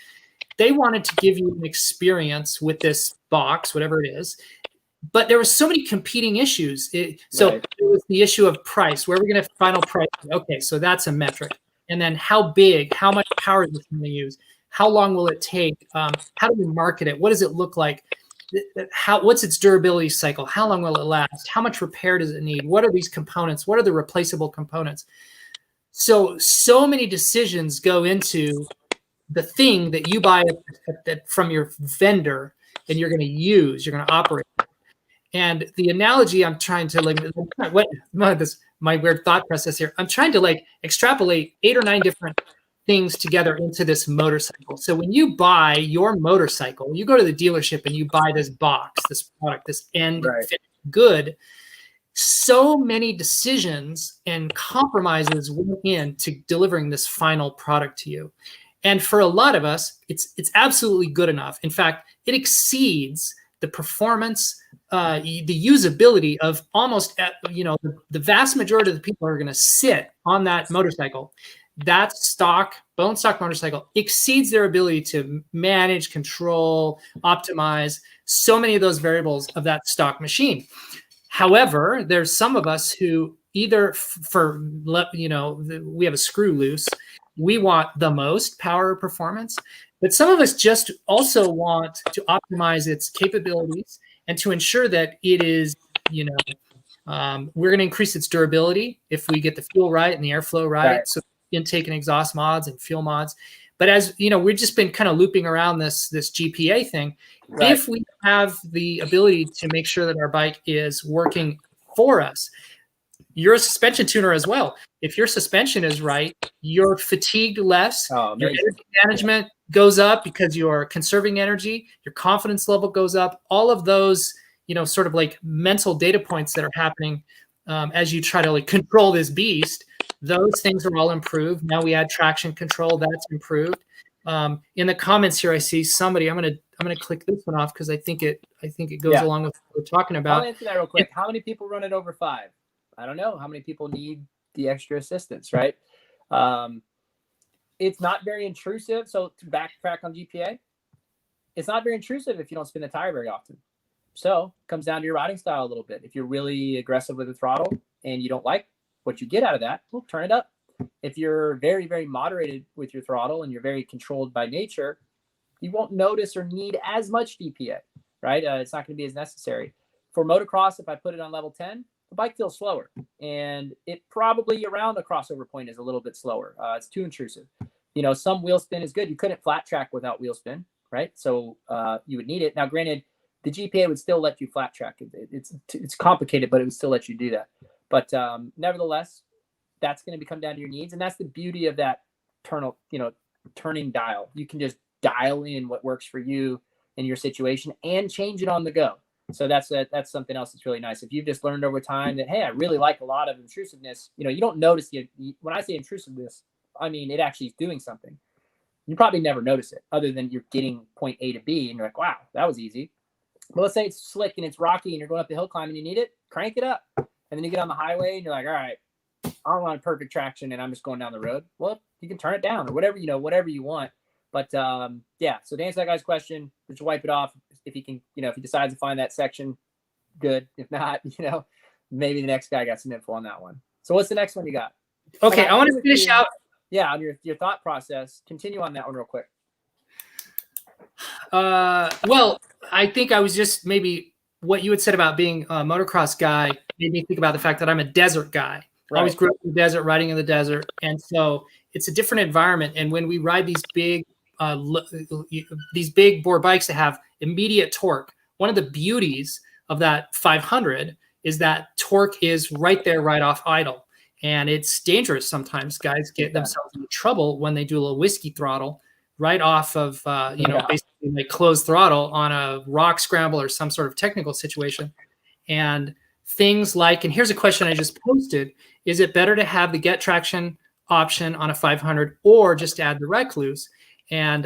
Speaker 1: wanted to give you an experience with this box, whatever it is. But there were so many competing issues. It was the issue of price. Where are we going to final price? Okay, so that's a metric. And then how big, how much power is this going to use? How long will it take? How do we market it? What does it look like? What's its durability cycle? How long will it last? How much repair does it need? What are these components? What are the replaceable components? So many decisions go into the thing that you buy from your vendor and you're going to use, you're going to operate. And the analogy I'm trying to my weird thought process here, I'm trying to extrapolate 8 or 9 different things together into this motorcycle. So when you buy your motorcycle, you go to the dealership and you buy this box, this product, this end good. So many decisions and compromises went into delivering this final product to you. And for a lot of us, it's absolutely good enough. In fact, it exceeds the performance, the usability of almost, the vast majority of the people who are going to sit on that motorcycle. That bone stock motorcycle exceeds their ability to manage, control, optimize so many of those variables of that stock machine. However, there's some of us who either we have a screw loose, we want the most power performance, but some of us just also want to optimize its capabilities and to ensure that it is, we're going to increase its durability if we get the fuel right and the airflow right. So intake and exhaust mods and fuel mods. But as you know, we've just been kind of looping around this GPA thing. Right. If we have the ability to make sure that our bike is working for us, you're a suspension tuner as well. If your suspension is right, you're fatigued less. Your energy management goes up because you're conserving energy. Your confidence level goes up. All of those, sort of like mental data points that are happening as you try to like control this beast. Those things are all improved. Now we add traction control. That's improved. In the comments here, I see somebody. I'm gonna click this one off because I think it goes along with what we're talking about.
Speaker 2: I'll answer that real quick. How many people run it over 5? I don't know. How many people need the extra assistance, right? It's not very intrusive. So to backtrack on GPA, it's not very intrusive if you don't spin the tire very often. So it comes down to your riding style a little bit. If you're really aggressive with the throttle and you don't like what you get out of that, well, turn it up. If you're very, very moderated with your throttle and you're very controlled by nature, you won't notice or need as much GPA, right? It's not going to be as necessary. For motocross, if I put it on level 10, the bike feels slower, and it probably around the crossover point is a little bit slower. It's too intrusive. Some wheel spin is good. You couldn't flat track without wheel spin, right? So you would need it. Now, granted, the GPA would still let you flat track. It's complicated, but it would still let you do that. But nevertheless, that's going to come down to your needs, and that's the beauty of that turning dial. You can just dial in what works for you in your situation and change it on the go. So that's something else that's really nice. If you've just learned over time that, hey, I really like a lot of intrusiveness, you don't notice when I say intrusiveness, I mean, it actually is doing something. You probably never notice it other than you're getting point A to B and you're like, wow, that was easy. But let's say it's slick and it's rocky and you're going up the hill climb and you need it, crank it up. And then you get on the highway and you're like, all right, I don't want perfect traction and I'm just going down the road. Well, you can turn it down or whatever you want. But so to answer that guy's question, just wipe it off. If he can, if he decides to find that section, good. If not, maybe the next guy got some info on that one. So what's the next one you got?
Speaker 1: Okay, I want to finish out.
Speaker 2: Yeah, on your thought process. Continue on that one real quick.
Speaker 1: Well, I think I was just maybe what you had said about being a motocross guy made me think about the fact that I'm a desert guy. Right. I always grew up in the desert, riding in the desert. And so it's a different environment. And when we ride these big bore bikes that have immediate torque, one of the beauties of that 500 is that torque is right there, right off idle. And it's dangerous sometimes. Guys get themselves into trouble when they do a little whiskey throttle right off of, basically like closed throttle on a rock scramble or some sort of technical situation. And things like, and here's a question I just posted, is it better to have the get traction option on a 500 or just add the rec loose? And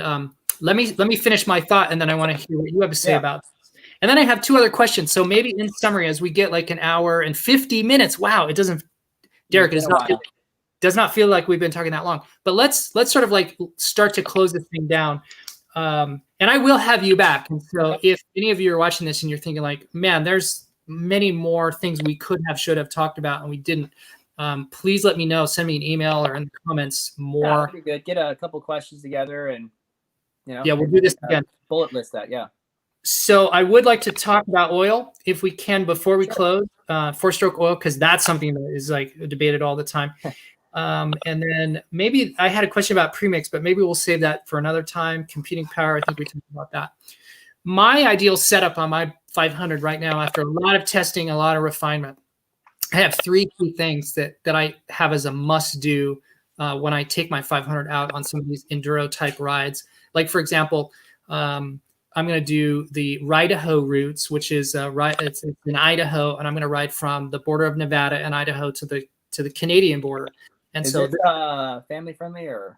Speaker 1: let me finish my thought, and then I want to hear what you have to say about this. And then I have 2 other questions. So maybe in summary, as we get like an hour and 50 minutes, wow, it doesn't, Derek, it does not feel like we've been talking that long. But let's sort of like start to close this thing down. And I will have you back. And so if any of you are watching this and you're thinking like, man, there's many more things we should have talked about and we didn't, please let me know. Send me an email or in the comments more.
Speaker 2: Yeah, that'd be good. Get a couple questions together and,
Speaker 1: we'll do this again.
Speaker 2: Bullet list that. Yeah.
Speaker 1: So I would like to talk about oil if we can before we close, 4-stroke oil, because that's something that is like debated all the time. And then maybe I had a question about premix, but maybe we'll save that for another time. Computing power, I think we talked about that. My ideal setup on my 500 right now, after a lot of testing, a lot of refinement, I have 3 key things that I have as a must do when I take my 500 out on some of these enduro type rides. Like for example, I'm going to do the Idaho routes, which is it's in Idaho, and I'm going to ride from the border of Nevada and Idaho to the Canadian border. And
Speaker 2: is
Speaker 1: so,
Speaker 2: family friendly or?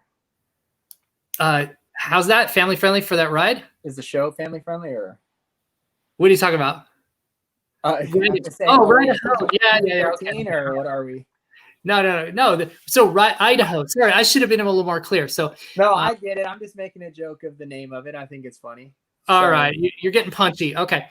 Speaker 1: How's that family friendly for that ride?
Speaker 2: Is the show family friendly or?
Speaker 1: What are you talking about? Idaho. Yeah.
Speaker 2: Okay. Or what are we?
Speaker 1: No. So Idaho. Sorry, I should have been a little more clear. So
Speaker 2: no, I get it. I'm just making a joke of the name of it. I think it's funny.
Speaker 1: All right, you're getting punchy. Okay.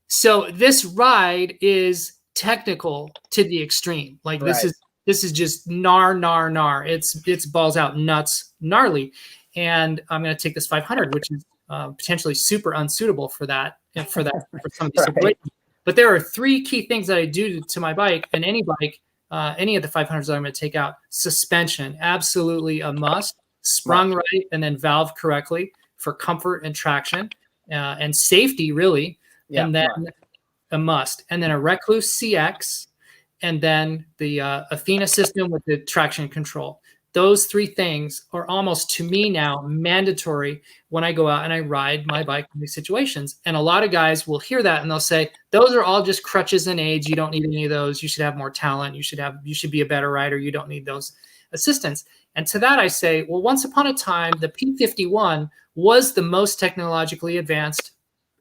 Speaker 1: So this ride is technical to the extreme. Like this is This is just gnar. It's balls out nuts, gnarly. And I'm going to take this 500, which is potentially super unsuitable for for some of these situations. But there are three key things that I do to my bike, and any bike, any of the 500s that I'm going to take out. Suspension, absolutely a must. Sprung right and then valve correctly for comfort and traction and safety, really.
Speaker 2: Yeah,
Speaker 1: and then a must. And then a Recluse CX, and then the Athena system with the traction control. Those three things are almost, to me now, mandatory when I go out and I ride my bike in these situations. And a lot of guys will hear that and they'll say, those are all just crutches and aids. You don't need any of those. You should have more talent. You should be a better rider. You don't need those assistants. And to that I say, well, once upon a time, the P-51 was the most technologically advanced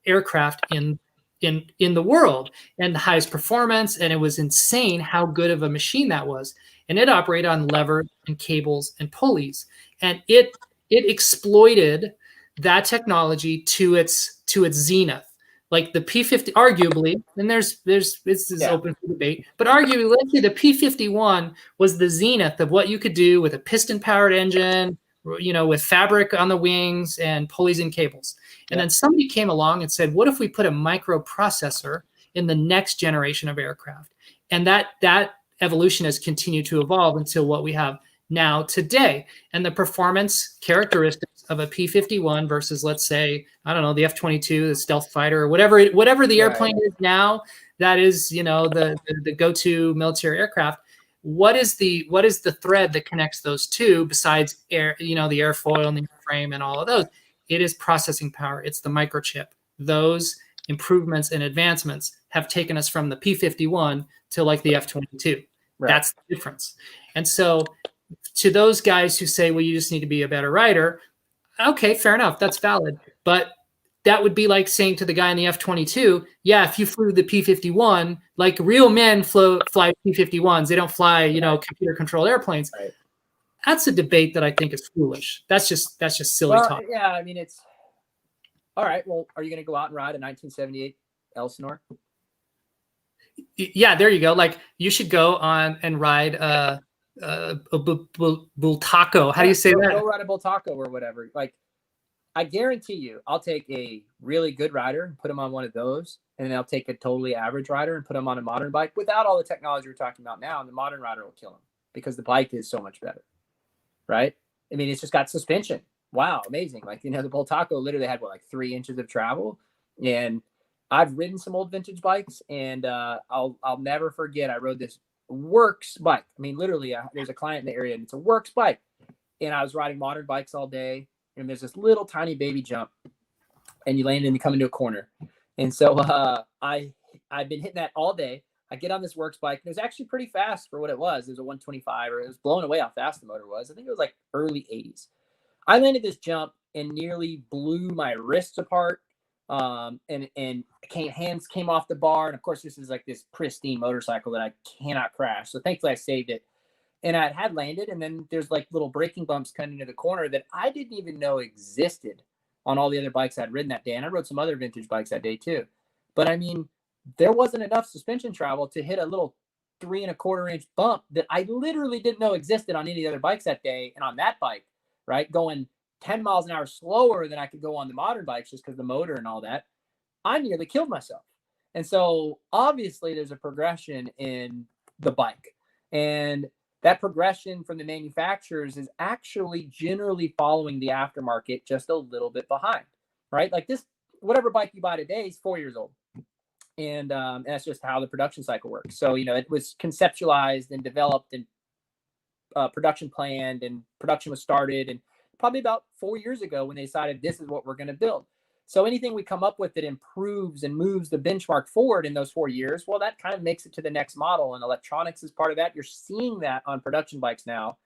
Speaker 1: aircraft in the world and the highest performance. And it was insane how good of a machine that was. And it operated on levers and cables and pulleys. And it exploited that technology to its zenith. Like the P-50, arguably, and this is open for debate, but arguably, let's say the P-51 was the zenith of what you could do with a piston-powered engine, with fabric on the wings and pulleys and cables. And then somebody came along and said, what if we put a microprocessor in the next generation of aircraft? And that evolution has continued to evolve until what we have now today. And the performance characteristics of a P-51 versus, let's say, I don't know, the F-22, the stealth fighter, or whatever the airplane is now, that is, the go-to military aircraft. What is the thread that connects those two besides air, the airfoil and the frame and all of those? It is processing power. It's the microchip. Those improvements and advancements have taken us from the P-51 to like the F-22. Right. That's the difference. And so to those guys who say, well, you just need to be a better rider, okay, fair enough. That's valid. But that would be like saying to the guy in the F-22, yeah, if you flew the P-51, like real men fly P-51s. They don't fly, computer-controlled airplanes. Right. That's a debate that I think is foolish. That's just silly talk.
Speaker 2: Yeah, I mean, it's all right. Well, are you going to go out and ride a 1978 Elsinore?
Speaker 1: Yeah, there you go. Like you should go on and ride a Bultaco. How do you say that?
Speaker 2: Go ride a Bultaco or whatever. Like, I guarantee you, I'll take a really good rider and put him on one of those, and then I'll take a totally average rider and put him on a modern bike without all the technology we're talking about now, and the modern rider will kill him because the bike is so much better. Right? I mean, it's just got suspension. Wow, amazing. Like, the Bultaco literally had, 3 inches of travel. And I've ridden some old vintage bikes, and I'll never forget, I rode this Works bike. I mean, literally, there's a client in the area, and it's a Works bike. And I was riding modern bikes all day, and there's this little tiny baby jump, and you land and you come into a corner. And so I've been hitting that all day. I get on this Works bike, and it was actually pretty fast for what it was. It was a 125, or it was blown away how fast the motor was. I think it was like early 80s. I landed this jump and nearly blew my wrists apart. And hands came off the bar. And of course, this is like this pristine motorcycle that I cannot crash. So thankfully I saved it. And I had landed, and then there's like little braking bumps coming into the corner that I didn't even know existed on all the other bikes I'd ridden that day. And I rode some other vintage bikes that day too. But I mean, there wasn't enough suspension travel to hit a little 3 1/4 inch bump that I literally didn't know existed on any other bikes that day. And on that bike, right, going 10 miles an hour slower than I could go on the modern bikes just because the motor and all that, I nearly killed myself. And so obviously there's a progression in the bike. And that progression from the manufacturers is actually generally following the aftermarket just a little bit behind, right? Like this, whatever bike you buy today is 4 years old. And that's just how the production cycle works. So, it was conceptualized and developed and production planned, and production was started, and probably about 4 years ago when they decided this is what we're going to build. So anything we come up with that improves and moves the benchmark forward in those 4 years, well, that kind of makes it to the next model. And electronics is part of that. You're seeing that on production bikes now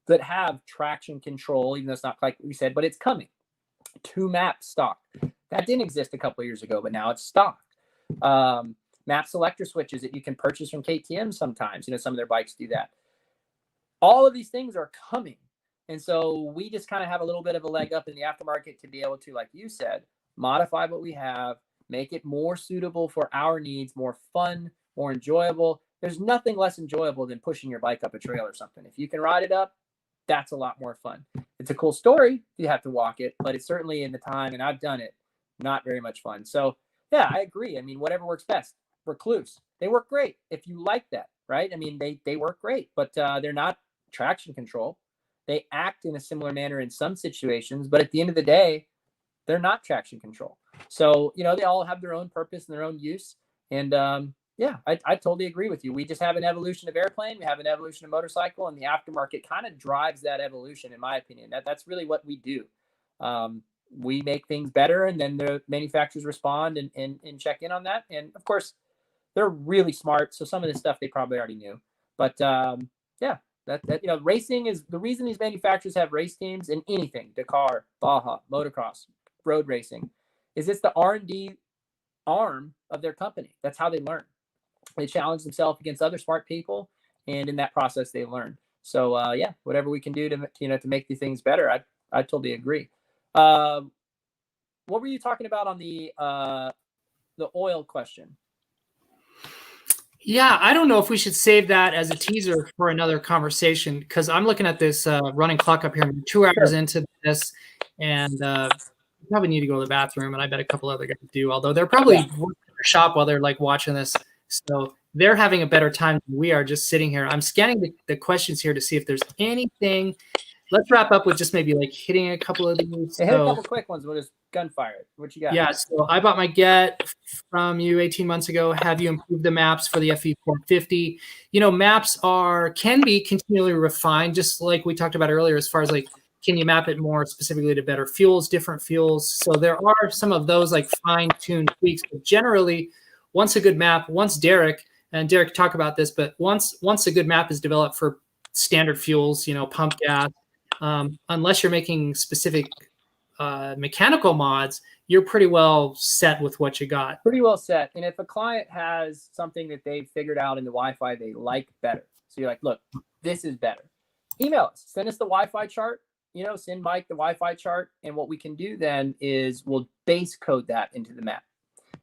Speaker 2: that have traction control, even though it's not like we said, but it's coming. 2 maps stock. That didn't exist a couple of years ago, but now it's stock. Map selector switches that you can purchase from KTM sometimes. Some of their bikes do that. All of these things are coming. And so we just kind of have a little bit of a leg up in the aftermarket to be able to, like you said, modify what we have, make it more suitable for our needs, more fun, more enjoyable, there's nothing less enjoyable than pushing your bike up a trail or something. If you can ride it up, that's a lot more fun. It's a cool story. You have to walk it, but it's certainly in the time, and I've done it, not very much fun. So yeah, I agree. I mean, whatever works best. Recluse, they work great if you like that, right? I mean, they work great, but they're not traction control. They act in a similar manner in some situations, but at the end of the day, they're not traction control. So, you know, they all have their own purpose and their own use. And yeah, I totally agree with you. We just have an evolution of airplane. We have an evolution of motorcycle, and the aftermarket kind of drives that evolution, in my opinion. That's really what we do. We make things better, and then the manufacturers respond and check in on that. And of course, they're really smart. So some of this stuff they probably already knew. But yeah, that you know, racing is the reason these manufacturers have race teams in anything, Dakar, Baja, motocross, road racing, is it's the R&D arm of their company. That's how they learn. They challenge themselves against other smart people, and in that process, they learn. So yeah, whatever we can do to, you know, to make these things better, I totally agree. What were you talking about on the oil question?
Speaker 1: Yeah, I don't know if we should save that as a teaser for another conversation, because I'm looking at this running clock up here. I'm 2 hours into this, and probably need to go to the bathroom, and I bet a couple other guys do, although they're probably working in their shop while they're like watching this. So they're having a better time than we are just sitting here. I'm scanning the questions here to see if there's anything. Let's wrap up with just maybe like hitting a couple of these.
Speaker 2: Hit a couple quick ones. We'll just gunfire it. What you got?
Speaker 1: Yeah, so I bought my Get from you 18 months ago. Have you improved the maps for the FE450? You know, maps can be continually refined, just like we talked about earlier, as far as like, can you map it more specifically to better fuels, different fuels? So there are some of those like fine-tuned tweaks, but generally, once a good map, once Derek talk about this, but once a good map is developed for standard fuels, you know, pump gas, unless you're making specific mechanical mods, you're pretty well set with what you got.
Speaker 2: Pretty well set. And if a client has something that they've figured out in the Wi-Fi they like better, so you're like, look, this is better, email us, send us the Wi-Fi chart, you know, send Mike the Wi-Fi chart. And what we can do then is we'll base code that into the map.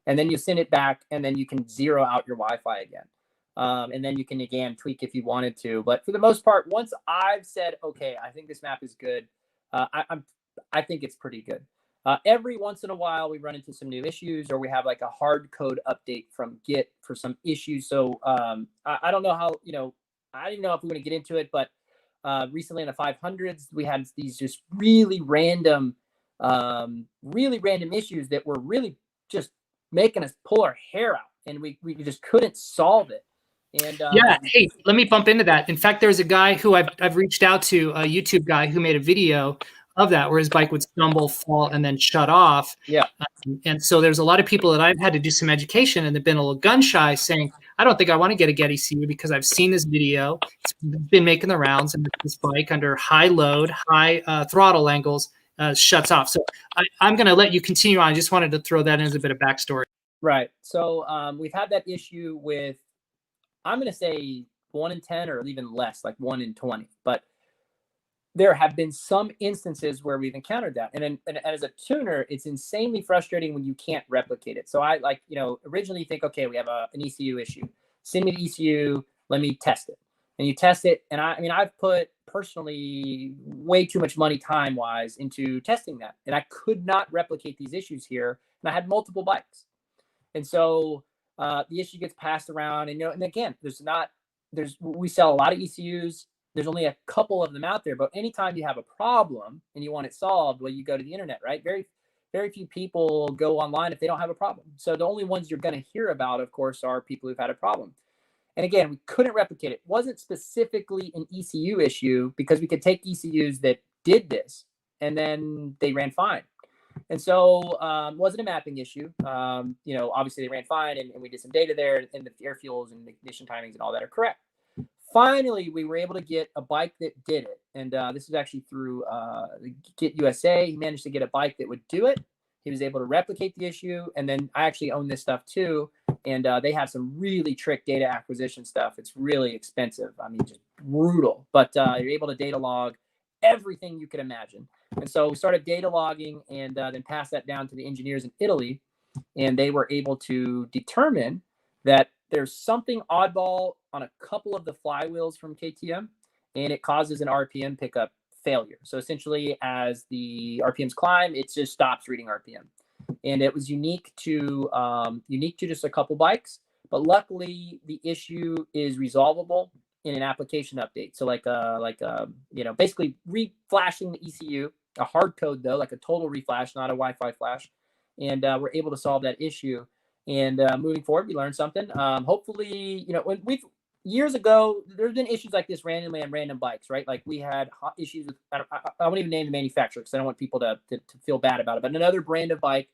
Speaker 2: And then you send it back, and then you can zero out your Wi-Fi again. And then you can, again, tweak if you wanted to. But for the most part, once I've said, okay, I think this map is good, I think it's pretty good. Every once in a while, we run into some new issues, or we have like a hard code update from Git for some issues. So I don't know how, you know, I didn't know if we want to get into it, but recently in the 500s, we had these just really random issues that were really just making us pull our hair out, and we just couldn't solve it. And
Speaker 1: yeah, hey, let me bump into that. In fact, there's a guy who I've reached out to, a YouTube guy who made a video of that, where his bike would stumble, fall, and then shut off.
Speaker 2: Yeah.
Speaker 1: And so there's a lot of people that I've had to do some education, and they've been a little gun shy, saying, I don't think I want to get a Get ECU because I've seen this video. It's been making the rounds, and this bike under high load, high throttle angles shuts off. So I'm going to let you continue on. I just wanted to throw that in as a bit of backstory.
Speaker 2: Right. So we've had that issue with, I'm going to say 1 in 10 or even less, like 1 in 20. But there have been some instances where we've encountered that. And as a tuner, it's insanely frustrating when you can't replicate it. So I originally think, okay, we have an ECU issue. Send me the ECU. Let me test it. And you test it. And I've put personally way too much money time-wise into testing that. And I could not replicate these issues here. And I had multiple bikes. And so the issue gets passed around, and again, we sell a lot of ECUs. There's only a couple of them out there, but anytime you have a problem and you want it solved, well, you go to the internet, right? Very, very few people go online if they don't have a problem. So the only ones you're going to hear about, of course, are people who've had a problem. And again, we couldn't replicate it. It wasn't specifically an ECU issue, because we could take ECUs that did this and then they ran fine. And so it wasn't a mapping issue. Obviously they ran fine, and we did some data there, and the air fuels and the ignition timings and all that are correct. Finally, we were able to get a bike that did it. And this was actually through Git USA. He managed to get a bike that would do it. He was able to replicate the issue. And then I actually own this stuff too. And they have some really trick data acquisition stuff. It's really expensive. I mean, just brutal. But you're able to data log everything you could imagine. And so we started data logging, and then passed that down to the engineers in Italy. And they were able to determine that there's something oddball on a couple of the flywheels from KTM, and it causes an RPM pickup failure. So essentially, as the RPMs climb, it just stops reading RPM. And it was unique to just a couple bikes, but luckily the issue is resolvable in an application update. So basically reflashing the ECU, a hard code though, like a total reflash, not a Wi-Fi flash, and we're able to solve that issue. And moving forward, we learned something. Hopefully, when years ago, there's been issues like this randomly on random bikes, right? Like we had issues with, I won't even name the manufacturer because I don't want people to feel bad about it. But another brand of bike,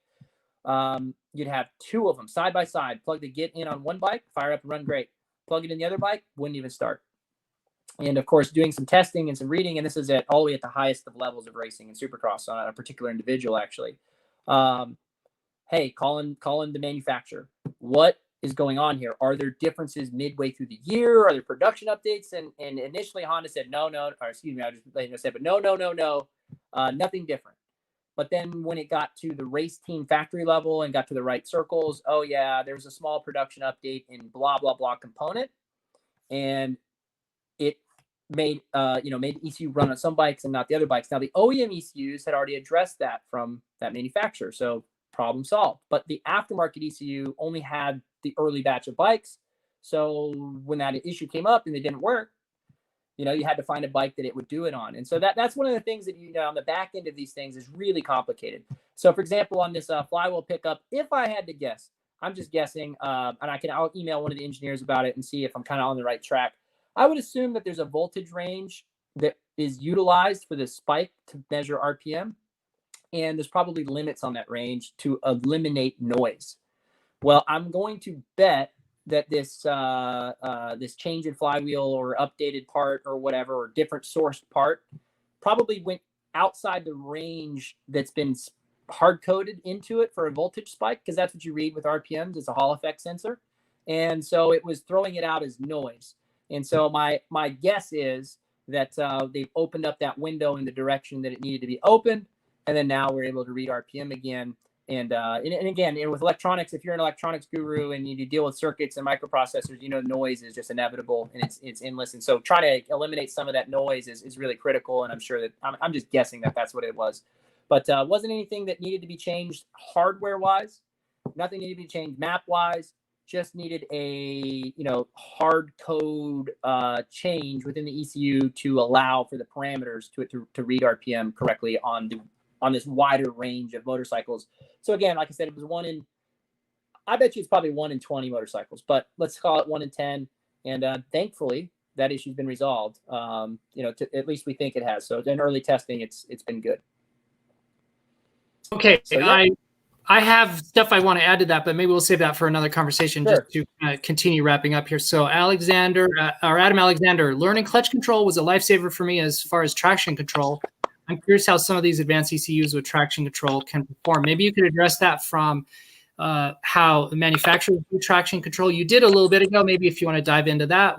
Speaker 2: you'd have two of them side by side, plug the get in on one bike, fire up and run great. Plug it in the other bike, wouldn't even start. And of course, doing some testing and some reading, and this is all the way at the highest of levels of racing in Supercross on a particular individual, actually. Hey, calling the manufacturer. What is going on here? Are there differences midway through the year? Are there production updates? And initially Honda said no, or excuse me, I just letting you know, but no, nothing different. But then when it got to the race team factory level and got to the right circles, oh yeah, there was a small production update in blah blah blah component, and it made the ECU run on some bikes and not the other bikes. Now the OEM ECUs had already addressed that from that manufacturer, so problem solved. But the aftermarket ECU only had the early batch of bikes, so when that issue came up and it didn't work, you had to find a bike that it would do it on. And so that's one of the things that, on the back end of these things is really complicated. So for example, on this flywheel pickup, if I had to guess, I'm just guessing, and I'll email one of the engineers about it and see if I'm kind of on the right track. I would assume that there's a voltage range that is utilized for the spike to measure RPM. And there's probably limits on that range to eliminate noise. Well, I'm going to bet that this change in flywheel or updated part or whatever, or different sourced part, probably went outside the range that's been hard coded into it for a voltage spike, because that's what you read with RPMs. It's a Hall effect sensor, and so it was throwing it out as noise. And so my guess is that they've opened up that window in the direction that it needed to be opened, and then now we're able to read RPM again. And again, with electronics, if you're an electronics guru and you deal with circuits and microprocessors, noise is just inevitable and it's endless. And so trying to eliminate some of that noise is really critical. And I'm sure that I'm just guessing that that's what it was. But wasn't anything that needed to be changed hardware-wise. Nothing needed to be changed map-wise. Just needed a hard code change within the ECU to allow for the parameters to read RPM correctly on this wider range of motorcycles. So again, like I said, it was I bet you it's probably 1 in 20 motorcycles, but let's call it 1 in 10. And thankfully that issue's been resolved. At least we think it has. So in early testing, it's been good.
Speaker 1: Okay.
Speaker 2: So, yeah.
Speaker 1: I have stuff I want to add to that, but maybe we'll save that for another conversation.
Speaker 2: Sure.
Speaker 1: Just to continue wrapping up here. So Adam Alexander, learning clutch control was a lifesaver for me as far as traction control. I'm curious how some of these advanced ECUs with traction control can perform. Maybe you could address that from how the manufacturers do traction control. You did a little bit ago. Maybe if you want to dive into that.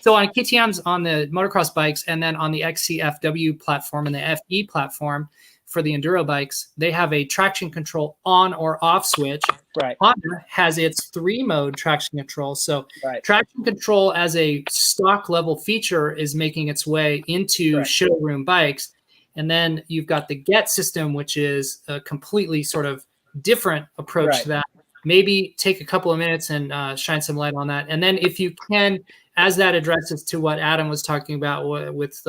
Speaker 1: So on KTM's, on the motocross bikes, and then on the XCFW platform and the FE platform for the enduro bikes, they have a traction control on or off switch.
Speaker 2: Right.
Speaker 1: Honda has its 3-mode traction control. So
Speaker 2: right.
Speaker 1: Traction control as a stock level feature is making its way into
Speaker 2: Correct.
Speaker 1: showroom bikes. And then you've got the GET system, which is a completely sort of different approach
Speaker 2: right.
Speaker 1: to that. Maybe take a couple of minutes and shine some light on that. And then if you can, as that addresses to what Adam was talking about with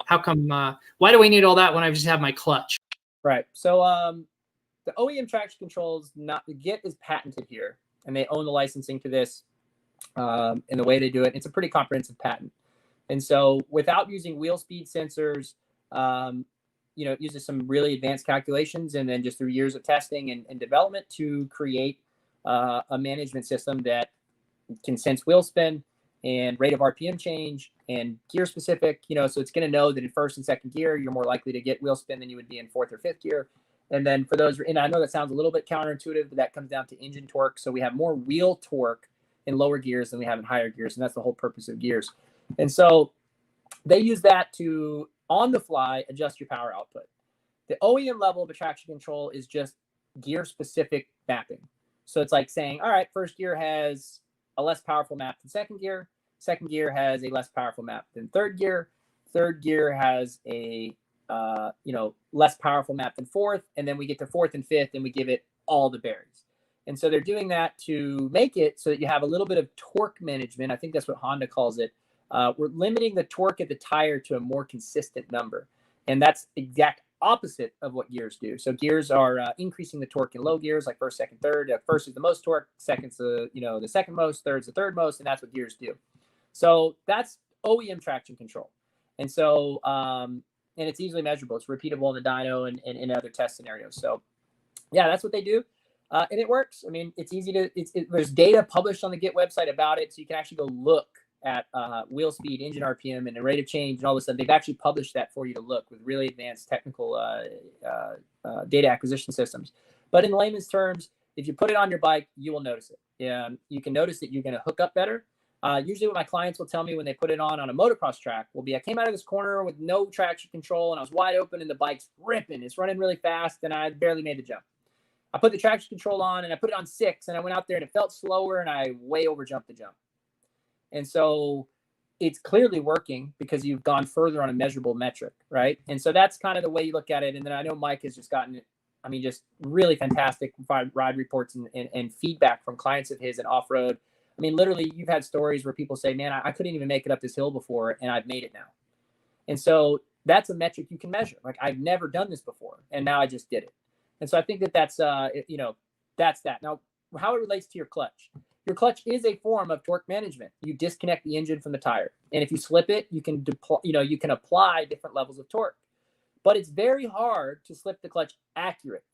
Speaker 1: how come, why do we need all that when I just have my clutch?
Speaker 2: Right. So the OEM traction controls, the GET is patented here, and they own the licensing to this and the way they do it. It's a pretty comprehensive patent. And so without using wheel speed sensors, it uses some really advanced calculations and then just through years of testing and development to create a management system that can sense wheel spin and rate of RPM change and gear specific, so it's going to know that in first and second gear, you're more likely to get wheel spin than you would be in fourth or fifth gear. And then for those, and I know that sounds a little bit counterintuitive, but that comes down to engine torque. So we have more wheel torque in lower gears than we have in higher gears. And that's the whole purpose of gears. And so they use that to, on the fly, adjust your power output. The OEM level of a traction control is just gear specific mapping. So it's like saying, all right, first gear has a less powerful map than second gear. Second gear has a less powerful map than third gear. Third gear has a less powerful map than fourth. And then we get to fourth and fifth and we give it all the berries. And so they're doing that to make it so that you have a little bit of torque management. I think that's what Honda calls it. We're limiting the torque at the tire to a more consistent number. And that's exact opposite of what gears do. So gears are increasing the torque in low gears, like first, second, third. First is the most torque, second's the second most, third's the third most, and that's what gears do. So that's OEM traction control. And so, and it's easily measurable. It's repeatable in the dyno and in other test scenarios. So yeah, that's what they do. And it works. I mean, it's easy to, there's data published on the Git website about it. So you can actually go look at wheel speed, engine RPM, and the rate of change and all this stuff. They've actually published that for you to look with really advanced technical data acquisition systems. But in layman's terms, if you put it on your bike, you will notice it. Yeah, you can notice that you're going to hook up better. Usually what my clients will tell me when they put it on a motocross track will be, I came out of this corner with no traction control and I was wide open and the bike's ripping. It's running really fast and I barely made the jump. I put the traction control on and I put it on 6 and I went out there and it felt slower and I way overjumped the jump. And so it's clearly working because you've gone further on a measurable metric, right? And so that's kind of the way you look at it. And then I know Mike has just gotten, I mean, just really fantastic ride reports and feedback from clients of his and off-road. I mean, literally, you've had stories where people say, man, I couldn't even make it up this hill before, and I've made it now. And so that's a metric you can measure. Like, I've never done this before, and now I just did it. And so I think that's that's that. Now, how it relates to your clutch. Your clutch is a form of torque management. You disconnect the engine from the tire. And if you slip it, you can you can apply different levels of torque. But it's very hard to slip the clutch accurately.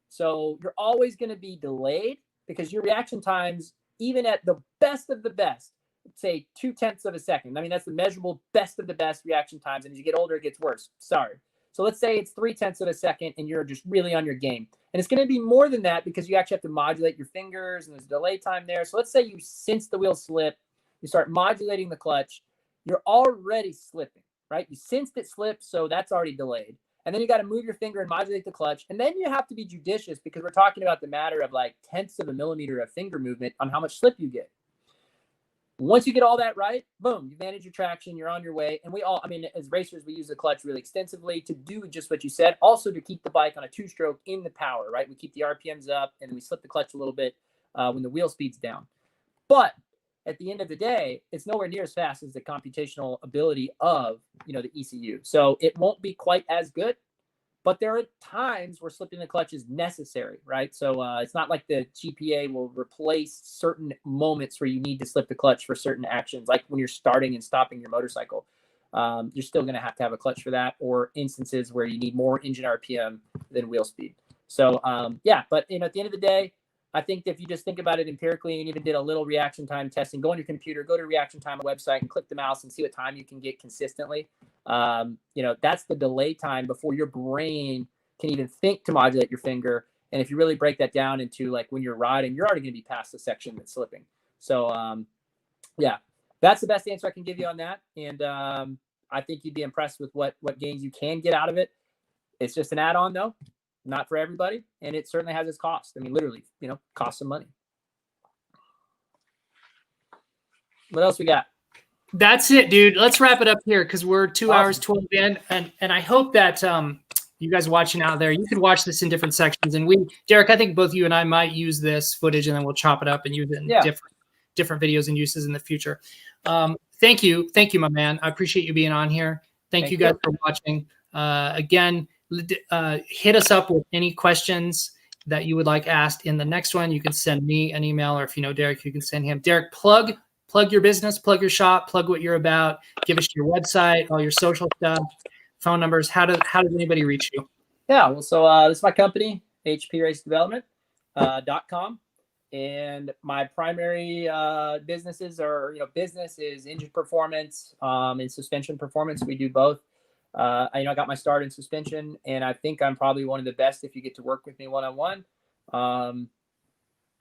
Speaker 2: So you're always going to be delayed because your reaction times, even at the best of the best, say 0.2 of a second. I mean, that's the measurable best of the best reaction times. And as you get older, it gets worse. Sorry. So let's say it's 0.3 of a second and you're just really on your game. And it's going to be more than that because you actually have to modulate your fingers and there's delay time there. So let's say you sense the wheel slip, you start modulating the clutch, you're already slipping, right? You sensed it slip, so that's already delayed. And then you got to move your finger and modulate the clutch. And then you have to be judicious because we're talking about the matter of like 0.1 of a millimeter of finger movement on how much slip you get. Once you get all that right, boom, you manage your traction, you're on your way. And we all, I mean, as racers, we use the clutch really extensively to do just what you said. Also to keep the bike on a 2-stroke in the power, right? We keep the RPMs up and we slip the clutch a little bit when the wheel speed's down. But at the end of the day, it's nowhere near as fast as the computational ability of, the ECU. So it won't be quite as good. But there are times where slipping the clutch is necessary, right? So it's not like the GPA will replace certain moments where you need to slip the clutch for certain actions, like when you're starting and stopping your motorcycle. You're still going to have a clutch for that, or instances where you need more engine RPM than wheel speed. So, but at the end of the day, I think that if you just think about it empirically and even did a little reaction time testing, go on your computer, go to reaction time website and click the mouse and see what time you can get consistently. That's the delay time before your brain can even think to modulate your finger. And if you really break that down into like when you're riding, you're already going to be past the section that's slipping. So, that's the best answer I can give you on that. And I think you'd be impressed with what gains you can get out of it. It's just an add-on though. Not for everybody, and it certainly has its cost. I mean, literally, costs some money. What else we got?
Speaker 1: That's it, dude. Let's wrap it up here because we're 2 hours 12 in, and I hope that you guys watching out there, you could watch this in different sections. And Derek, I think both you and I might use this footage, and then we'll chop it up and use it in different videos and uses in the future. Thank you, my man. I appreciate you being on here. Thank you guys for watching. Again. Hit us up with any questions that you would like asked in the next one. You can send me an email, or if you know Derek, you can send him. Derek, plug your business, plug your shop, plug what you're about. Give us your website, all your social stuff, phone numbers. How does anybody reach you?
Speaker 2: Yeah, well, so this is my company, hpracedevelopment.com. And my primary businesses are, business is engine performance and suspension performance. We do both. I got my start in suspension, and I think I'm probably one of the best if you get to work with me one-on-one.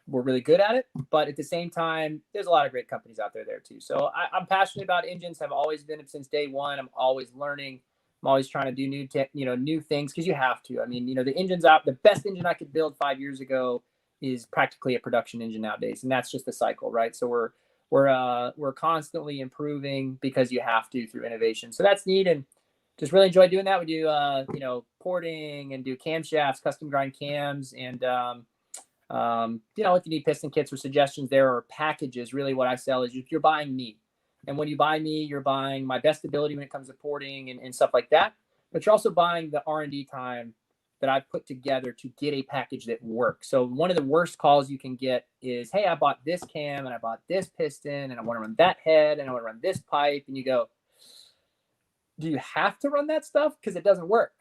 Speaker 2: We're really good at it, but at the same time, there's a lot of great companies out there too. So I'm passionate about engines. I've always been since day one. I'm always learning. I'm always trying to do new things because you have to. I mean, the engine's out. The best engine I could build 5 years ago is practically a production engine nowadays, and that's just the cycle, right? So we're constantly improving because you have to through innovation. So that's neat, and just really enjoy doing that. We do porting and do camshafts, custom grind cams, and if you need piston kits or suggestions there or packages, really what I sell is you're buying me. And when you buy me, you're buying my best ability when it comes to porting and stuff like that. But you're also buying the R&D time that I've put together to get a package that works. So one of the worst calls you can get is, hey, I bought this cam and I bought this piston and I want to run that head and I want to run this pipe. And you go, do you have to run that stuff? Because it doesn't work.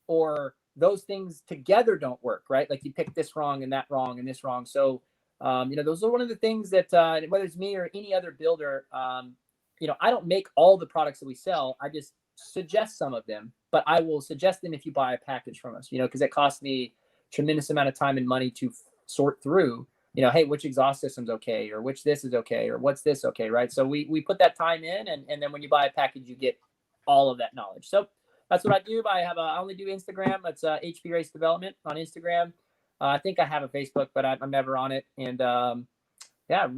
Speaker 2: Or those things together don't work, right? Like you pick this wrong and that wrong and this wrong. So, those are one of the things that whether it's me or any other builder, I don't make all the products that we sell. I just suggest some of them, but I will suggest them if you buy a package from us, because it costs me a tremendous amount of time and money to sort through, hey, which exhaust system's okay, or which this is okay, or what's this okay, right? So we put that time in, and then when you buy a package, you get all of that knowledge. So that's what I do. I only do Instagram. It's HP Race Development on Instagram. I think I have a Facebook, but I'm never on it. And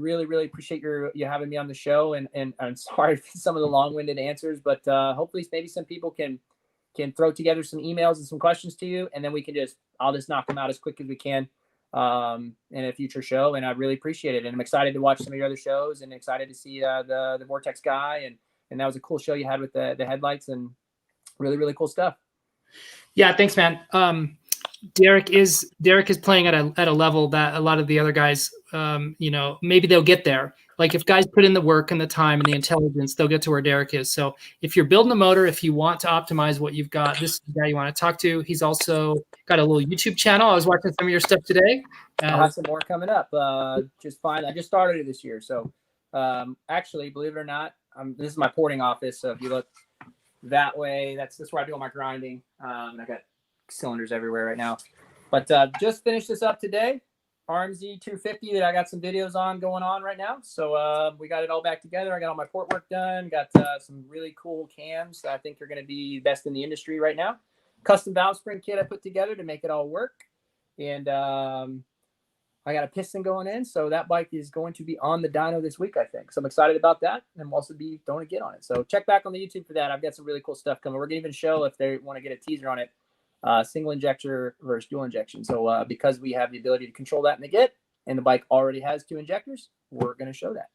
Speaker 2: really, really appreciate you having me on the show. And I'm sorry for some of the long-winded answers, but hopefully maybe some people can throw together some emails and some questions to you, and then I'll just knock them out as quick as we can in a future show. And I really appreciate it. And I'm excited to watch some of your other shows and excited to see the Vortex guy. And that was a cool show you had with the headlights and really, really cool stuff.
Speaker 1: Yeah. Thanks, man. Derek is playing at a level that a lot of the other guys, maybe they'll get there. Like if guys put in the work and the time and the intelligence, they'll get to where Derek is. So if you're building a motor, if you want to optimize what you've got, this is the guy you want to talk to. He's also got a little YouTube channel. I was watching some of your stuff today.
Speaker 2: I'll have some more coming up. Just fine. I just started it this year. So actually, believe it or not, this is my porting office. So if you look that way, that's where I do all my grinding. And I got cylinders everywhere right now. But just finished this up today. RMZ 250 that I got some videos on going on right now. So we got it all back together. I got all my port work done. Got some really cool cams that I think are going to be best in the industry right now. Custom valve spring kit I put together to make it all work. And I got a piston going in. So that bike is going to be on the dyno this week, I think. So I'm excited about that. And we'll also be throwing a get on it. So check back on the YouTube for that. I've got some really cool stuff coming. We're going to even show, if they want to get a teaser on it, single injector versus dual injection. So because we have the ability to control that in the get, and the bike already has 2 injectors, we're going to show that.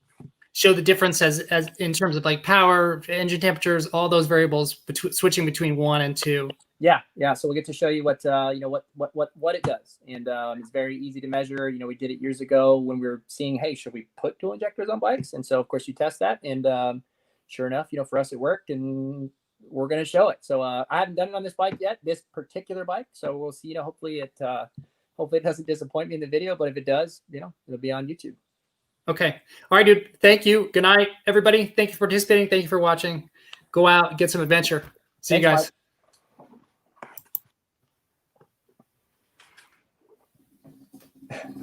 Speaker 2: Show the difference as in terms of like power, engine temperatures, all those variables switching between 1 and 2. Yeah. So we'll get to show you what it does, and it's very easy to measure. We did it years ago when we were seeing, hey, should we put dual injectors on bikes? And so of course you test that, and sure enough, for us it worked, and we're going to show it. So I haven't done it on this bike yet, this particular bike. So we'll see. Hopefully it doesn't disappoint me in the video, but if it does, it'll be on YouTube. Okay. All right, dude. Thank you. Good night, everybody. Thank you for participating. Thank you for watching. Go out and get some adventure. See you guys. Mike.